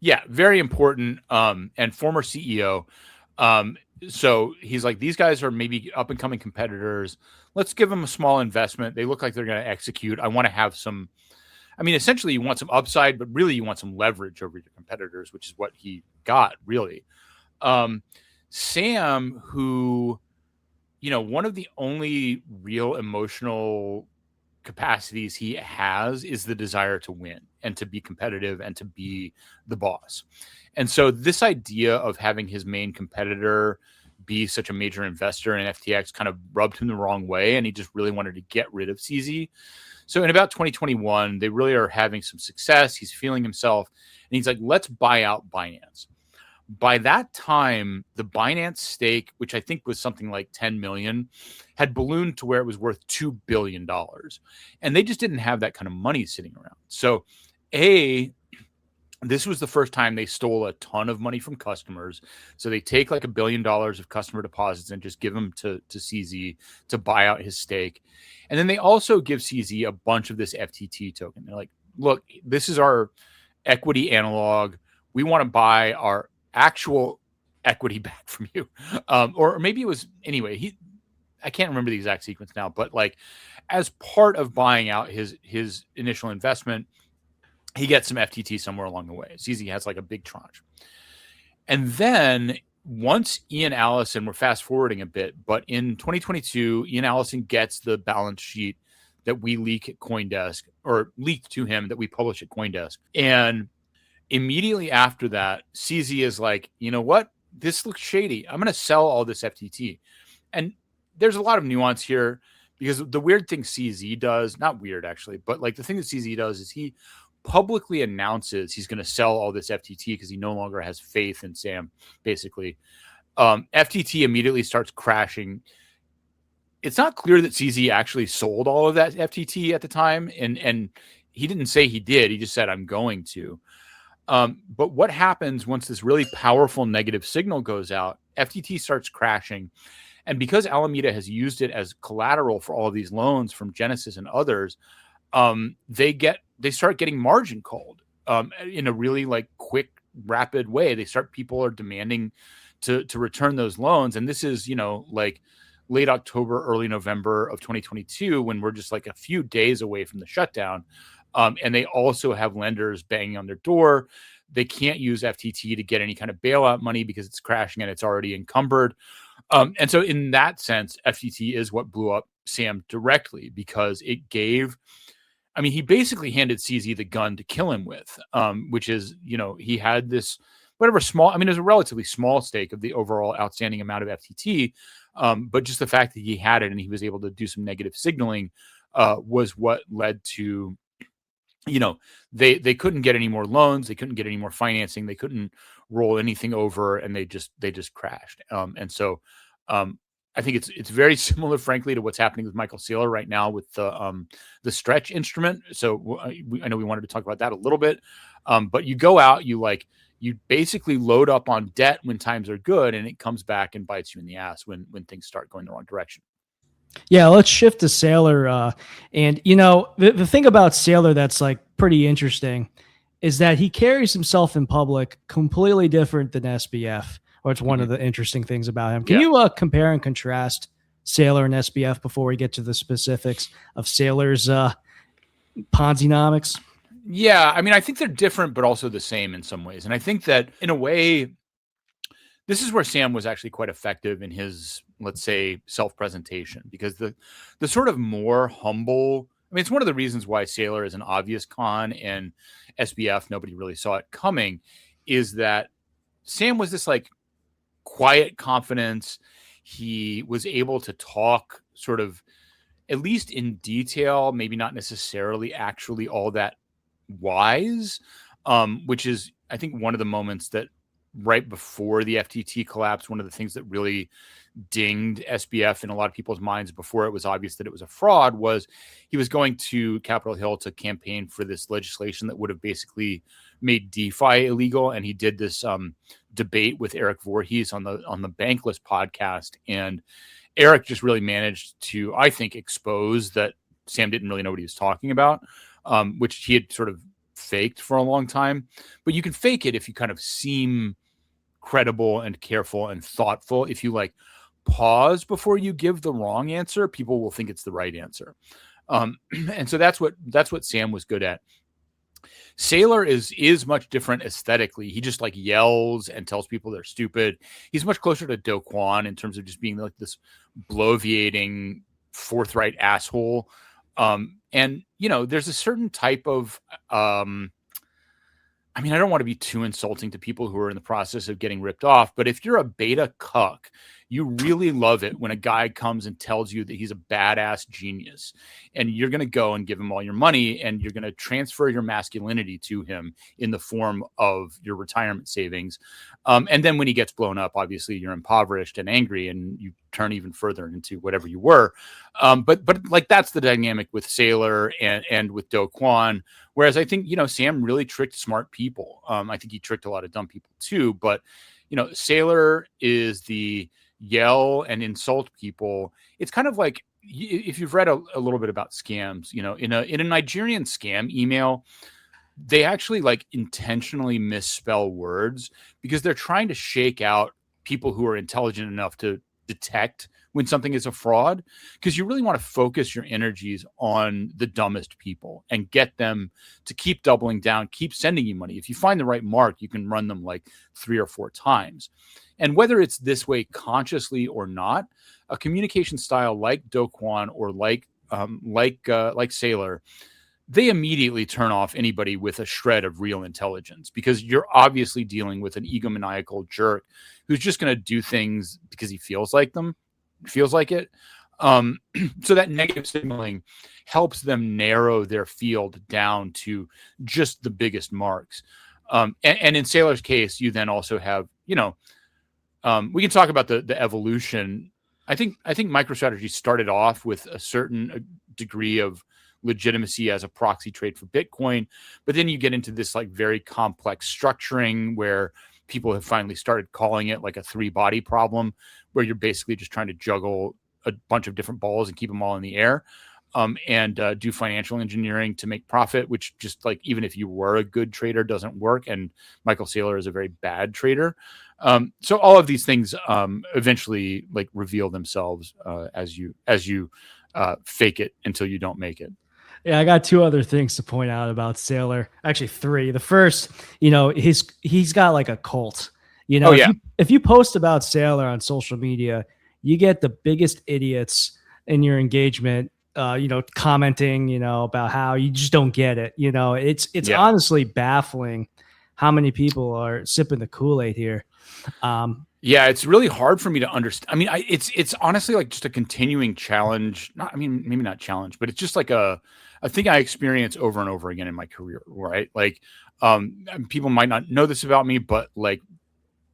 Yeah, very important, and former CEO. So he's like, these guys are maybe up and coming competitors. Let's give them a small investment. They look like they're going to execute. I want to have some. I mean, essentially, you want some upside, but really, you want some leverage over your competitors, which is what he got, really. Sam, who, one of the only real emotional capacities he has is the desire to win and to be competitive and to be the boss. And so this idea of having his main competitor be such a major investor in FTX kind of rubbed him the wrong way, and he just really wanted to get rid of CZ. So in about 2021, they really are having some success. He's feeling himself, and he's like, let's buy out Binance. By that time, the Binance stake, which I think was something like 10 million, had ballooned to where it was worth $2 billion. And they just didn't have that kind of money sitting around. So, this was the first time they stole a ton of money from customers. So they take like $1 billion of customer deposits and just give them to CZ to buy out his stake. And then they also give CZ a bunch of this FTT token. They're like, look, this is our equity analog. We want to buy our actual equity back from you. Or maybe it was, anyway, I can't remember the exact sequence now, but like as part of buying out his initial investment, he gets some FTT somewhere along the way. CZ has like a big tranche. And then once Ian Allison, we're fast forwarding a bit, but in 2022, Ian Allison gets the balance sheet that we leak at CoinDesk, or leaked to him that we publish at CoinDesk. And immediately after that, CZ is like, you know what? This looks shady. I'm going to sell all this FTT. And there's a lot of nuance here, because the weird thing CZ does, not weird actually, but like the thing that CZ does is he publicly announces he's going to sell all this FTT because he no longer has faith in Sam, basically. FTT immediately starts crashing. It's not clear that CZ actually sold all of that FTT at the time, and he didn't say he did. He just said, I'm going to. But what happens once this really powerful negative signal goes out, FTT starts crashing. And because Alameda has used it as collateral for all of these loans from Genesis and others, they start getting margin called in a really like quick, rapid way. People are demanding to return those loans. And this is, like late October, early November of 2022, when we're just like a few days away from the shutdown. And they also have lenders banging on their door. They can't use FTT to get any kind of bailout money because it's crashing and it's already encumbered. And so in that sense, FTT is what blew up Sam directly, because it gave, he basically handed CZ the gun to kill him with, which is, he had this, whatever small, it was a relatively small stake of the overall outstanding amount of FTT. But just the fact that he had it and he was able to do some negative signaling was what led to, they couldn't get any more loans. They couldn't get any more financing. They couldn't roll anything over, and they just crashed. And so I think it's very similar, frankly, to what's happening with Michael Saylor right now with the stretch instrument. So I know we wanted to talk about that a little bit, but you go out, you basically load up on debt when times are good, and it comes back and bites you in the ass when things start going the wrong direction. Yeah, let's shift to Saylor. And, the thing about Saylor that's like pretty interesting is that he carries himself in public completely different than SBF, or it's one of the interesting things about him. Can you compare and contrast Saylor and SBF before we get to the specifics of Saylor's Ponzi-nomics? Yeah, I think they're different, but also the same in some ways. And I think that in a way, this is where Sam was actually quite effective in his, let's say, self-presentation, because the sort of more humble, it's one of the reasons why Saylor is an obvious con and SBF, nobody really saw it coming, is that Sam was this like quiet confidence. He was able to talk sort of at least in detail, maybe not necessarily actually all that wise, which is, I think, one of the moments that right before the FTT collapse, one of the things that really dinged SBF in a lot of people's minds before it was obvious that it was a fraud was he was going to Capitol Hill to campaign for this legislation that would have basically made DeFi illegal. And he did this debate with Eric Voorhees on the Bankless podcast. And Eric just really managed to, I think, expose that Sam didn't really know what he was talking about, which he had sort of faked for a long time. But you can fake it if you kind of seem credible and careful and thoughtful. If you like pause before you give the wrong answer, people will think it's the right answer. And so that's what Sam was good at. Saylor is much different aesthetically. He just like yells and tells people they're stupid. He's much closer to Do Kwon in terms of just being like this bloviating, forthright asshole. And you know, there's a certain type of I mean, I don't want to be too insulting to people who are in the process of getting ripped off, but if you're a beta cuck, you really love it when a guy comes and tells you that he's a badass genius, and you're going to go and give him all your money, and you're going to transfer your masculinity to him in the form of your retirement savings. And then when he gets blown up, obviously you're impoverished and angry, and you turn even further into whatever you were. But like that's the dynamic with Saylor and with Do Kwon. Whereas I think, you know, Sam really tricked smart people. I think he tricked a lot of dumb people too. But, you know, Saylor is the yell and insult people. It's kind of like, if you've read a little bit about scams, you know, in a Nigerian scam email, they actually like intentionally misspell words because they're trying to shake out people who are intelligent enough to detect when something is a fraud, because you really want to focus your energies on the dumbest people and get them to keep doubling down, keep sending you money. If you find the right mark, you can run them like 3 or 4 times. And whether it's this way consciously or not, a communication style like Do Kwon or like Saylor, they immediately turn off anybody with a shred of real intelligence, because you're obviously dealing with an egomaniacal jerk who's just going to do things because he feels like it. So that negative signaling helps them narrow their field down to just the biggest marks. And in Saylor's case, you then also have, you know, we can talk about the evolution. I think MicroStrategy started off with a certain degree of legitimacy as a proxy trade for Bitcoin, but then you get into this like very complex structuring where people have finally started calling it like a 3-body problem, where you're basically just trying to juggle a bunch of different balls and keep them all in the air, and do financial engineering to make profit, which just like, even if you were a good trader, doesn't work. And Michael Saylor is a very bad trader. So all of these things eventually like reveal themselves as you fake it until you don't make it. Yeah, I got 2 other things to point out about Saylor. Actually, 3. The first, you know, he's got like a cult. You know, if you post about Saylor on social media, you get the biggest idiots in your engagement, you know, commenting, you know, about how you just don't get it. You know, it's honestly baffling how many people are sipping the Kool-Aid here. Yeah, it's really hard for me to understand. I mean, it's honestly like just a continuing challenge. Maybe not challenge, but it's just like a thing I experience over and over again in my career, right? Like, people might not know this about me, but like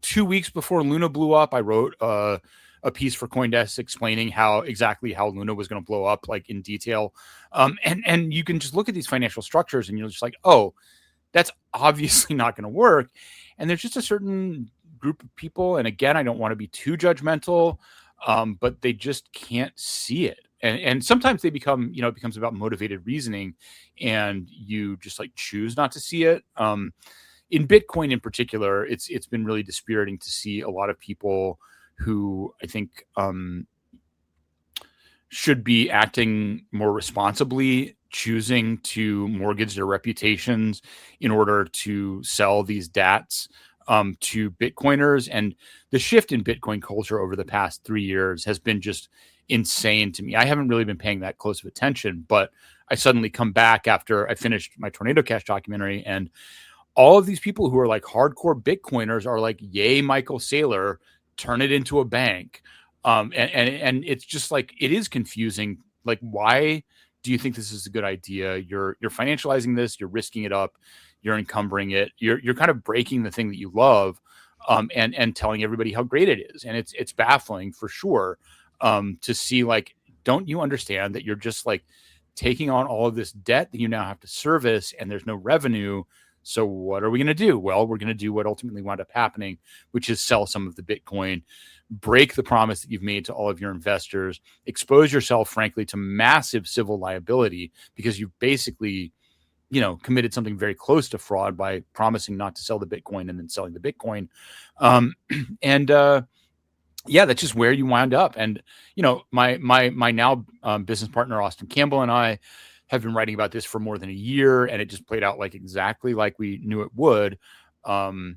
2 weeks before Luna blew up, I wrote a piece for CoinDesk explaining exactly how Luna was going to blow up, like in detail. And you can just look at these financial structures and you're just like, oh, that's obviously not going to work. And there's just a certain group of people, and again, I don't want to be too judgmental, but they just can't see it. And sometimes they become, you know, it becomes about motivated reasoning, and you just like choose not to see it. In Bitcoin in particular, it's been really dispiriting to see a lot of people who I think should be acting more responsibly, choosing to mortgage their reputations in order to sell these DATs to Bitcoiners. And the shift in Bitcoin culture over the past 3 years has been just insane to me. I haven't really been paying that close of attention, but I suddenly come back after I finished my Tornado Cash documentary, and all of these people who are like hardcore Bitcoiners are like, yay, Michael Saylor, turn it into a bank. And it's just like, it is confusing Like, why do you think this is a good idea? You're financializing this, you're risking it up, you're encumbering it, you're kind of breaking the thing that you love, and telling everybody how great it is. And it's baffling for sure, to see, like, don't you understand that you're just like taking on all of this debt that you now have to service, and there's no revenue? So what are we going to do? Well, we're going to do what ultimately wound up happening, which is sell some of the Bitcoin, break the promise that you've made to all of your investors, expose yourself, frankly, to massive civil liability, because you've basically, committed something very close to fraud by promising not to sell the Bitcoin and then selling the Bitcoin. Yeah, that's just where you wind up. And, my now business partner, Austin Campbell, and I have been writing about this for more than a year, and it just played out like exactly like we knew it would. We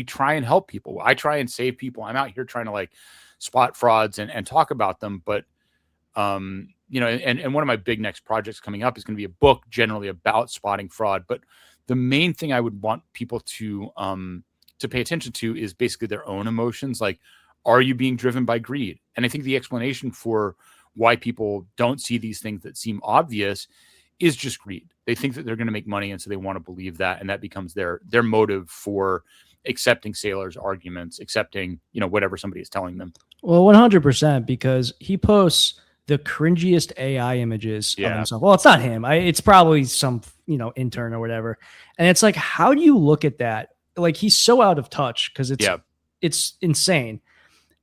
try and help people. I try and save people. I'm out here trying to like spot frauds and talk about them. But, and one of my big next projects coming up is going to be a book generally about spotting fraud. But the main thing I would want people to pay attention to is basically their own emotions. Like, are you being driven by greed? And I think the explanation for why people don't see these things that seem obvious is just greed. They think that they're going to make money, and so they want to believe that, and that becomes their motive for accepting Saylor's arguments, accepting whatever somebody is telling them. Well, 100%, because he posts the cringiest AI images of himself. Well, it's not him. It's probably some intern or whatever. And it's like, how do you look at that? Like, he's so out of touch, because it's insane.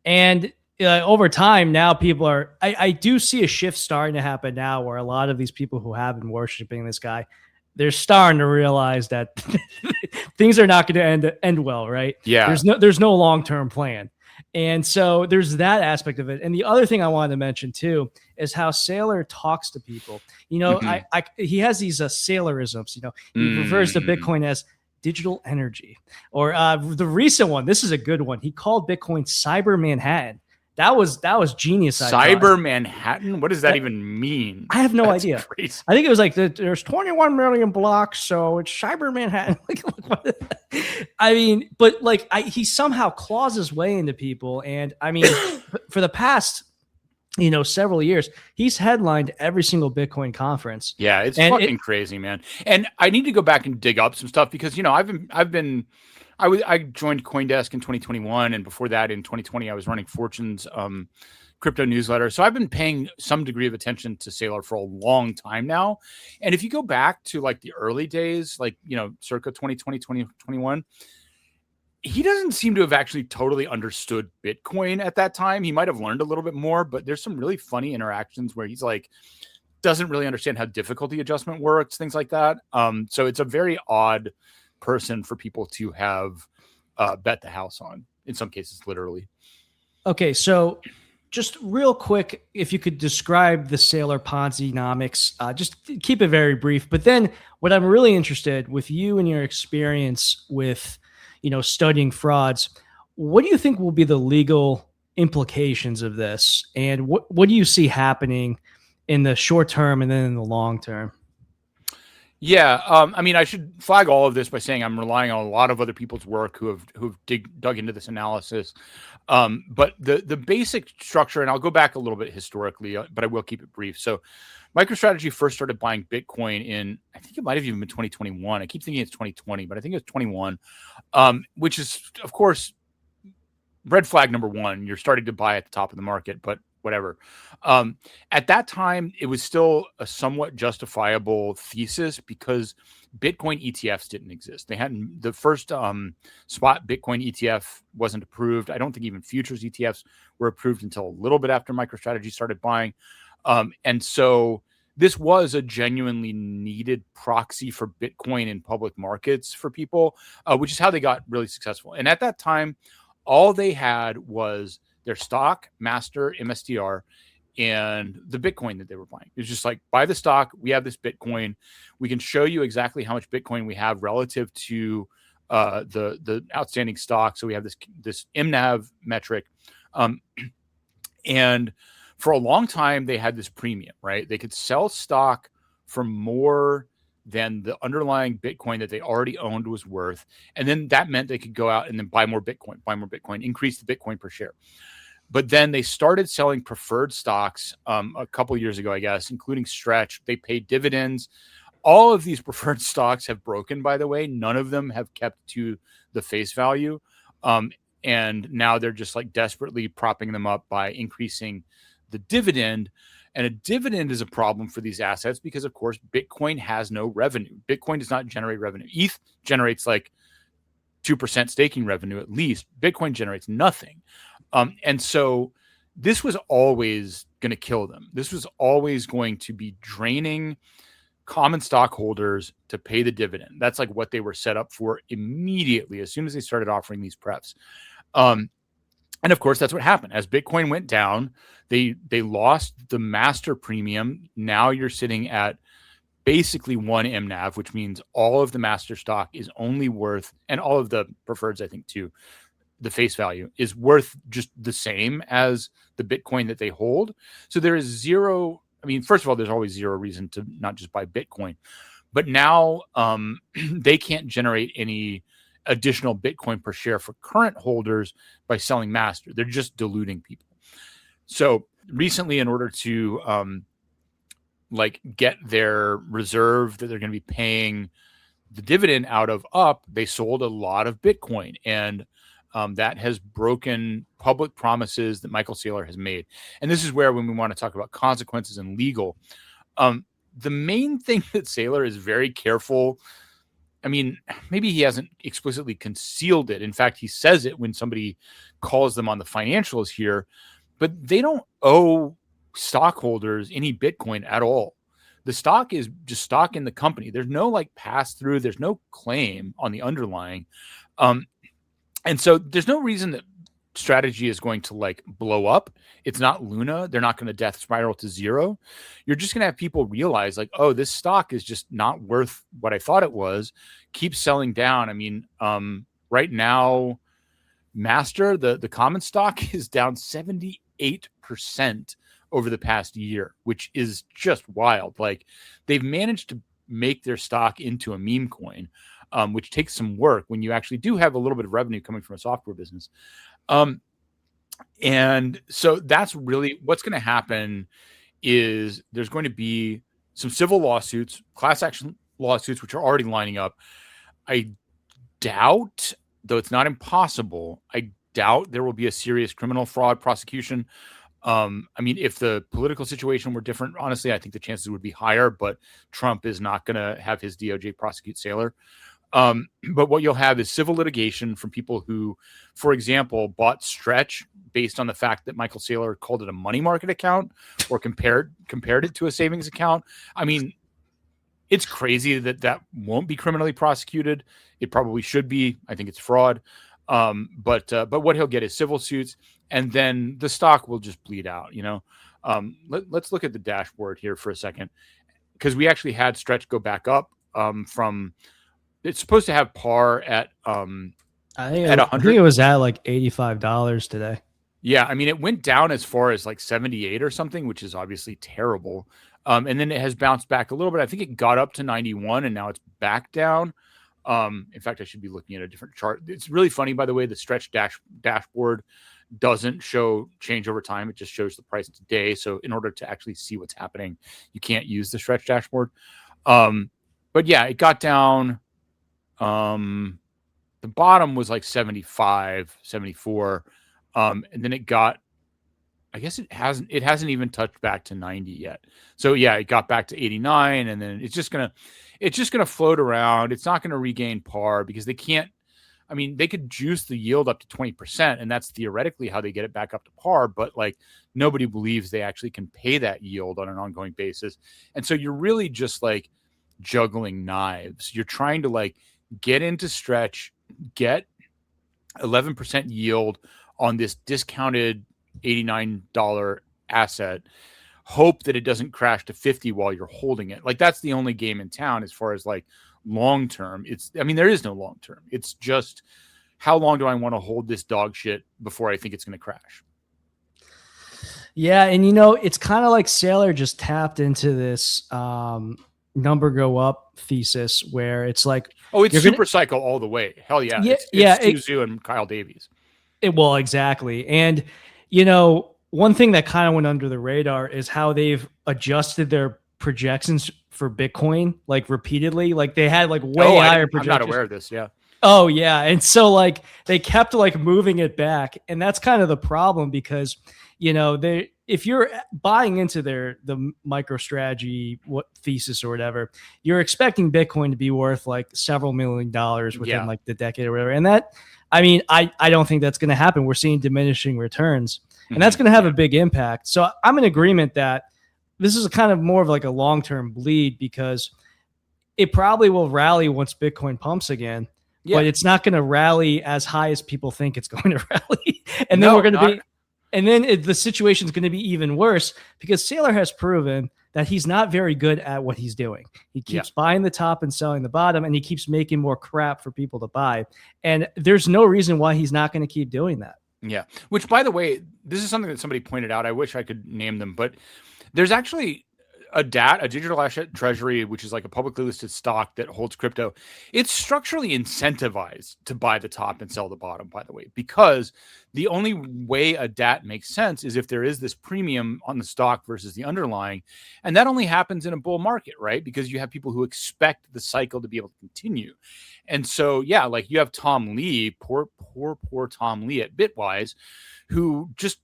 And over time, now people are, I do see a shift starting to happen now, where a lot of these people who have been worshiping this guy, they're starting to realize that things are not going to end well, right? Yeah. There's no long-term plan. And so there's that aspect of it. And the other thing I wanted to mention too is how Saylor talks to people. He has these Saylorisms. He refers to Bitcoin as digital energy, or the recent one. This is a good one. He called Bitcoin Cyber Manhattan. That was genius. Cyber Manhattan? What does that even mean? I have no That's idea. Crazy. I think it was like there's 21 million blocks, so it's Cyber Manhattan. I mean, but he somehow claws his way into people, and I mean, for the past several years, he's headlined every single Bitcoin conference. Yeah, it's fucking crazy, man. And I need to go back and dig up some stuff, because I joined CoinDesk in 2021, and before that in 2020 I was running Fortune's crypto newsletter. So I've been paying some degree of attention to Saylor for a long time now. And if you go back to like the early days, like circa 2020, 2021, he doesn't seem to have actually totally understood Bitcoin at that time. He might have learned a little bit more, but there's some really funny interactions where he's like, doesn't really understand how difficulty adjustment works, things like that. So it's a very odd person for people to have bet the house on, in some cases, literally. Okay, so just real quick, if you could describe the Saylor Ponzi-nomics, just keep it very brief. But then what I'm really interested with you and your experience with studying frauds, what do you think will be the legal implications of this? And what do you see happening in the short term and then in the long term? Yeah, I mean, I should flag all of this by saying I'm relying on a lot of other people's work who've dug into this analysis. But the basic structure, and I'll go back a little bit historically, but I will keep it brief. So MicroStrategy first started buying Bitcoin in, I think it might have even been 2021. I keep thinking it's 2020, but I think it was 21, which is, of course, red flag number one. You're starting to buy at the top of the market, but whatever. At that time, it was still a somewhat justifiable thesis, because Bitcoin ETFs didn't exist. They hadn't, the first spot Bitcoin ETF wasn't approved. I don't think even futures ETFs were approved until a little bit after MicroStrategy started buying. And so this was a genuinely needed proxy for Bitcoin in public markets for people, which is how they got really successful. And at that time, all they had was their stock, master, MSTR, and the Bitcoin that they were buying. It's just like, buy the stock. We have this Bitcoin. We can show you exactly how much Bitcoin we have relative to the outstanding stock. So we have this MNAV metric. And for a long time, they had this premium, right? They could sell stock for more than the underlying Bitcoin that they already owned was worth. And then that meant they could go out and then buy more Bitcoin, increase the Bitcoin per share. But then they started selling preferred stocks a couple years ago, I guess, including Stretch. They paid dividends. All of these preferred stocks have broken, by the way. None of them have kept to the face value. And now they're just like desperately propping them up by increasing the dividend. And a dividend is a problem for these assets because, of course, Bitcoin has no revenue. Bitcoin does not generate revenue. ETH generates like 2% staking revenue at least. Bitcoin generates nothing. And so this was always going to kill them. This was always going to be draining common stockholders to pay the dividend. That's like what they were set up for immediately as soon as they started offering these prefs. And of course, that's what happened. As Bitcoin went down, they lost the master premium. Now you're sitting at basically one MNAV, which means all of the master stock is only worth, and all of the preferreds, I think, too, the face value is worth just the same as the Bitcoin that they hold. So there is zero. I mean, first of all, there's always zero reason to not just buy Bitcoin. But now they can't generate any additional Bitcoin per share for current holders by selling master. They're just diluting people. So recently, in order to get their reserve that they're going to be paying the dividend out of up, they sold a lot of Bitcoin. And that has broken public promises that Michael Saylor has made. And this is where, when we want to talk about consequences and legal, the main thing that Saylor is very careful. I mean, maybe he hasn't explicitly concealed it. In fact, he says it when somebody calls them on the financials here, but they don't owe stockholders any Bitcoin at all. The stock is just stock in the company. There's no like pass through. There's no claim on the underlying. And so there's no reason that strategy is going to like blow up. It's not Luna. They're not going to death spiral to zero. You're just going to have people realize like, oh, this stock is just not worth what I thought it was. Keep selling down. I mean, right now, Master, the common stock is down 78% over the past year, which is just wild. Like, they've managed to make their stock into a meme coin, which takes some work when you actually do have a little bit of revenue coming from a software business. And so that's really what's going to happen. Is there's going to be some civil lawsuits, class action lawsuits, which are already lining up. I doubt, though it's not impossible, I doubt there will be a serious criminal fraud prosecution. I mean, if the political situation were different, honestly, I think the chances would be higher, but Trump is not going to have his DOJ prosecute Saylor. But what you'll have is civil litigation from people who, for example, bought Stretch based on the fact that Michael Saylor called it a money market account or compared it to a savings account. I mean, it's crazy that won't be criminally prosecuted. It probably should be. I think it's fraud. But what he'll get is civil suits, and then the stock will just bleed out. You know, let's look at the dashboard here for a second, because we actually had Stretch go back up from. It's supposed to have par at I think it was at like $85 today. Yeah, I mean, it went down as far as like 78 or something, which is obviously terrible. And then it has bounced back a little bit. I think it got up to 91 and now it's back down. In fact, I should be looking at a different chart. It's really funny, by the way, the Stretch dashboard doesn't show change over time. It just shows the price today. So in order to actually see what's happening, you can't use the Stretch dashboard. But yeah, it got down. The bottom was like 75, 74. And then it got, I guess it hasn't even touched back to 90 yet. So yeah, it got back to 89, and then it's just gonna float around. It's not going to regain par because they can't. I mean, they could juice the yield up to 20%, and that's theoretically how they get it back up to par. But like, nobody believes they actually can pay that yield on an ongoing basis. And so you're really just like juggling knives. You're trying to like get into Stretch, get 11% yield on this discounted $89 asset, hope that it doesn't crash to 50 while you're holding it. Like, that's the only game in town as far as like long term. There is no long term. It's just, how long do I want to hold this dog shit before I think it's going to crash? Yeah, and it's kind of like Saylor just tapped into this number go up thesis where it's like, oh, it's super cycle all the way. Hell yeah. It's Suzu and Kyle Davies. Well, exactly. And one thing that kind of went under the radar is how they've adjusted their projections for Bitcoin, like repeatedly. Like they had like way higher projections. I'm not aware of this. Yeah. Oh yeah. And so like they kept like moving it back. And that's kind of the problem because, if you're buying into the MicroStrategy thesis or whatever, you're expecting Bitcoin to be worth like several $1 million within like the decade or whatever. And that, I don't think that's going to happen. We're seeing diminishing returns, and that's going to have a big impact. So I'm in agreement that this is a kind of more of like a long-term bleed because it probably will rally once Bitcoin pumps again. Yeah. But it's not going to rally as high as people think it's going to rally. And then the situation is going to be even worse because Saylor has proven that he's not very good at what he's doing. He keeps buying the top and selling the bottom, and he keeps making more crap for people to buy. And there's no reason why he's not going to keep doing that. Yeah. Which, by the way, this is something that somebody pointed out. I wish I could name them, but there's actually a digital asset treasury, which is like a publicly listed stock that holds crypto. It's structurally incentivized to buy the top and sell the bottom, by the way, because the only way a DAT makes sense is if there is this premium on the stock versus the underlying. And that only happens in a bull market, right? Because you have people who expect the cycle to be able to continue. And so, yeah, like you have Tom Lee, poor Tom Lee at Bitwise, who just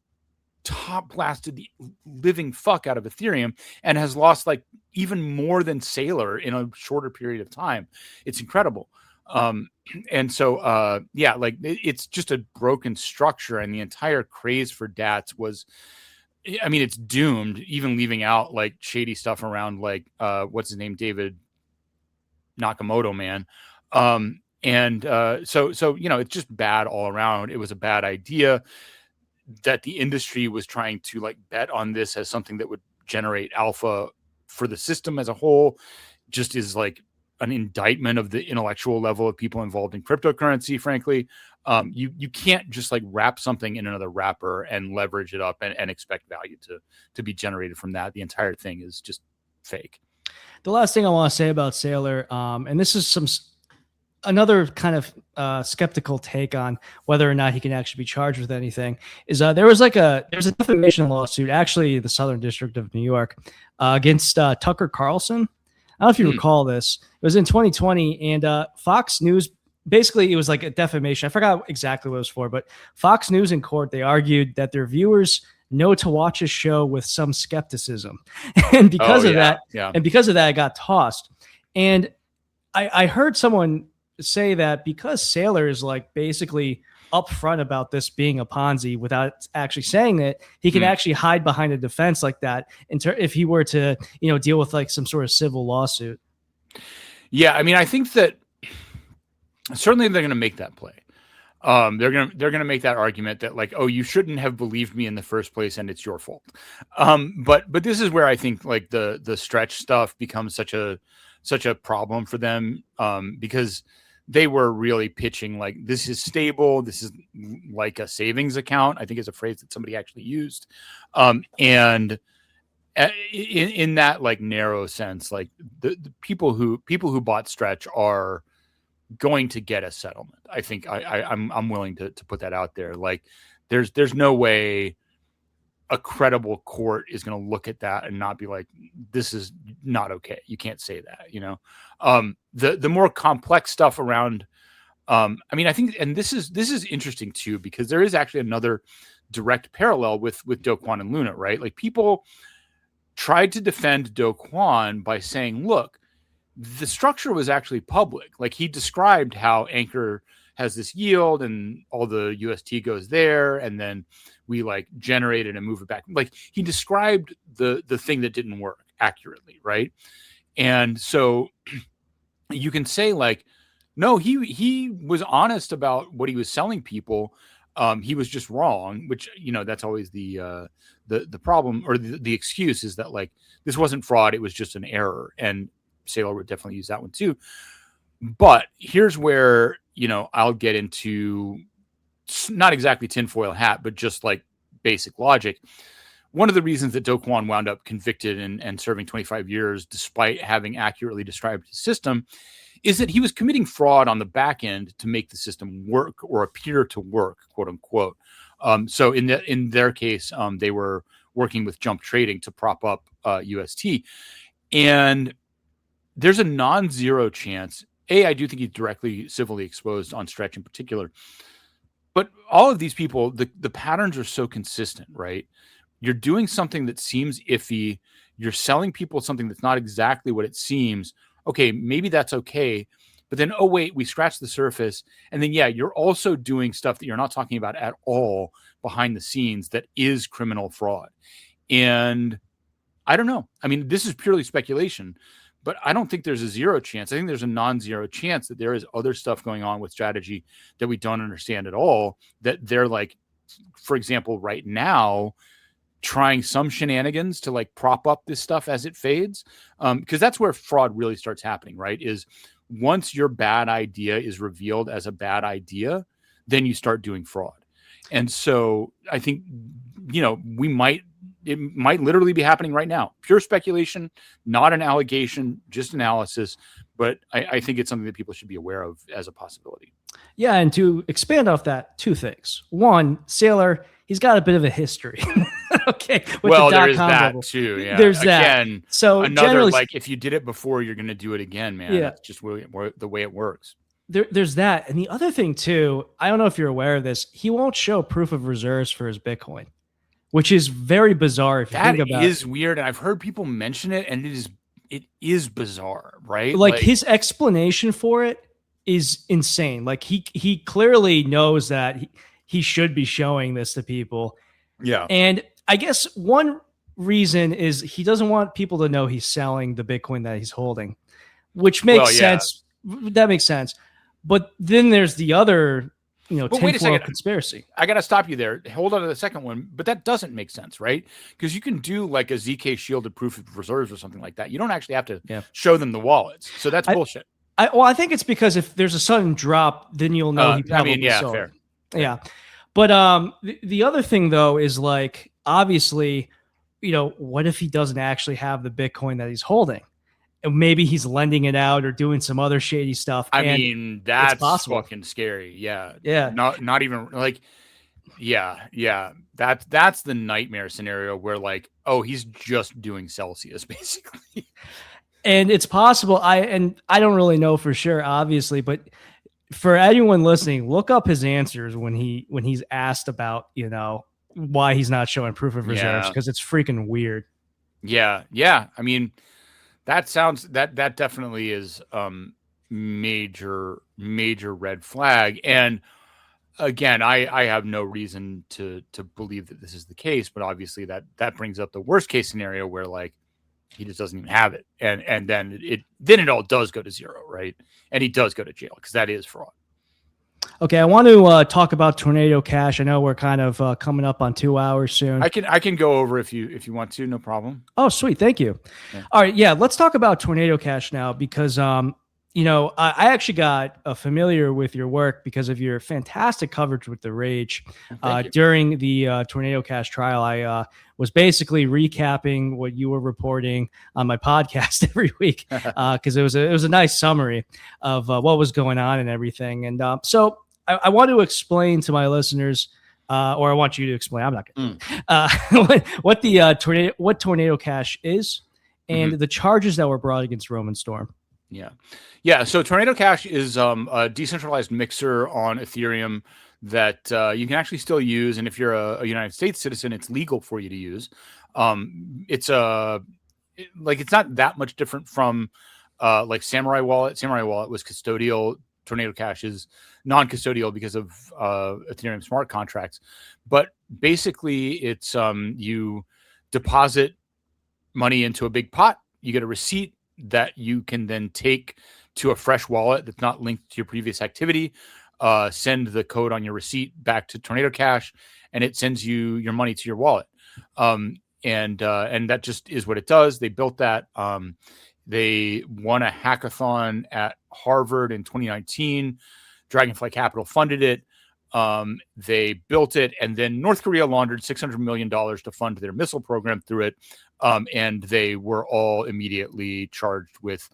top blasted the living fuck out of Ethereum and has lost like even more than Saylor in a shorter period of time. It's incredible. And so, like it's just a broken structure, and the entire craze for DATs was, it's doomed, even leaving out like shady stuff around like, what's his name? David Nakamoto, man. So, it's just bad all around. It was a bad idea that the industry was trying to like bet on this as something that would generate alpha for the system as a whole, just is like an indictment of the intellectual level of people involved in cryptocurrency. Frankly, you can't just like wrap something in another wrapper and leverage it up and expect value to be generated from that. The entire thing is just fake. The last thing I want to say about Saylor, and this is another kind of skeptical take on whether or not he can actually be charged with anything, is there's a defamation lawsuit, actually the Southern District of New York, against Tucker Carlson. I don't know if you recall this. It was in 2020, and Fox News, basically it was like a defamation. I forgot exactly what it was for, but Fox News in court, they argued that their viewers know to watch a show with some skepticism. And because of that, it got tossed. And I heard someone say that because Saylor is like basically upfront about this being a Ponzi without actually saying it, he can actually hide behind a defense like that if he were to, deal with like some sort of civil lawsuit. Yeah, I think that certainly they're going to make that play. They're gonna make that argument that like, oh, you shouldn't have believed me in the first place, and it's your fault. But this is where I think like the stretch stuff becomes such a problem for them, because they were really pitching like, this is stable. This is like a savings account, I think is a phrase that somebody actually used. And in that like narrow sense, like the people who bought Stretch are going to get a settlement. I think I'm willing to put that out there. Like there's no way a credible court is going to look at that and not be like, this is not okay. You can't say that, the more complex stuff around. I think, and this is interesting too, because there is actually another direct parallel with Do Kwon and Luna, right? Like people tried to defend Do Kwon by saying, look, the structure was actually public. Like he described how Anchor has this yield and all the UST goes there, and then we like generate it and move it back. Like he described the thing that didn't work accurately, right? And so you can say like, no, he was honest about what he was selling people. He was just wrong, which that's always the problem, or the excuse is that like this wasn't fraud, it was just an error, and Saylor would definitely use that one too. But here's where I'll get into not exactly tinfoil hat, but just like basic logic. One of the reasons that Do Kwon wound up convicted and serving 25 years, despite having accurately described his system, is that he was committing fraud on the back end to make the system work or appear to work, quote unquote. So in their case, they were working with jump trading to prop up UST. And there's a non-zero chance. I do think he's directly civilly exposed on Stretch in particular. But all of these people, the patterns are so consistent, right? You're doing something that seems iffy. You're selling people something that's not exactly what it seems. Okay, maybe that's okay. But then, oh, wait, we scratched the surface. And then, yeah, you're also doing stuff that you're not talking about at all behind the scenes that is criminal fraud. And I don't know. I mean, this is purely speculation, but I don't think there's a zero chance. I think there's a non-zero chance that there is other stuff going on with strategy that we don't understand at all, that they're like, for example, right now, trying some shenanigans to like prop up this stuff as it fades. Because that's where fraud really starts happening, right? Is once your bad idea is revealed as a bad idea, then you start doing fraud. And so I think, it might literally be happening right now. Pure speculation, not an allegation, just analysis. But I think it's something that people should be aware of as a possibility. Yeah, and to expand off that, two things. One, Saylor, he's got a bit of a history. Okay. Well, there is that too. Yeah. There's that. Again, so another, like, if you did it before, you're going to do it again, man. Yeah. That's just the way it works. There's that. And the other thing too, I don't know if you're aware of this, he won't show proof of reserves for his Bitcoin, which is very bizarre if you think about it. That is weird. And I've heard people mention it, and it is bizarre, right? Like his explanation for it is insane. Like he clearly knows that he should be showing this to people. Yeah. And I guess one reason is he doesn't want people to know he's selling the Bitcoin that he's holding, which makes sense. That makes sense. But then there's the other, tinfoil conspiracy. I got to stop you there. Hold on to the second one. But that doesn't make sense, right? Because you can do like a ZK shielded proof of reserves or something like that. You don't actually have to show them the wallets. So that's bullshit. I think it's because if there's a sudden drop, then you'll know he probably sold. Fair. Yeah. But the other thing, though, is like, obviously, what if he doesn't actually have the Bitcoin that he's holding? And maybe he's lending it out or doing some other shady stuff. I mean, that's fucking scary. Yeah. Yeah. Not even like, yeah. That's the nightmare scenario where like, oh, he's just doing Celsius basically. And it's possible. I don't really know for sure, obviously, but for anyone listening, look up his answers when he's asked about, why he's not showing proof of reserves, because it's freaking weird. Yeah. I mean, that definitely is major red flag. And again, I have no reason to believe that this is the case, but obviously that brings up the worst case scenario where like he just doesn't even have it, and then it all does go to zero, right? And he does go to jail because that is fraud. Okay, I want to talk about Tornado Cash. I know we're kind of coming up on 2 hours soon. I can go over if you want to, no problem. Oh, sweet, thank you. Yeah. All right, yeah, let's talk about Tornado Cash now because I actually got familiar with your work because of your fantastic coverage with The Rage during the Tornado Cash trial. I was basically recapping what you were reporting on my podcast every week because it was a nice summary of what was going on and everything. And so I want to explain to my listeners, or I want you to explain. I'm not going to what Tornado Cash is and the charges that were brought against Roman Storm. Yeah. So Tornado Cash is a decentralized mixer on Ethereum that you can actually still use, and if you're a United States citizen, it's legal for you to use. It's not that much different from like Samurai Wallet. Samurai Wallet was custodial. Tornado Cash is non-custodial because of Ethereum smart contracts. But basically, it's you deposit money into a big pot. You get a receipt that you can then take to a fresh wallet that's not linked to your previous activity, send the code on your receipt back to Tornado Cash, and it sends you your money to your wallet. And that just is what it does. They built that. They won a hackathon at Harvard in 2019. Dragonfly Capital funded it. They built it, and then North Korea laundered $600 million to fund their missile program through it. And they were all immediately charged with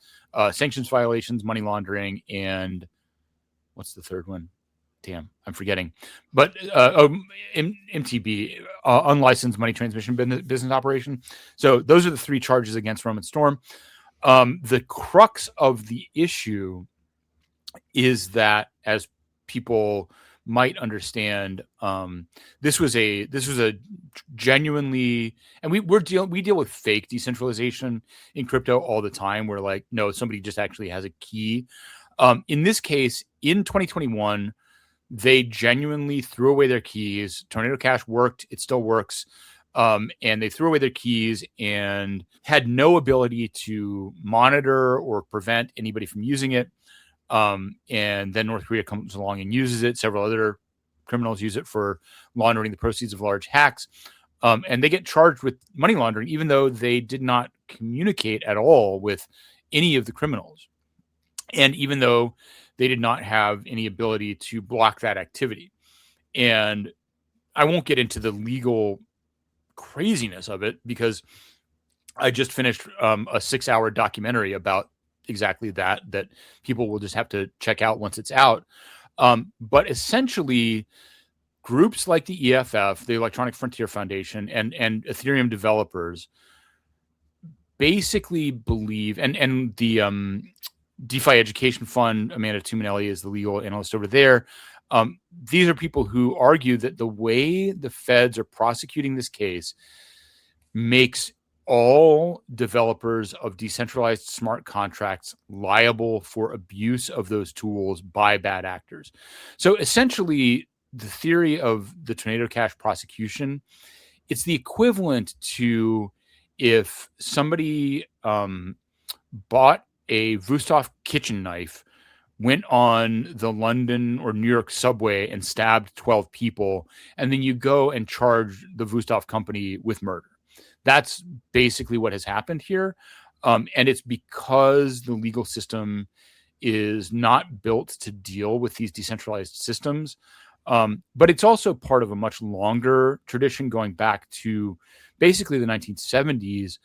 sanctions violations, money laundering, and what's the third one? damn, I'm forgetting, but MTB, unlicensed money transmission business operation. So those are the three charges against Roman Storm. The crux of the issue is that, as people might understand, this was a genuinely, and we deal with fake decentralization in crypto all the time, where like, no, somebody just actually has a key. In this case, in 2021, they genuinely threw away their keys. Tornado Cash worked; it still works. And they threw away their keys and had no ability to monitor or prevent anybody from using it. And then North Korea comes along and uses it. Several other criminals use it for laundering the proceeds of large hacks. And they get charged with money laundering, even though they did not communicate at all with any of the criminals. And even though they did not have any ability to block that activity. And I won't get into the legal craziness of it, because I just finished a 6-hour documentary about exactly that people will just have to check out once it's out. But essentially, groups like the EFF, the Electronic Frontier Foundation, and Ethereum developers basically believe, and the DeFi Education Fund, Amanda Tuminelli is the legal analyst over there. These are people who argue that the way the feds are prosecuting this case makes all developers of decentralized smart contracts liable for abuse of those tools by bad actors. So essentially, the theory of the Tornado Cash prosecution, it's the equivalent to if somebody bought a Wusthof kitchen knife, went on the London or New York subway and stabbed 12 people, and then you go and charge the Wusthof company with murder. That's basically what has happened here. And it's because the legal system is not built to deal with these decentralized systems. But it's also part of a much longer tradition going back to basically the 1970s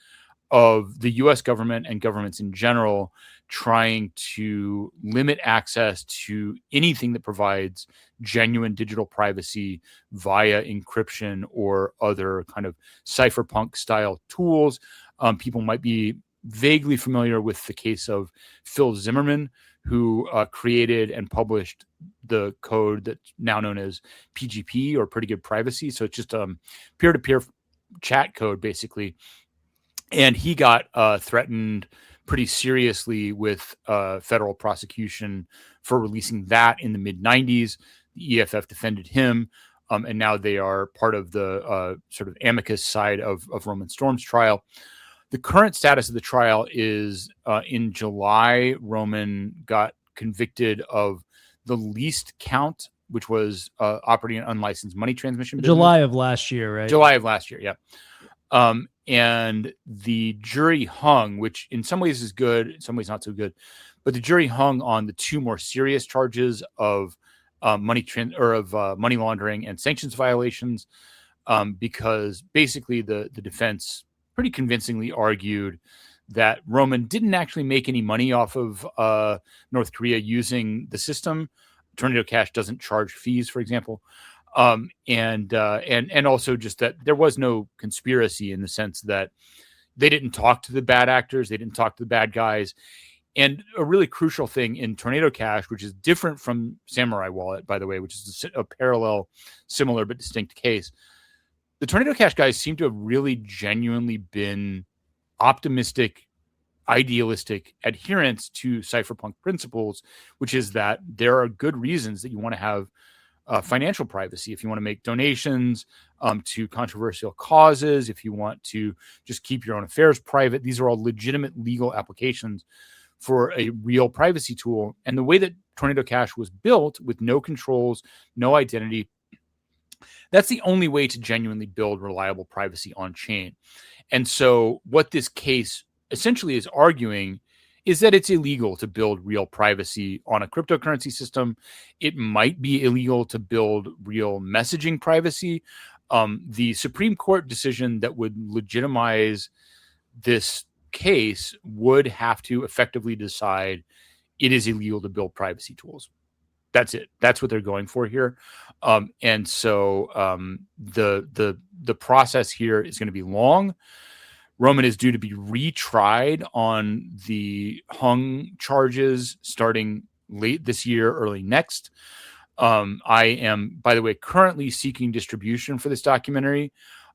of the US government and governments in general trying to limit access to anything that provides genuine digital privacy via encryption or other kind of cypherpunk style tools. People might be vaguely familiar with the case of Phil Zimmerman, who created and published the code that's now known as PGP, or Pretty Good Privacy. So it's just peer-to-peer chat code, basically. And he got threatened pretty seriously with federal prosecution for releasing that in the mid-90s. The EFF defended him, and now they are part of the sort of amicus side of Roman Storm's trial. The current status of the trial is in July, Roman got convicted of the least count, which was operating an unlicensed money transmission business. July of last year, right? July of last year, yeah. And the jury hung, which in some ways is good, in some ways not so good, but the jury hung on the two more serious charges of money laundering and sanctions violations, because basically the defense pretty convincingly argued that Roman didn't actually make any money off of North Korea using the system. Tornado Cash doesn't charge fees, for example. And also just that there was no conspiracy, in the sense that they didn't talk to the bad actors, they didn't talk to the bad guys. And a really crucial thing in Tornado Cash, which is different from Samurai Wallet, by the way, which is a parallel, similar but distinct case, the Tornado Cash guys seem to have really genuinely been optimistic, idealistic adherents to cypherpunk principles, which is that there are good reasons that you want to have financial privacy. If you want to make donations to controversial causes, if you want to just keep your own affairs private, these are all legitimate legal applications for a real privacy tool. And the way that Tornado Cash was built, with no controls, no identity, that's the only way to genuinely build reliable privacy on chain. And so what this case essentially is arguing is that it's illegal to build real privacy on a cryptocurrency system. It might be illegal to build real messaging privacy. The Supreme Court decision that would legitimize this case would have to effectively decide it is illegal to build privacy tools. That's it. That's what they're going for here. And so the process here is going to be long. Roman is due to be retried on the hung charges starting late this year, early next. I am, by the way, currently seeking distribution for this documentary.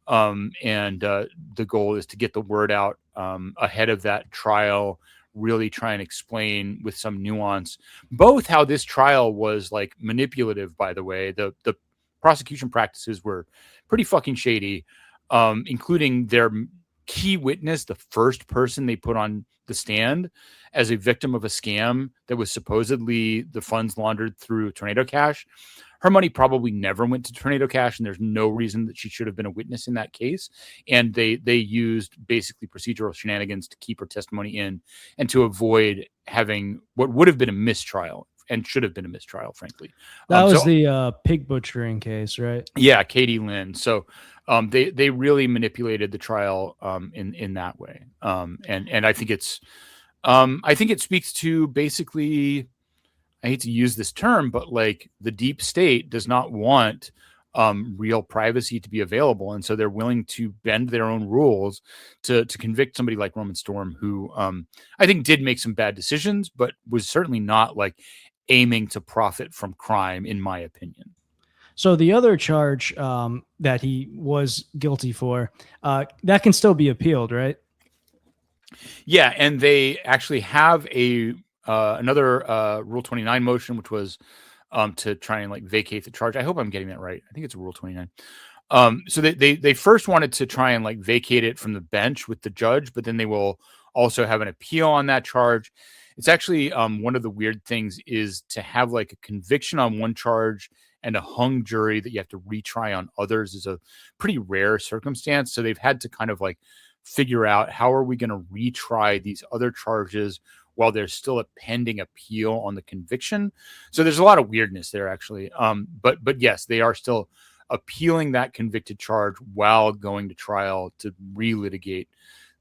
And the goal is to get the word out ahead of that trial, really try and explain with some nuance both how this trial was like manipulative. By the way, the prosecution practices were pretty fucking shady, including their key witness, the first person they put on the stand as a victim of a scam that was supposedly the funds laundered through Tornado Cash. Her money probably never went to Tornado Cash, and there's no reason that she should have been a witness in that case. And they used basically procedural shenanigans to keep her testimony in and to avoid having what would have been a mistrial and should have been a mistrial, frankly. That was the pig butchering case, right? Yeah, Katie Lynn. So they really manipulated the trial in that way. And I think it speaks to basically, I hate to use this term, but like the deep state does not want real privacy to be available. And so they're willing to bend their own rules to convict somebody like Roman Storm, who I think did make some bad decisions, but was certainly not like aiming to profit from crime, in my opinion. So the other charge that he was guilty for, that can still be appealed, right? Yeah, and they actually have another Rule 29 motion, which was to try and like vacate the charge. I hope I'm getting that right. I think it's a Rule 29. So they first wanted to try and like vacate it from the bench with the judge, but then they will also have an appeal on that charge. It's actually one of the weird things is to have like a conviction on one charge and a hung jury that you have to retry on others is a pretty rare circumstance. So they've had to kind of like figure out how are we going to retry these other charges while there's still a pending appeal on the conviction. So there's a lot of weirdness there, actually. But yes, they are still appealing that convicted charge while going to trial to relitigate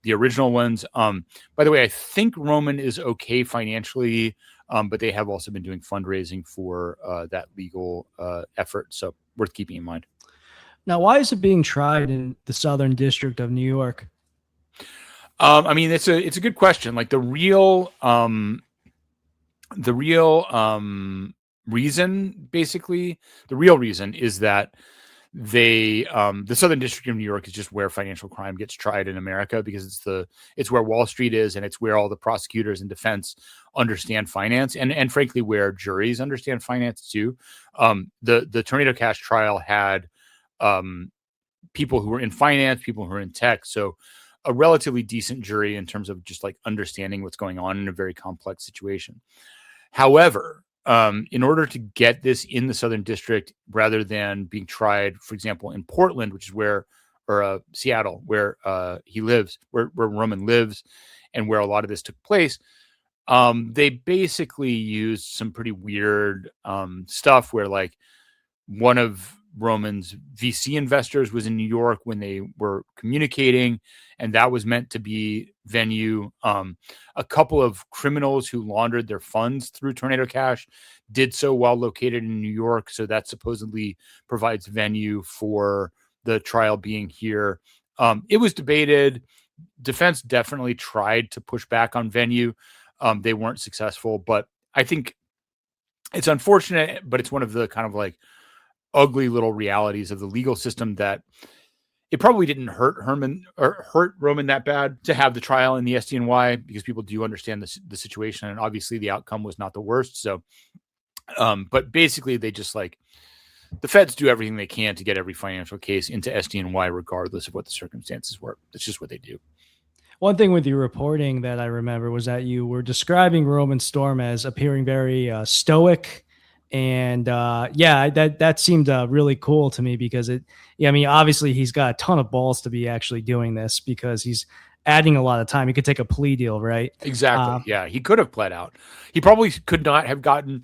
the original ones. By the way, I think Roman is okay financially, but they have also been doing fundraising for that legal effort. So worth keeping in mind. Now, why is it being tried in the Southern District of New York? I mean, it's a good question. Like the real reason, basically, the real reason is that the Southern District of New York is just where financial crime gets tried in America, because it's where Wall Street is, and it's where all the prosecutors and defense understand finance, and frankly where juries understand finance too. The Tornado Cash trial had people who were in finance, people who were in tech, so a relatively decent jury in terms of just like understanding what's going on in a very complex situation. However, in order to get this in the Southern District, rather than being tried, for example, in Portland, which is or Seattle, where he lives, where Roman lives, and where a lot of this took place, they basically used some pretty weird stuff where like one of Roman's VC investors was in New York when they were communicating, and that was meant to be venue. A couple of criminals who laundered their funds through Tornado Cash did so while located in New York, so that supposedly provides venue for the trial being here. It was debated. Defense definitely tried to push back on venue. They weren't successful, but I think it's unfortunate, but it's one of the kind of like ugly little realities of the legal system that it probably didn't hurt Roman that bad to have the trial in the SDNY, because people do understand the situation, and obviously the outcome was not the worst. So, but basically they just like the feds do everything they can to get every financial case into SDNY, regardless of what the circumstances were. That's just what they do. One thing with your reporting that I remember was that you were describing Roman Storm as appearing very stoic. And that seemed really cool to me, because I mean, obviously he's got a ton of balls to be actually doing this, because he's adding a lot of time. He could take a plea deal, right? Exactly. Yeah, he could have pled out. He probably could not have gotten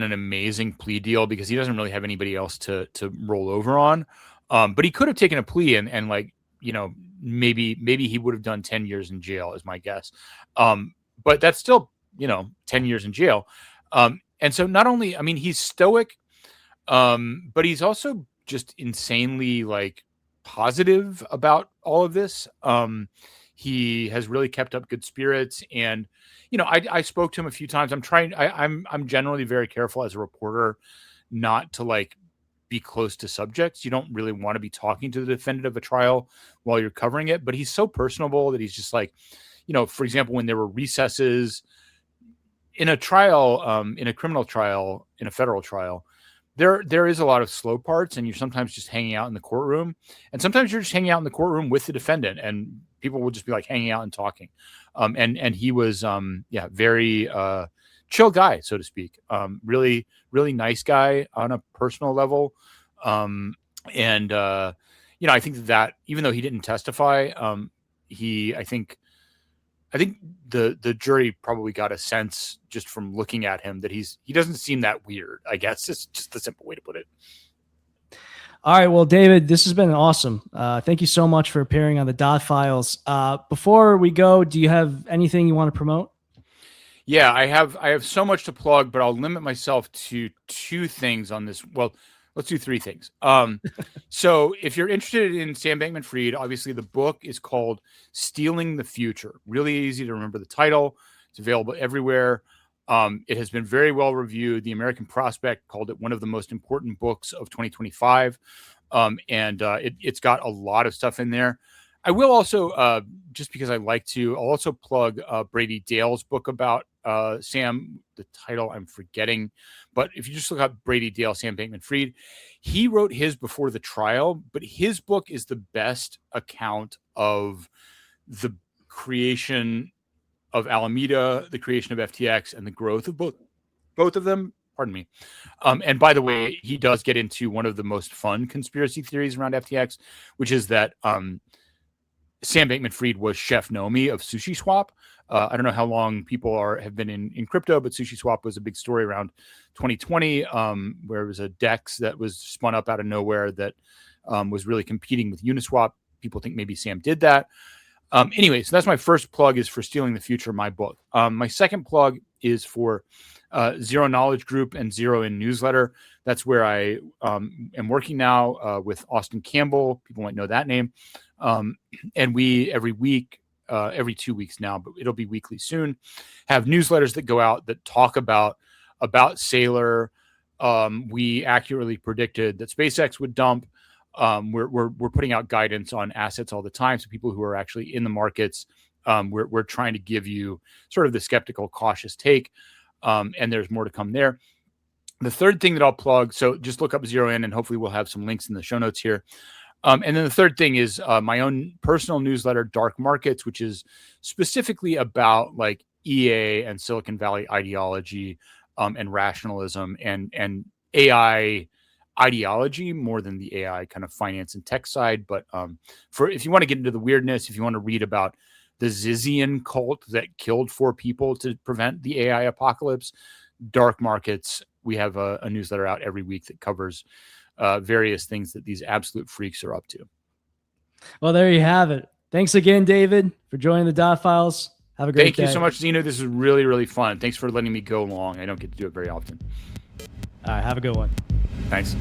an amazing plea deal, because he doesn't really have anybody else to roll over on. But he could have taken a plea and like, you know, maybe he would have done 10 years in jail, is my guess. But that's still, you know, 10 years in jail. And so not only, I mean, he's stoic, but he's also just insanely like positive about all of this. He has really kept up good spirits, and I spoke to him a few times. I'm generally very careful as a reporter not to like be close to subjects. You don't really want to be talking to the defendant of a trial while you're covering it, but he's so personable that he's just like, for example, when there were recesses in a trial, in a criminal trial, in a federal trial, there is a lot of slow parts, and you're sometimes just hanging out in the courtroom, and sometimes you're just hanging out in the courtroom with the defendant, and people will just be like hanging out and talking. And he was, very chill guy, so to speak. Really, really nice guy on a personal level. I think that even though he didn't testify, I think the jury probably got a sense just from looking at him that he doesn't seem that weird. I guess it's just the simple way to put it. All right. Well, David, this has been awesome. Thank you so much for appearing on the Dot Files. Before we go, do you have anything you want to promote? Yeah, I have so much to plug, but I'll limit myself to 2 things on this. Well, let's do 3 things. So if you're interested in Sam Bankman-Fried, obviously the book is called Stealing the Future. Really easy to remember the title. It's available everywhere. It has been very well reviewed. The American Prospect called it one of the most important books of 2025. It's got a lot of stuff in there. I will also, just because I like to, I'll also plug Brady Dale's book about Sam. The title I'm forgetting, but if you just look up Brady Dale, Sam Bankman-Fried, he wrote his before the trial, but his book is the best account of the creation of Alameda, the creation of FTX, and the growth of both of them. Pardon me. And by the way, he does get into one of the most fun conspiracy theories around FTX, which is that Sam Bankman-Fried was Chef Nomi of SushiSwap. I don't know how long people have been in crypto, but SushiSwap was a big story around 2020, where it was a DEX that was spun up out of nowhere that was really competing with Uniswap. People think maybe Sam did that. Anyway, so that's my first plug, is for Stealing the Future, my book. My second plug is for Zero Knowledge Group and Zero In newsletter. That's where I am working now with Austin Campbell. People might know that name. And we every week, every 2 weeks now, but it'll be weekly soon, have newsletters that go out that talk about Saylor. We accurately predicted that SpaceX would dump. We're putting out guidance on assets all the time. So people who are actually in the markets, we're trying to give you sort of the skeptical, cautious take. And there's more to come there. The third thing that I'll plug, so just look up Zero In, and hopefully we'll have some links in the show notes here. And then the third thing is my own personal newsletter, Dark Markets, which is specifically about like EA and Silicon Valley ideology, and rationalism and AI ideology more than the AI kind of finance and tech side. But if you want to get into the weirdness, if you want to read about the Zizian cult that killed 4 people to prevent the AI apocalypse, Dark Markets, we have a newsletter out every week that covers various things that these absolute freaks are up to. Well, there you have it. Thanks again, David, for joining the Dot Files. Have a great day. Thank you so much, Zeno. This is really, really fun. Thanks for letting me go long. I don't get to do it very often. All right. Have a good one. Thanks.